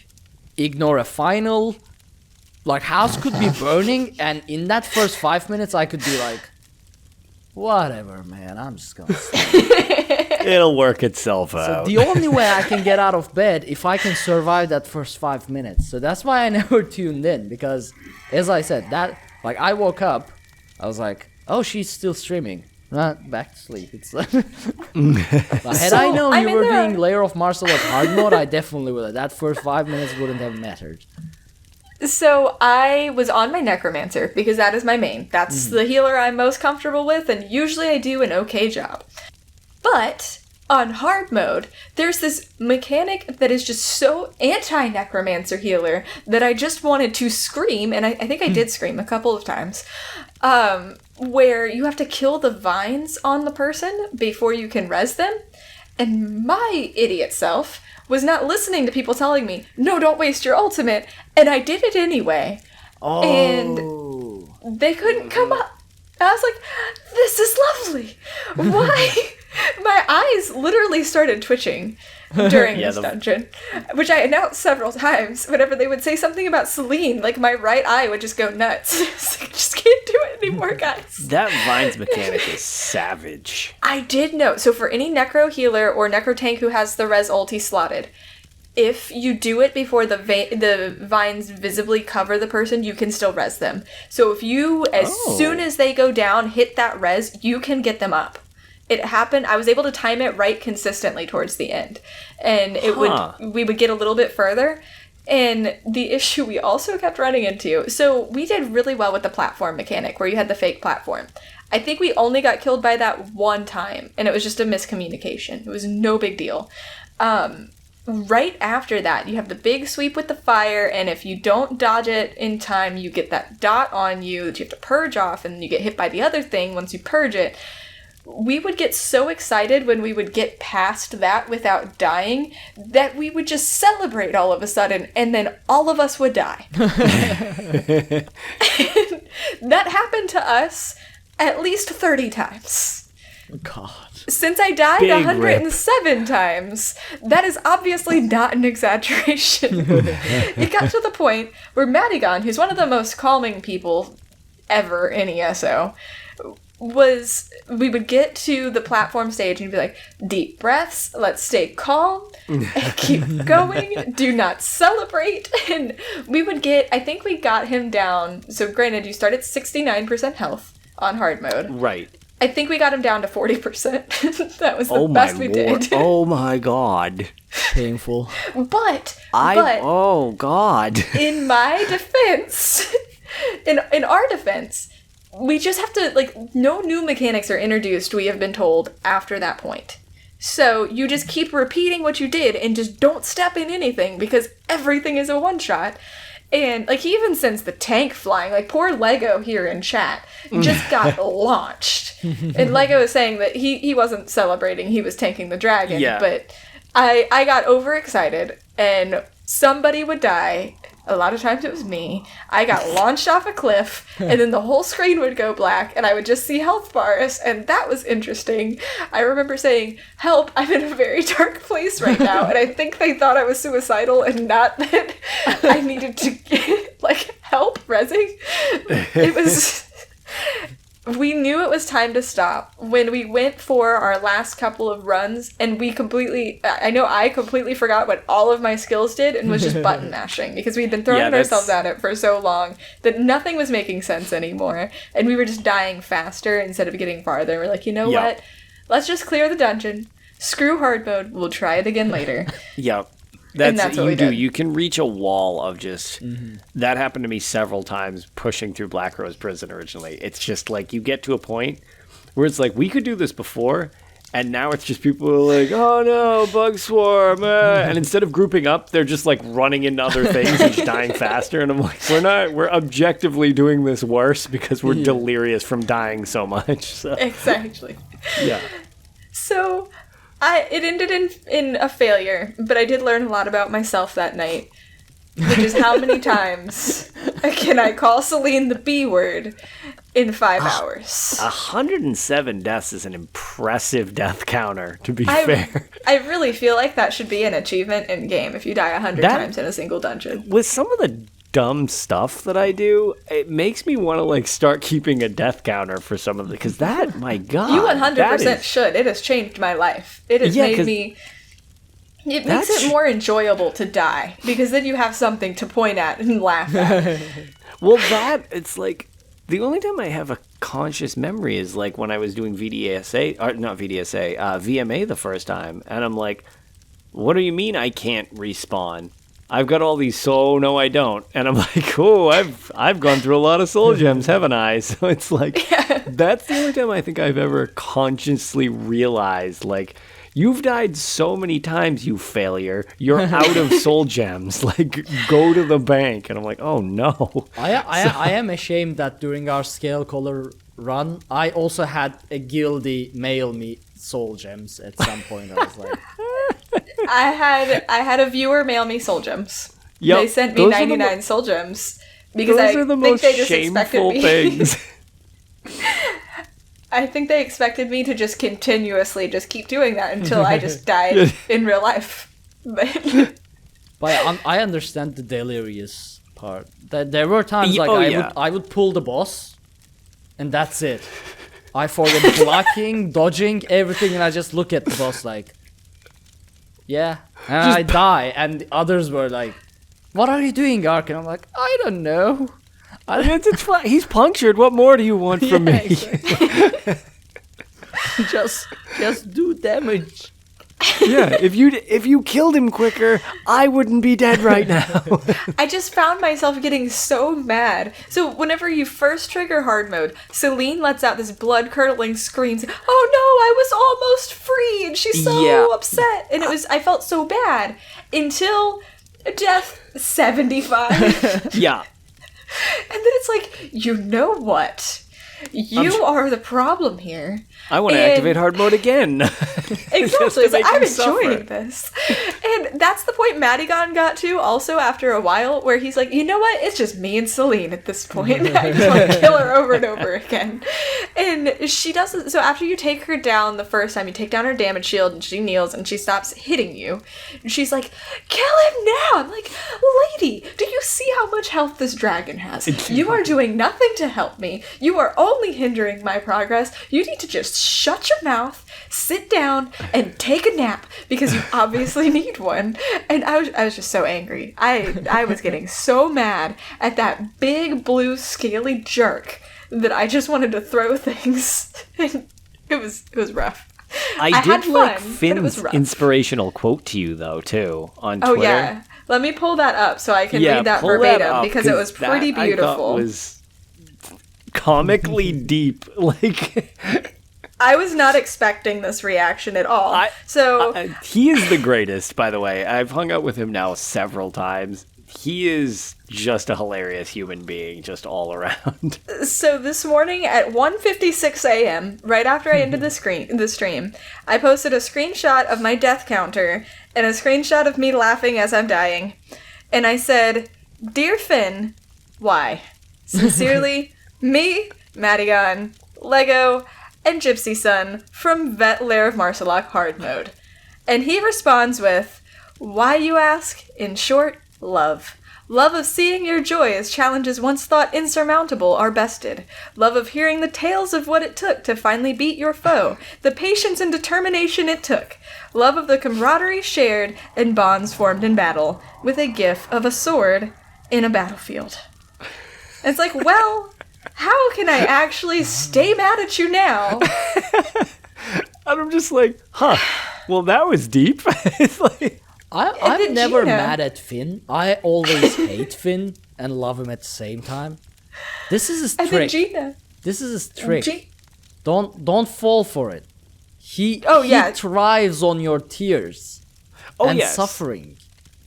ignore a final, like, house could be burning, and in that first 5 minutes, I could be like, whatever, man, I'm just gonna sleep. It'll work itself So out. the only way I can get out of bed if I can survive that first 5 minutes. So that's why I never tuned in, because as I said, that like I woke up, I was like, oh, she's still streaming. Back to sleep. It's but had I known I'm you were in there. doing Layer of Marcellus hard mode, I definitely would have. That first 5 minutes wouldn't have mattered. So I was on my Necromancer because that is my main. That's the healer I'm most comfortable with, and usually I do an okay job. But on hard mode, there's this mechanic that is just so anti-Necromancer healer that I just wanted to scream, and I think I did scream a couple of times, where you have to kill the vines on the person before you can res them. And my idiot self was not listening to people telling me, no, don't waste your ultimate, and I did it anyway. Oh. And they couldn't come up. I was like, this is lovely. Why? My eyes literally started twitching during this dungeon, which I announced several times. Whenever they would say something about Celine, like my right eye would just go nuts. I just can't do it anymore, guys. That Vines mechanic is savage. I did know. So for any Necro healer or Necro tank who has the res ulti slotted, if you do it before the vines visibly cover the person, you can still res them. So if you, as soon as they go down, hit that res, you can get them up. It happened. I was able to time it right consistently towards the end, and we would get a little bit further. And the issue we also kept running into, so we did really well with the platform mechanic where you had the fake platform. I think we only got killed by that one time, and it was just a miscommunication. It was no big deal. Right after that, you have the big sweep with the fire, and if you don't dodge it in time, you get that dot on you that you have to purge off, and you get hit by the other thing once you purge it. We would get so excited when we would get past that without dying that we would just celebrate all of a sudden, and then all of us would die. That happened to us at least 30 times. God. Since I died Big 107 times, that is obviously not an exaggeration. It got to the point where Madigan, who's one of the most calming people ever in ESO, we would get to the platform stage and he'd be like, deep breaths, let's stay calm, and keep going, do not celebrate. And we would get, I think we got him down, so granted, you start at 69% health on hard mode. Right. I think we got him down to 40%. That was the best we did. Oh my god. Painful. But oh god. in my defense, in our defense, we just have to, like, no new mechanics are introduced, we have been told, after that point. So you just keep repeating what you did and just don't step in anything because everything is a one-shot. And, like, he even sends the tank flying. Like, poor Lego here in chat just got launched. And Lego is saying that he wasn't celebrating, he was tanking the dragon. Yeah. But I got overexcited and somebody would die. A lot of times it was me. I got launched off a cliff, and then the whole screen would go black, and I would just see health bars, and that was interesting. I remember saying, help, I'm in a very dark place right now, and I think they thought I was suicidal and not that I needed to get, like, help rezzing. It was... We knew it was time to stop when we went for our last couple of runs, and I completely forgot what all of my skills did and was just button mashing because we'd been throwing ourselves at it for so long that nothing was making sense anymore, and we were just dying faster instead of getting farther. We're like, you know what? Let's just clear the dungeon. Screw hard mode. We'll try it again later. Yep. That's what we did. You can reach a wall of just... That happened to me several times pushing through Black Rose Prison originally. It's just like you get to a point where it's like, we could do this before, and now it's just people are like, oh no, bug swarm. And instead of grouping up, they're just like running into other things and just dying faster. And I'm like, we're objectively doing this worse because we're delirious from dying so much. So. Exactly. Yeah. So... it ended in a failure, but I did learn a lot about myself that night. Which is how many times can I call Celine the B word in 5 hours? 107 deaths is an impressive death counter, to be fair. I really feel like that should be an achievement in game if you die 100 times in a single dungeon. With some of the dumb stuff that I do, it makes me want to like start keeping a death counter for some of the, because that, my God, you 100% should. It has changed my life. It has made me. It makes it more enjoyable to die because then you have something to point at and laugh at. Well, it's like the only time I have a conscious memory is like when I was doing VMA the first time, and I'm like, what do you mean I can't respawn? I've got all these no I don't. And I'm like, oh, I've gone through a lot of soul gems, haven't I? So it's like, that's the only time I think I've ever consciously realized, like, you've died so many times, you failure. You're out of soul gems. Like, go to the bank. And I'm like, oh no. I am ashamed that during our scale color run, I also had a guildy mail me soul gems at some point. I was like, I had a viewer mail me soul gems. Yep, they sent me 99 soul gems because I think they just expected me. Things. I think they expected me to just continuously just keep doing that until I just died in real life. But I understand the delirious part. There were times like I would pull the boss, and that's it. I forget blocking, dodging, everything, and I just look at the boss like, yeah, and I die. And the others were like, "What are you doing, Ark?" And I'm like, "I don't know." He's punctured. What more do you want from me? Exactly. just do damage. Yeah, if you killed him quicker, I wouldn't be dead right now. I just found myself getting so mad. So whenever you first trigger hard mode, Celine lets out this blood-curdling scream. Oh no, I was almost free, and she's so upset. And I felt so bad until death 75. Yeah. And then it's like, you know what? You are the problem here. I want to activate hard mode again. Exactly. It's like, I'm enjoying this. And that's the point Madigan got to also after a while, where he's like, you know what? It's just me and Celine at this point. I just want to kill her over and over again. And she doesn't. So after you take her down the first time, you take down her damage shield and she kneels and she stops hitting you. And she's like, kill him now. I'm like, lady, do you see how much health this dragon has? You are doing nothing to help me. You are only hindering my progress. You need to just shut your mouth, sit down, and take a nap because you obviously need one. And I was just so angry. I was getting so mad at that big blue scaly jerk that I just wanted to throw things. And it was rough. I did like Finn's inspirational quote to you though too on Twitter. Oh yeah, let me pull that up so I can read that verbatim because it was pretty beautiful. I thought was comically deep. Like, I was not expecting this reaction at all. He is the greatest, by the way. I've hung out with him now several times. He is just a hilarious human being, just all around. So this morning at 1:56 a.m., right after I ended the stream, I posted a screenshot of my death counter and a screenshot of me laughing as I'm dying. And I said, "Dear Finn, why? Sincerely, me, Madigan, Lego, and Gypsy Sun from Vet Lair of Marsalok hard mode." And he responds with, "Why, you ask? In short, love. Love of seeing your joy as challenges once thought insurmountable are bested. Love of hearing the tales of what it took to finally beat your foe, the patience and determination it took. Love of the camaraderie shared and bonds formed in battle, with a gif of a sword in a battlefield." It's like, well, how can I actually stay mad at you now? And I'm just like, huh, well, that was deep. It's like, I'm never mad at Finn. I always hate Finn and love him at the same time. This is his trick. This is his trick. Don't fall for it. He thrives on your tears and suffering.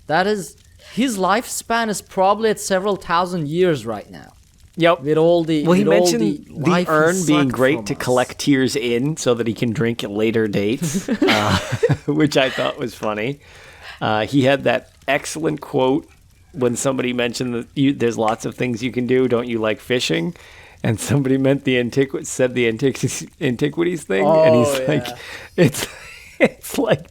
That is, his lifespan is probably at several thousand years right now. Yep. With all the he mentioned the urn being great to collect tears in so that he can drink at later dates, which I thought was funny. He had that excellent quote when somebody mentioned that there's lots of things you can do. Don't you like fishing? And somebody meant said the antiquities thing, and he's like, it's like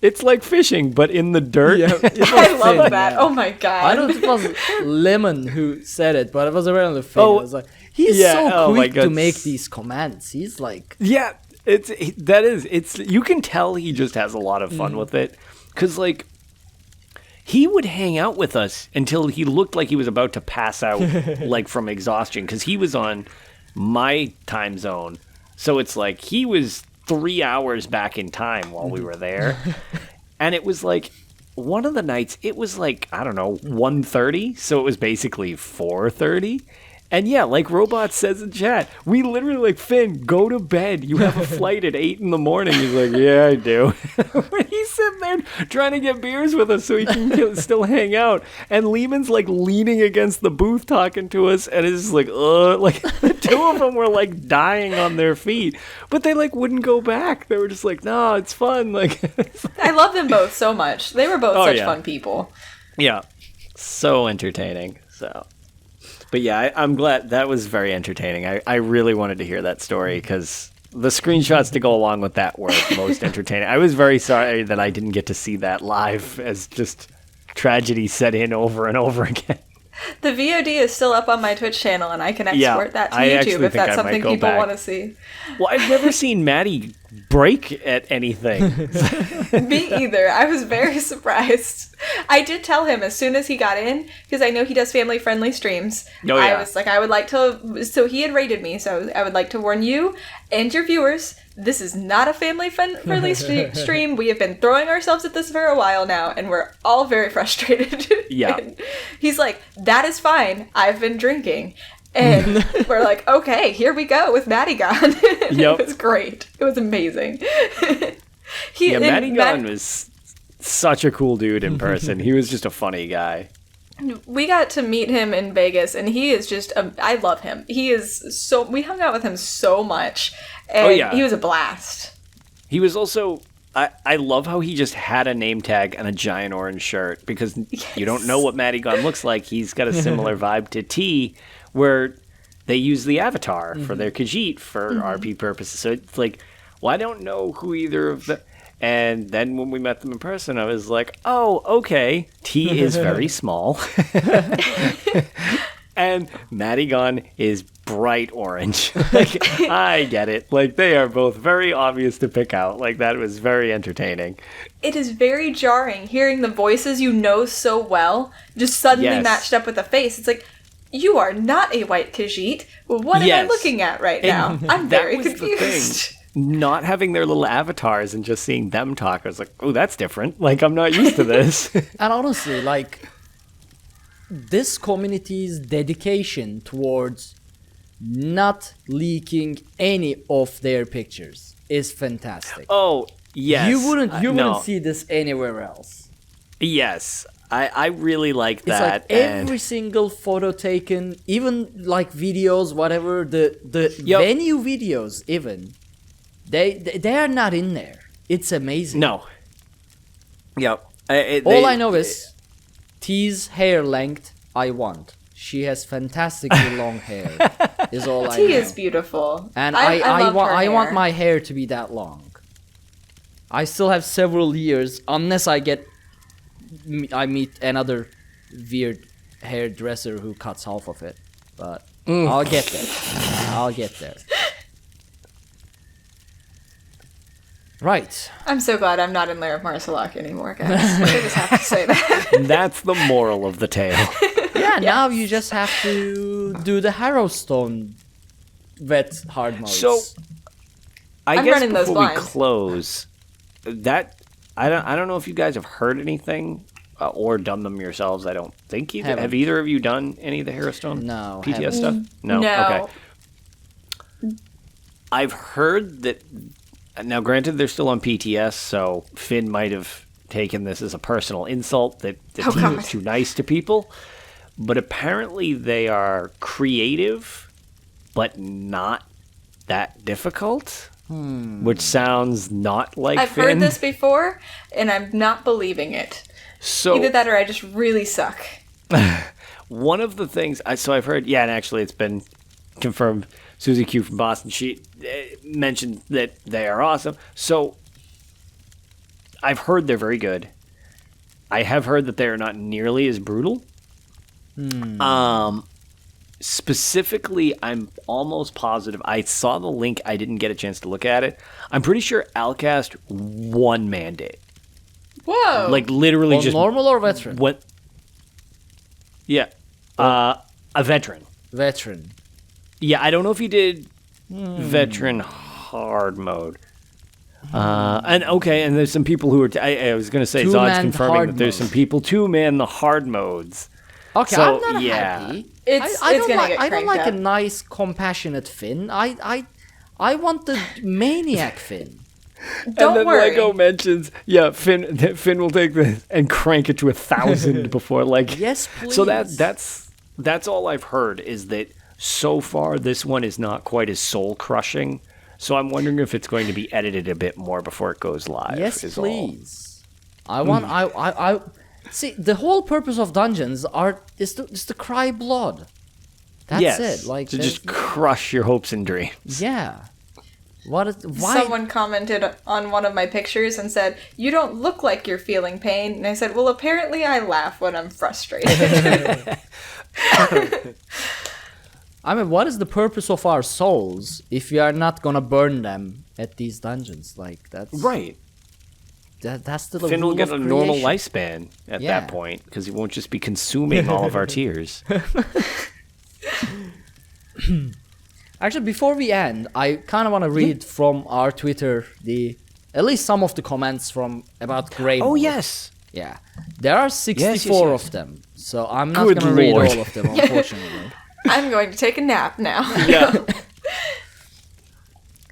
It's like fishing, but in the dirt. Yeah, it was I love Finn, that. yeah. Oh my god. I don't know if it was Lemon who said it, but it was around the Finn. Oh, I was like, he's yeah, so oh my quick to God. make these comments. He's like, Yeah, you can tell he just has a lot of fun with it, because like he would hang out with us until he looked like he was about to pass out, like from exhaustion, because he was on my time zone, so it's like he was 3 hours back in time while we were there, and it was like one of the nights it was like, I don't know, 1:30, so it was basically 4:30. And yeah, like Robot says in chat, we literally like, Finn, go to bed. You have a flight at 8 a.m. He's like, yeah, I do. He's sitting there trying to get beers with us so he can still hang out. And Lehman's like leaning against the booth talking to us, and it's just like, like the two of them were like dying on their feet, but they like wouldn't go back. They were just like, no, it's fun. Like, I love them both so much. They were both such fun people. Yeah, so entertaining. So. But yeah, I'm glad. That was very entertaining. I really wanted to hear that story, because the screenshots to go along with that were most entertaining. I was very sorry that I didn't get to see that live, as just tragedy set in over and over again. The VOD is still up on my Twitch channel, and I can export that to YouTube if that's something people want to see. Well, I've never seen Maddie break at anything. Me either. I was very surprised. I did tell him as soon as he got in, because I know he does family-friendly streams. Oh, yeah. I was like, I would like to... So he had rated me, so I would like to warn you and your viewers, this is not a family-friendly stream. We have been throwing ourselves at this for a while now, and we're all very frustrated. Yeah. And he's like, that is fine. I've been drinking. And we're like, okay, here we go with Madigan. Yep. It was great. It was amazing. Madigan was such a cool dude in person. He was just a funny guy. We got to meet him in Vegas, and he is just, I love him. He is so, we hung out with him so much, and he was a blast. He was also, I love how he just had a name tag and a giant orange shirt, because you don't know what Madigan looks like. He's got a similar vibe to T, where they use the avatar for their Khajiit for RP purposes. So it's like, well, I don't know who either of them. And then when we met them in person, I was like, oh, okay, T is very small. And Madigan is bright orange. Like, I get it. Like, they are both very obvious to pick out. Like, that was very entertaining. It is very jarring hearing the voices you know so well just suddenly matched up with the face. It's like, you are not a white Khajiit. What am I looking at right now? I'm very confused. Not having their little avatars and just seeing them talk, I was like, oh, that's different. Like, I'm not used to this. And honestly, like, this community's dedication towards not leaking any of their pictures is fantastic. Oh, yes. You wouldn't see this anywhere else. Yes. I really like It's that. like every single photo taken, even like videos, whatever, the venue videos even, they are not in there. It's amazing. No. Yep. All I know is T's hair length I want. She has fantastically long hair. Is all I know. T is beautiful. And I want my hair to be that long. I still have several years unless I meet another weird hairdresser who cuts half of it. But I'll get there. Right. I'm so glad I'm not in Lair of Marsalak anymore, guys. I just have to say that. That's the moral of the tale. Yeah, now you just have to do the Harrowstone wet hard modes. So, I guess running those before we blinds. close, that I don't know if you guys have heard anything or done them yourselves. I don't think either. Haven't. Have either of you done any of the Harrowstone No, PTS haven't. stuff? No. No. Okay. I've heard that. Now, granted, they're still on PTS, so Finn might have taken this as a personal insult that the team is too nice to people. But apparently they are creative, but not that difficult, which sounds not like I've Finn. heard this before, and I'm not believing it. So Either that or I just really suck. one of the things, so I've heard, and actually it's been confirmed, Susie Q from Boston, she mentioned that they are awesome. So I've heard they're very good. I have heard that they're not nearly as brutal. Specifically, I'm almost positive. I saw the link. I didn't get a chance to look at it. I'm pretty sure Alcast one-manned it. Whoa! Like literally just normal or veteran? What? Yeah, a veteran. Veteran. Yeah, I don't know if he did veteran hard mode. And there's some people who are. I was going to say Zod's confirming that there's some people two-man the hard modes. Okay, so, I'm not happy. I don't like a nice, compassionate Finn. I want the maniac Finn. Don't worry. Lego mentions, Finn will take this and crank it to 1,000 before, like. Yes, please. So that's all I've heard is that so far this one is not quite as soul crushing. So I'm wondering if it's going to be edited a bit more before it goes live. Yes, please. I see. The whole purpose of dungeons is to cry blood. That's it. Like to just crush your hopes and dreams. Yeah. Why? Someone commented on one of my pictures and said, "You don't look like you're feeling pain." And I said, "Well, apparently I laugh when I'm frustrated." I mean, what is the purpose of our souls if we are not gonna burn them at these dungeons? Like that's right. That's the Finn rule will get of a creation. normal lifespan at that point because he won't just be consuming all of our tears. Actually, before we end, I kind of want to read from our Twitter at least some of the comments about Greymoor. Oh yes, yeah, there are 64 of them, so I'm not going to read all of them, unfortunately. I'm going to take a nap now. Yeah.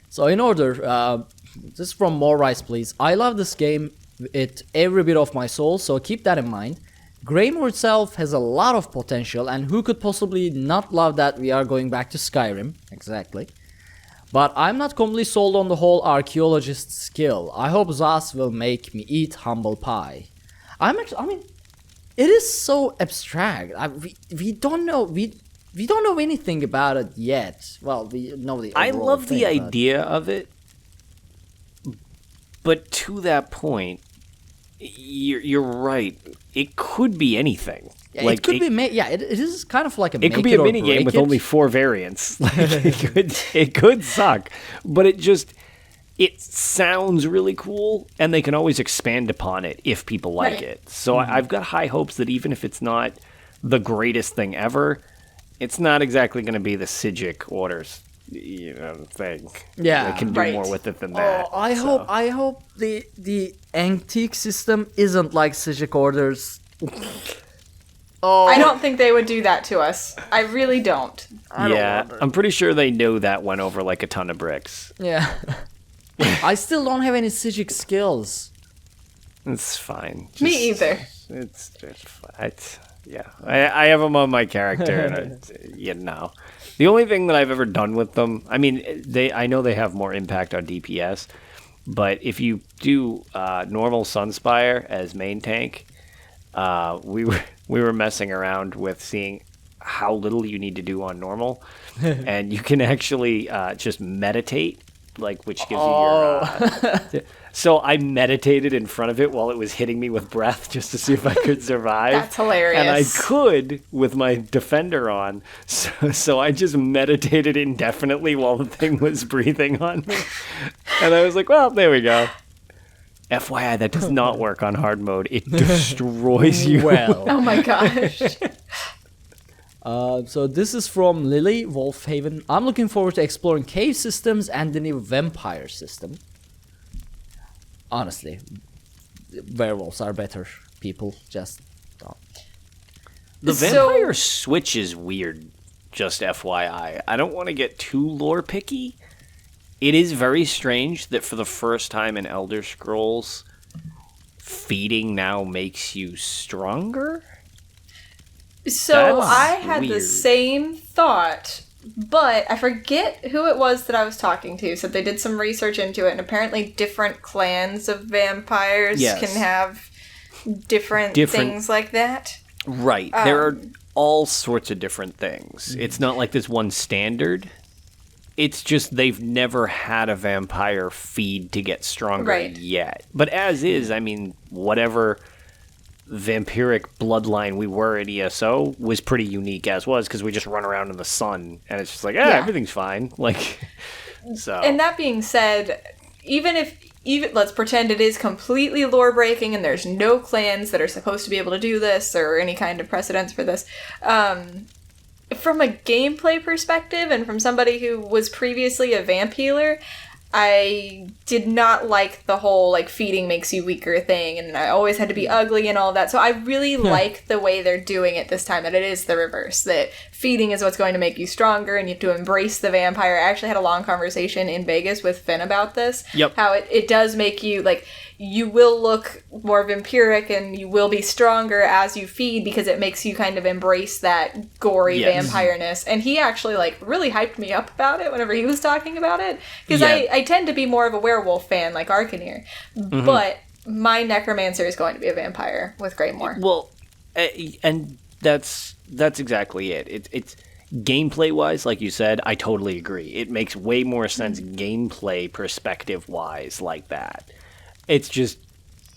So in order, this is from More Rice, please. I love this game with every bit of my soul, so keep that in mind. Greymoor itself has a lot of potential, and who could possibly not love that we are going back to Skyrim? Exactly. But I'm not completely sold on the whole archaeologist skill. I hope Zas will make me eat humble pie. It is so abstract. We don't know. We don't know anything about it yet. Well, we know the. I love the idea of it, but to that point, you're right. It could be anything. Yeah, it could be. It is kind of like a. It could be a mini game with only 4 variants. Like, it could suck, but it sounds really cool, and they can always expand upon it if people like it. So I've got high hopes that even if it's not the greatest thing ever, it's not exactly going to be the Sijic orders, thing. Yeah, they can do more with it than that. I hope the antique system isn't like Sijic orders. I don't think they would do that to us. I really don't. I'm pretty sure they know that went over like a ton of bricks. Yeah. I still don't have any Sijic skills. It's fine. Me either. It's I have them on my character, and the only thing that I've ever done with them, I mean, I know they have more impact on DPS, but if you do normal Sunspire as main tank, we were messing around with seeing how little you need to do on normal, and you can actually just meditate, like, which gives you your. So I meditated in front of it while it was hitting me with breath just to see if I could survive. That's hilarious. And I could with my defender on. So I just meditated indefinitely while the thing was breathing on me. And I was like, well, there we go. FYI, that does not work on hard mode. It destroys you. Well. Oh my gosh. So this is from Lily Wolfhaven. I'm looking forward to exploring cave systems and the new vampire system. Honestly, werewolves are better. People just don't. The vampire switch is weird, just FYI. I don't want to get too lore picky. It is very strange that for the first time in Elder Scrolls, feeding now makes you stronger? So I had the same thought, but I forget who it was that I was talking to. So they did some research into it, and apparently different clans of vampires can have different things like that. Right. There are all sorts of different things. It's not like there's one standard. It's just they've never had a vampire feed to get stronger yet. But as is, I mean, whatever vampiric bloodline we were at ESO was pretty unique as was, because we just run around in the sun and it's just like, everything's fine. Like, so. And that being said, even let's pretend it is completely lore breaking and there's no clans that are supposed to be able to do this or any kind of precedence for this. From a gameplay perspective and from somebody who was previously a vamp healer, I did not like the whole, like, feeding makes you weaker thing, and I always had to be ugly and all of that. So I really like the way they're doing it this time, that it is the reverse, that feeding is what's going to make you stronger, and you have to embrace the vampire. I actually had a long conversation in Vegas with Finn about this. Yep. How it does make you, like, you will look more vampiric and you will be stronger as you feed, because it makes you kind of embrace that gory vampireness. And he actually, like, really hyped me up about it whenever he was talking about it. Because I tend to be more of a werewolf fan, like Arkhaniir. Mm-hmm. But my necromancer is going to be a vampire with Greymoor. Well, and that's exactly it. It's gameplay-wise, like you said, I totally agree. It makes way more sense gameplay perspective-wise like that. It's just,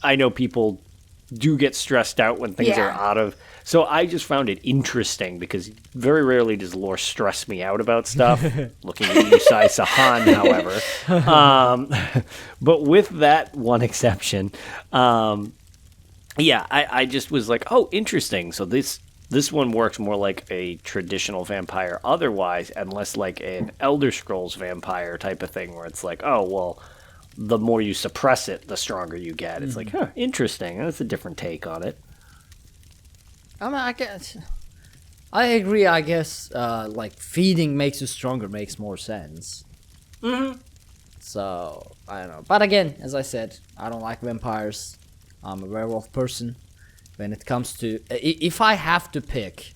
I know people do get stressed out when things are out of... So I just found it interesting, because very rarely does lore stress me out about stuff. Looking at you, Sai Sahan, however. But with that one exception, I just was like, oh, interesting. So this one works more like a traditional vampire otherwise, and less like an Elder Scrolls vampire type of thing, where it's like, oh, well... the more you suppress it, the stronger you get. It's like, interesting. That's a different take on it. I mean, I agree, I guess, like, feeding makes you stronger makes more sense. Mm-hmm. So, I don't know. But again, as I said, I don't like vampires. I'm a werewolf person. When it comes to... if I have to pick...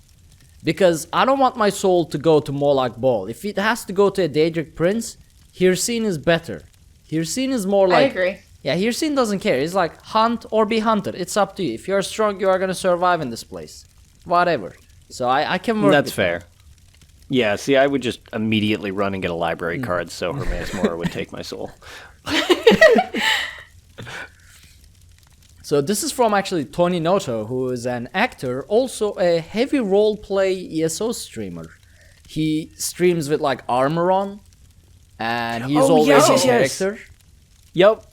Because I don't want my soul to go to Molag Bal. If it has to go to a Daedric Prince, Hircine is better. Hircine is more like... I agree. Yeah, Hircine doesn't care. It's like, hunt or be hunted. It's up to you. If you're strong, you are going to survive in this place. Whatever. So I can work. That's fair. Yeah, see, I would just immediately run and get a library card so Hermaeus Mora would take my soul. So this is from actually Tony Noto, who is an actor, also a heavy roleplay ESO streamer. He streams with, like, armor on. And he's always a character. Yep.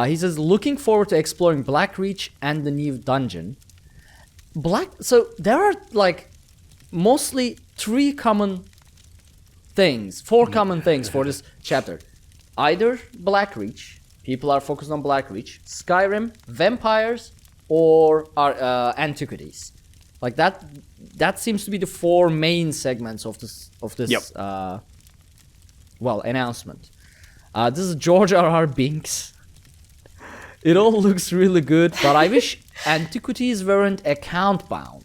He says, looking forward to exploring Blackreach and the new dungeon. So there are, like, mostly four common things for this chapter. Either Blackreach, people are focused on Blackreach, Skyrim, vampires, or antiquities. Like, that seems to be the four main segments of this announcement. This is George R.R. Binks. It all looks really good, but I wish antiquities weren't account bound.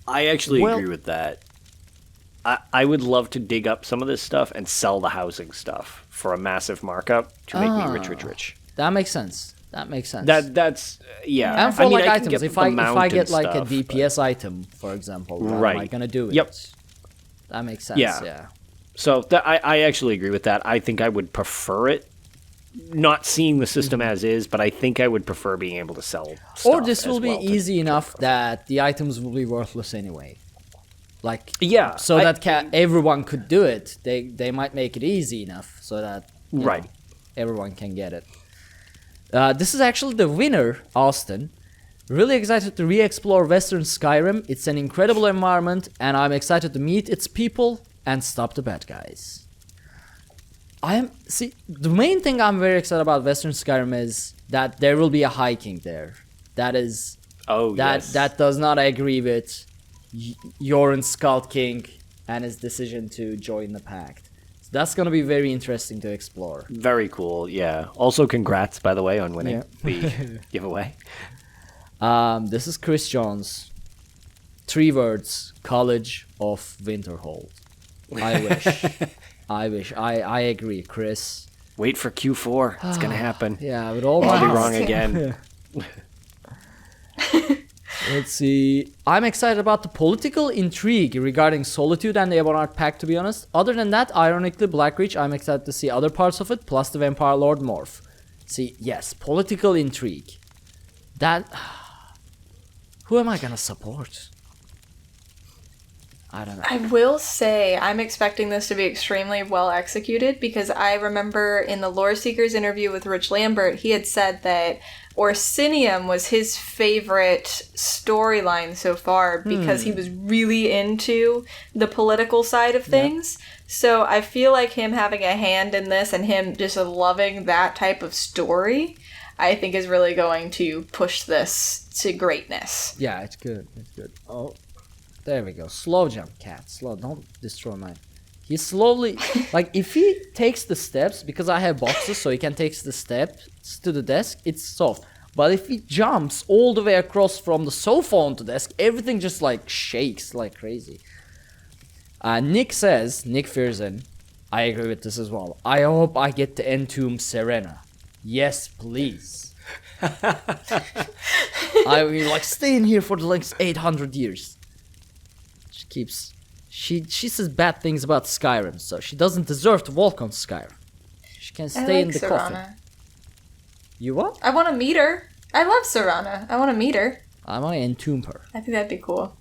I actually agree with that. I would love to dig up some of this stuff and sell the housing stuff for a massive markup to make me rich. That makes sense. That's yeah. And for items, if I get like a DPS item, for example, how am I gonna do it? Yep. That makes sense. Yeah. So I actually agree with that. I think I would prefer it. Not seeing the system as is, but I think I would prefer being able to sell stuff. Or this will be easy enough that the items will be worthless anyway. Like, so that everyone could do it. They might make it easy enough so that everyone can get it. This is actually the winner, Austin. Really excited to re-explore Western Skyrim. It's an incredible environment, and I'm excited to meet its people and stop the bad guys. The main thing I'm very excited about Western Skyrim is that there will be a High King there. That does not agree with Yoren Skald King and his decision to join the Pact. So that's going to be very interesting to explore. Very cool, yeah. Also, congrats, by the way, on winning the giveaway. This is Chris Jones. 3 words: College of Winterhold. I wish. I agree, Chris. Wait for Q4. It's gonna happen. Yeah, but all I'll be wrong again. Let's see. I'm excited about the political intrigue regarding Solitude and the Ebonheart Pact, to be honest. Other than that, ironically, Blackreach, I'm excited to see other parts of it, plus the Vampire Lord morph. See, yes, political intrigue. That... Who am I gonna support? I don't know. I will say I'm expecting this to be extremely well executed because I remember in the Lore Seekers interview with Rich Lambert, he had said that Orsinium was his favorite storyline so far because he was really into the political side of things. So I feel like him having a hand in this and him just loving that type of story, I think is really going to push this to greatness. Yeah, it's good. It's good. Oh, there we go. Slow jump, cat. Slow. Don't destroy mine. He slowly, like, if he takes the steps, because I have boxes, so he can take the steps to the desk, it's soft. But if he jumps all the way across from the sofa onto the desk, everything just, like, shakes like crazy. Nick says, Nick Fearson, I agree with this as well. I hope I get to entomb Serena. Yes, please. I will, like, stay in here for the next 800 years. She says bad things about Skyrim, so she doesn't deserve to walk on Skyrim. She can stay in the coffin. You what? I want to meet her. I love Serana. I want to meet her. I want to entomb her. I think that'd be cool.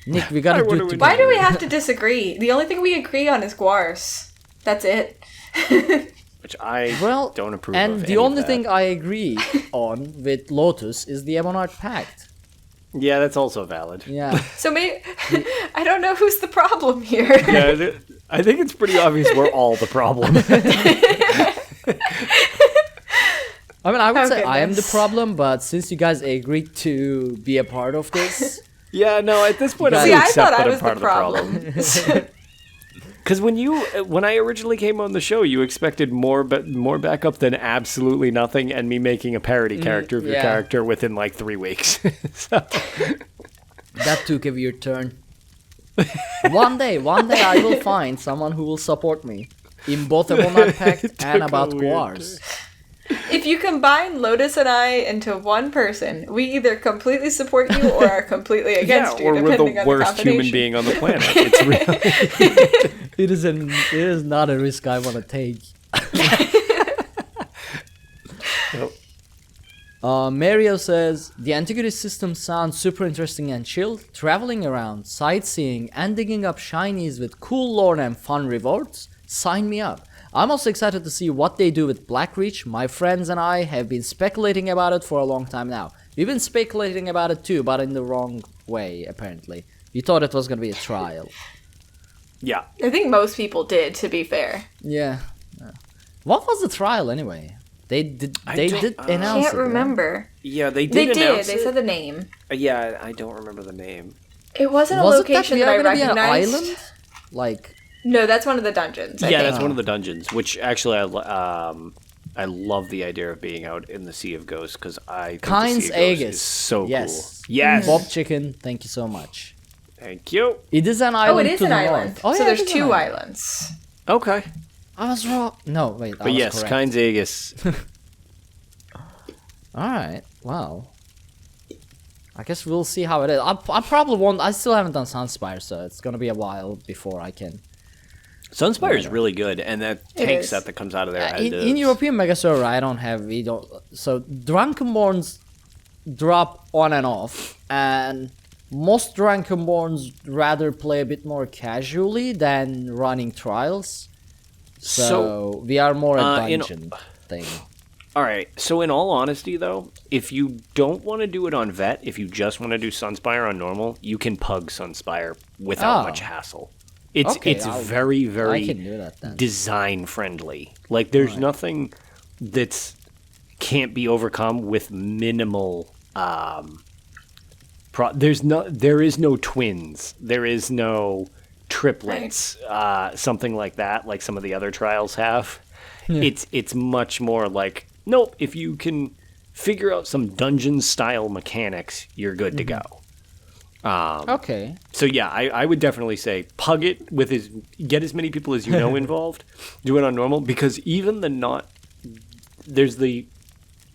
Nick, we gotta do it together. Why do we have to disagree? The only thing we agree on is Guars. That's it. Which I don't approve of. And the only thing I agree on with Lotus is the Ebonheart Pact. Yeah, that's also valid. Yeah. So maybe I don't know who's the problem here. Yeah, I think it's pretty obvious we're all the problem. I mean, I would say I am the problem, but since you guys agreed to be a part of this... Yeah, no, at this point I accept that I'm part of the problem. Because when I originally came on the show, you expected more backup than absolutely nothing, and me making a parody character of your character within like 3 weeks. So. That took a weird turn. One day I will find someone who will support me in both the Ebonheart Pact and about Guars. If you combine Lotus and I into one person, we either completely support you or are completely against you, depending on the combination. Or we're the worst human being on the planet. It's really... It is not a risk I want to take. Mario says, the Antiquity system sounds super interesting and chill. Traveling around, sightseeing, and digging up shinies with cool lore and fun rewards? Sign me up. I'm also excited to see what they do with Blackreach. My friends and I have been speculating about it for a long time now. We've been speculating about it too, but in the wrong way, apparently. We thought it was going to be a trial. Yeah. I think most people did, to be fair. Yeah. What was the trial anyway? They did announce it. I can't remember. Yeah, they did announce it. They said the name. Yeah, I don't remember the name. It wasn't a location that I recognized. Be an island? Like... No, that's one of the dungeons. I think. That's one of the dungeons, which actually I love the idea of being out in the Sea of Ghosts because I think the Sea of Ghosts is so cool. Yes. Bob Chicken, thank you so much. Thank you. It is an island. Oh, it is an island. Oh, so there's 2 islands. Okay. I was wrong. No, wait. But yes, Kynes Aegis. Alright, well. I guess we'll see how it is. I probably won't. I still haven't done Sunspire, so it's gonna be a while before I can. Sunspire is really good, and that tank set that comes out of there. In European Mega Server, so Drunkenborns drop on and off, and most Drunkenborns rather play a bit more casually than running trials. So we are more a dungeon thing. Alright, so in all honesty though, if you don't want to do it on Vet, if you just want to do Sunspire on normal, you can pug Sunspire without much hassle. It's very, very design friendly. Like there's nothing that's can't be overcome with minimal there is no twins. There is no triplets, something like that, like some of the other trials have. Yeah. It's much more like, nope, if you can figure out some dungeon style mechanics, you're good to go. Okay. So yeah, I would definitely say pug it with get as many people as you know involved. Do it on normal, because even there's the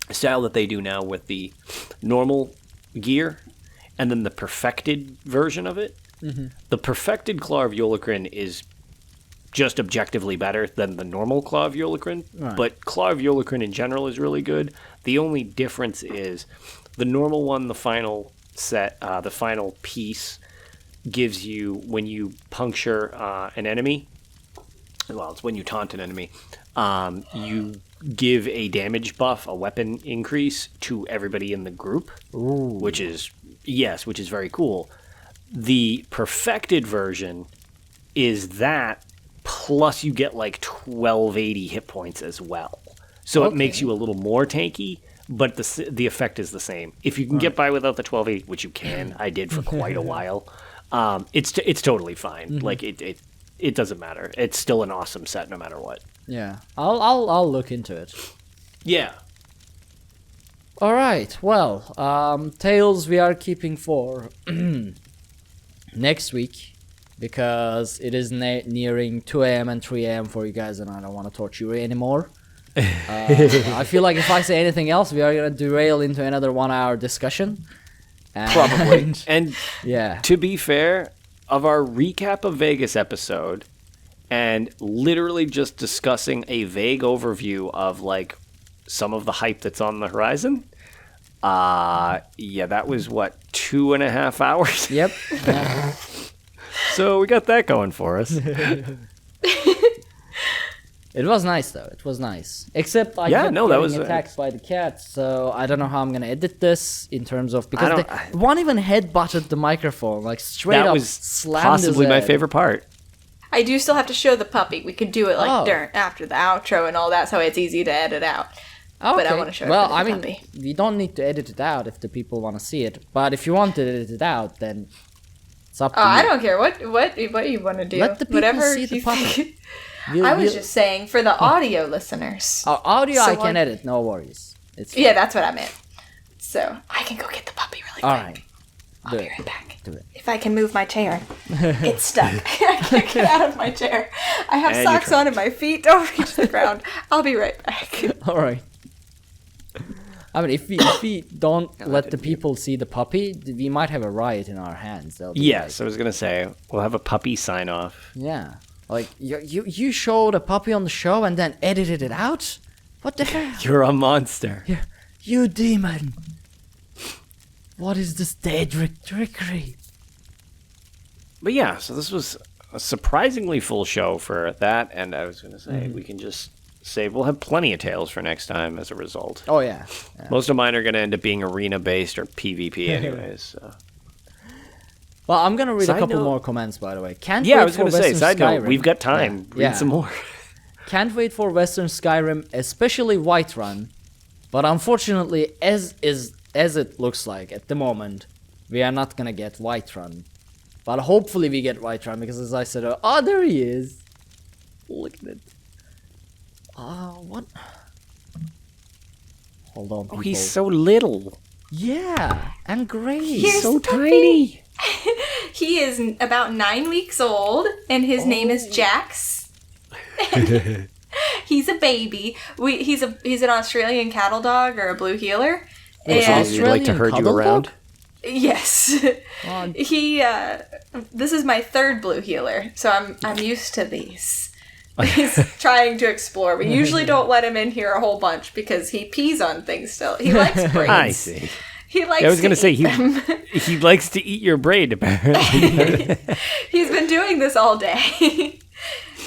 style that they do now with the normal gear, and then the perfected version of it. The perfected Claw of Yulacrin is just objectively better than the normal Claw of Yulacrin, but Claw of Yulacrin in general is really good. The only difference is the normal one, the final set, the final piece, gives you, when you puncture an enemy, well, it's when you taunt an enemy, you give a damage buff, a weapon increase to everybody in the group, which is very cool. The perfected version is that, plus you get like 1280 hit points as well. So it makes you a little more tanky, but the effect is the same. If you can get by without the 1280, which you can, I did for quite a while, it's totally fine. Like it doesn't matter. It's still an awesome set no matter what. Yeah, I'll look into it. Yeah. All right. Well, Tales we are keeping for next week because it is nearing 2 a.m. and 3 a.m. for you guys, and I don't want to torture you anymore. I feel like if I say anything else, we are gonna derail into another 1 hour discussion. Probably. And yeah, to be fair, of our recap of Vegas episode, and literally just discussing a vague overview of like some of the hype that's on the horizon. Yeah, that was what, 2.5 hours? Yep. So we got that going for us. It was nice though. It was nice. Except I kept getting attacked by the cats, so I don't know how I'm gonna edit this in terms of, because one even headbutted the microphone, like straight up. That was slammed possibly his my head. favid part. I do still have to show the puppy. We could do it like after the outro and all that, so it's easy to edit out. Okay. But I want to show it. Well, the I mean, puppy. we don't need to edit it out if the people want to see it. But if you want to edit it out, then it's up to you. I don't care what you want to do. Let the people Whatever see the you puppy. think. I was just saying for the audio listeners. Audio I can edit, no worries. It's fine. Yeah, that's what I meant. So I can go get the puppy really quick. All right. I'll be right back. Do it. If I can move my chair. It's stuck. I can't get out of my chair. I have socks on and my feet don't reach the ground. I'll be right back. All right. I mean, if we don't let the people see the puppy, we might have a riot in our hands. Yes, I was going to say, we'll have a puppy sign off. Yeah. Like, you showed a puppy on the show and then edited it out? What the hell? You're a monster. You demon. What is this Daedric trickery? But yeah, so this was a surprisingly full show for that, and I was going to say, we can just say we'll have plenty of tales for next time as a result. Oh, yeah. Most of mine are going to end up being arena-based or PvP anyways. So. Well, I'm going to read a couple more comments, by the way. I was going to say, side note, we've got time. Read some more. Can't wait for Western Skyrim, especially Whiterun. But unfortunately, as it looks like at the moment, we are not going to get Whiterun. But hopefully we get Whiterun, because as I said, oh, there he is. Look at it. What? Hold on, people. Oh, he's so little. Yeah, and great. Here's so tiny. He is about 9 weeks old, and his name is Jax. He's a baby. He's an Australian cattle dog or a blue healer. And you'd like to herd you around? Dog? Yes. This is my third blue healer, so I'm used to these. He's trying to explore. We usually don't let him in here a whole bunch because he pees on things still. He likes braids. I see. He likes. I was going to say he likes to eat your braid. Apparently, he's been doing this all day,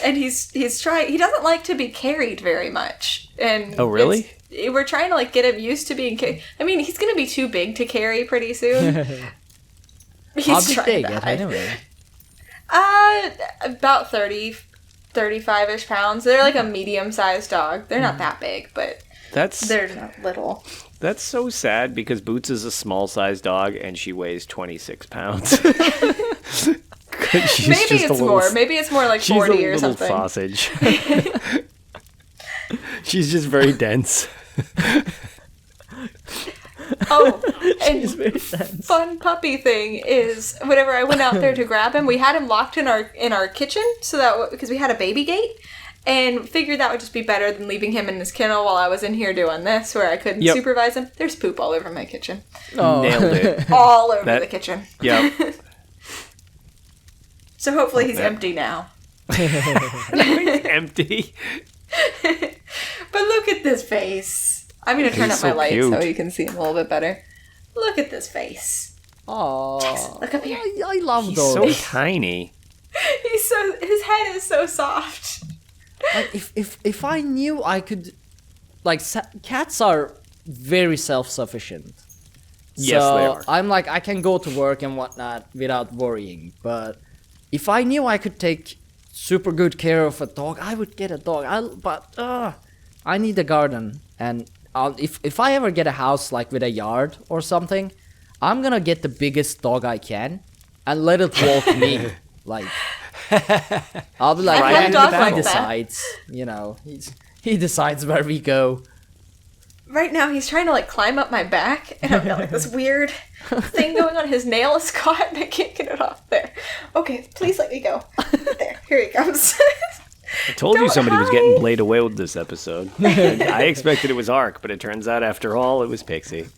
and he's trying. He doesn't like to be carried very much. And oh, really? We're trying to get him used to being carried. I mean, he's going to be too big to carry pretty soon. He's trying that. Anyway. About 35-ish pounds. They're like a medium-sized dog. They're not that big, but they're not little. That's so sad because Boots is a small-sized dog and she weighs 26 pounds. Maybe it's more. Maybe it's more like 40 or something. She's a little sausage. She's just very dense. Oh, and fun puppy thing is whenever I went out there to grab him, we had him locked in our kitchen so that because we had a baby gate, and figured that would just be better than leaving him in his kennel while I was in here doing this, where I couldn't supervise him. There's poop all over my kitchen. Oh. Nailed it. All over the kitchen. Yep. So hopefully he's empty now. Empty. But look at this face. I'm going to turn up my light so you can see him a little bit better. Look at this face. Oh, Jackson, look up here. I love He's those. so tiny. His head is so soft. Like if I knew I could, like cats are very self-sufficient. Yes, so they are. I'm like I can go to work and whatnot without worrying. But if I knew I could take super good care of a dog, I would get a dog. I need a garden, and if I ever get a house like with a yard or something, I'm gonna get the biggest dog I can and let it walk me. Like I'll be like, I've had dogs like he that. decides, he decides where we go. Right now, he's trying to like climb up my back, and I've got like this weird thing going on. His nail is caught, and I can't get it off. There. Okay, please let me go. There, here he comes. I told you Don't somebody was hide. getting played away with this episode. I expected it was Ark, but it turns out after all it was Pixie.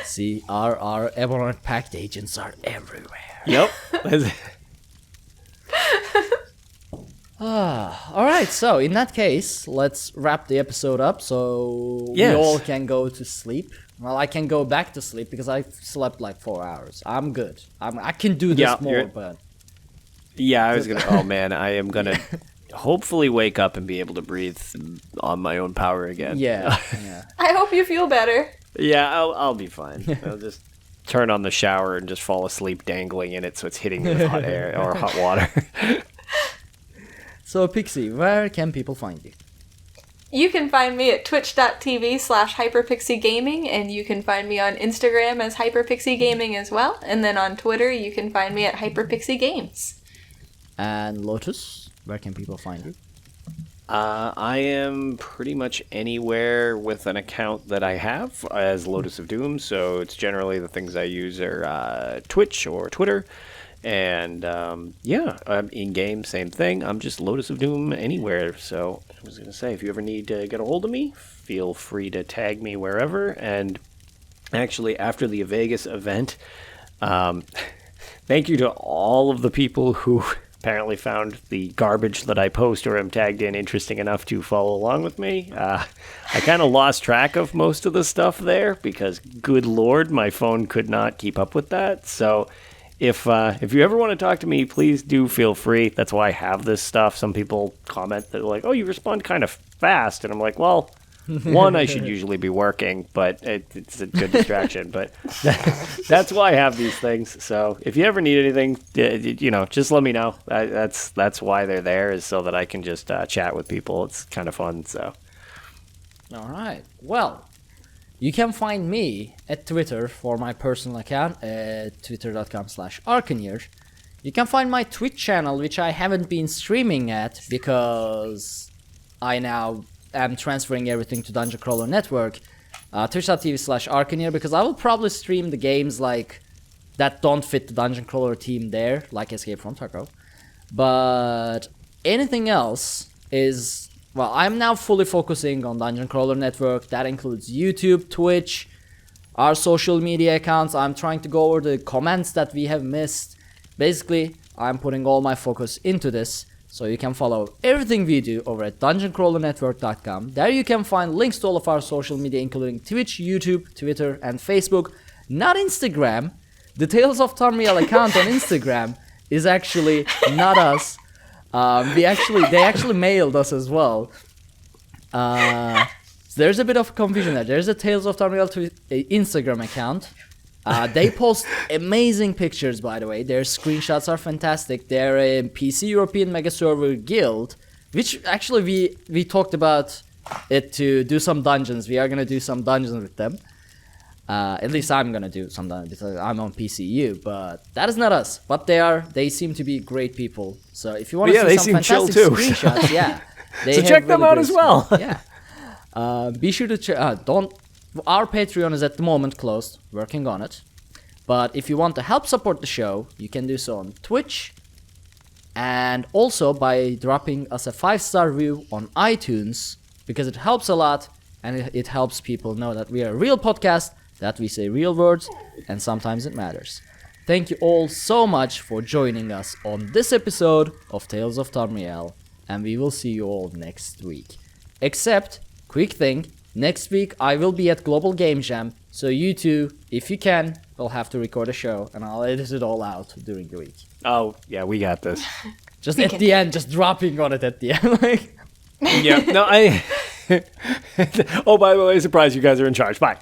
See, our Emerald Pact agents are everywhere. Yep. All right, so in that case, let's wrap the episode up so Yes. we all can go to sleep. Well, I can go back to sleep because I slept like 4 hours. I'm good. I can do this Yeah, more, you're- but Yeah, I was gonna. Oh man, I am gonna hopefully wake up and be able to breathe on my own power again. yeah. I hope you feel better. Yeah, I'll be fine. I'll just turn on the shower and just fall asleep dangling in it, so it's hitting me with hot air or hot water. So, Pixie, where can people find you? You can find me at twitch.tv/HyperPixie Gaming, and you can find me on Instagram as HyperPixie Gaming as well. And then on Twitter, you can find me at HyperPixie Games. And Lotus, where can people find you? I am pretty much anywhere with an account that I have as Lotus of Doom, so it's generally the things I use are Twitch or Twitter. And in-game, same thing. I'm just Lotus of Doom anywhere. So I was going to say, if you ever need to get a hold of me, feel free to tag me wherever. And actually, after the Vegas event, thank you to all of the people who apparently found the garbage that I post or am tagged in interesting enough to follow along with me. I kind of lost track of most of the stuff there because, good lord, my phone could not keep up with that. So if you ever want to talk to me, please do feel free. That's why I have this stuff. Some people comment that like, oh, you respond kind of fast. And I'm like, well, one, I should usually be working, but it's a good distraction. But that's why I have these things. So if you ever need anything, just let me know. That's why they're there, is so that I can just chat with people. It's kind of fun. So. All right. Well, you can find me at Twitter for my personal account at twitter.com/Arkhaniir. You can find my Twitch channel, which I haven't been streaming at because I now am transferring everything to Dungeon Crawler Network. Twitch.tv/Arkhaniir, because I will probably stream the games like that don't fit the Dungeon Crawler team there, like Escape from Tarkov. But anything else is... Well, I'm now fully focusing on Dungeon Crawler Network. That includes YouTube, Twitch, our social media accounts. I'm trying to go over the comments that we have missed. Basically, I'm putting all my focus into this. So you can follow everything we do over at dungeoncrawlernetwork.com. There you can find links to all of our social media, including Twitch, YouTube, Twitter, and Facebook. Not Instagram. The Tales of Tamriel account on Instagram is actually not us. They actually mailed us as well. So there's a bit of confusion there. There's a Tales of Tamriel Instagram account. They post amazing pictures, by the way. Their screenshots are fantastic. They're a PC European Mega Server guild, which actually we talked about it to do some dungeons. We are gonna do some dungeons with them. At least I'm gonna do some dungeons because I'm on PCU, but that is not us. But they seem to be great people. So if you want to see some fantastic screenshots, yeah, so check them out as well. Yeah, be sure to Our Patreon is at the moment closed, working on it. But if you want to help support the show, you can do so on Twitch, and also by dropping us a 5-star review on iTunes, because it helps a lot, and it helps people know that we are a real podcast, that we say real words, and sometimes it matters. Thank you all so much for joining us on this episode of Tales of Tamriel, and we will see you all next week. Except, quick thing, next week I will be at Global Game Jam, so you two, if you can, will have to record a show, and I'll edit it all out during the week. Oh, yeah, we got this. Just at the end, just dropping on it at the end. Like, Yeah, no, oh, by the way, surprise, you guys are in charge. Bye.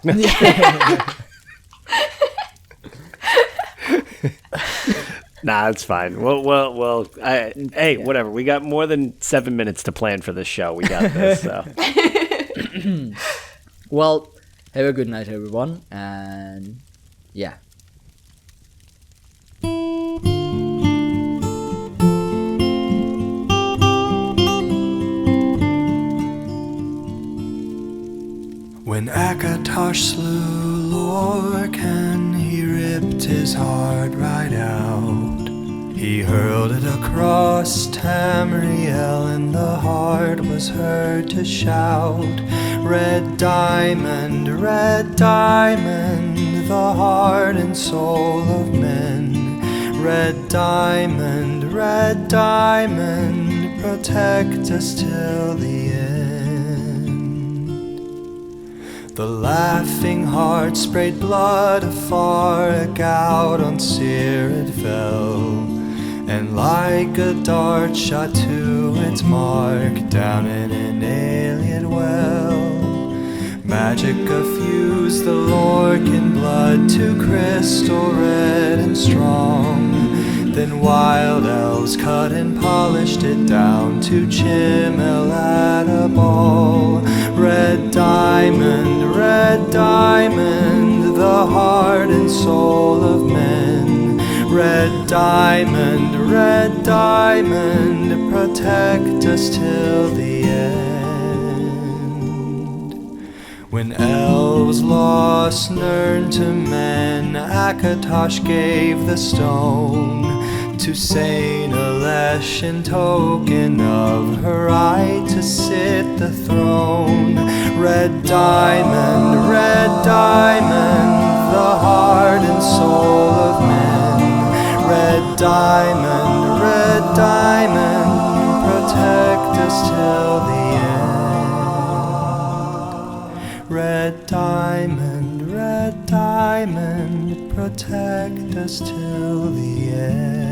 Nah, it's fine. Well. Hey, whatever. We got more than 7 minutes to plan for this show. We got this. So. Well, have a good night, everyone, and yeah. When Akatosh slew Lorcan, he ripped his heart right out. He hurled it across Tamriel, and the heart was heard to shout, red diamond, the heart and soul of men. Red diamond, protect us till the end. The laughing heart sprayed blood afar, a gout on Seer it fell, and like a dart shot to its mark down in an alien well. Magic effused the Lorcan blood to crystal red and strong. Then wild elves cut and polished it down to chimel at a ball. Red diamond, the heart and soul of men. Red diamond, protect us till the end. When elves lost Nirn to men, Akatosh gave the stone to Saint Alesh in token of her right to sit the throne. Red diamond, the heart and soul of men. Red diamond, protect us till the end. Red diamond, protect us till the end.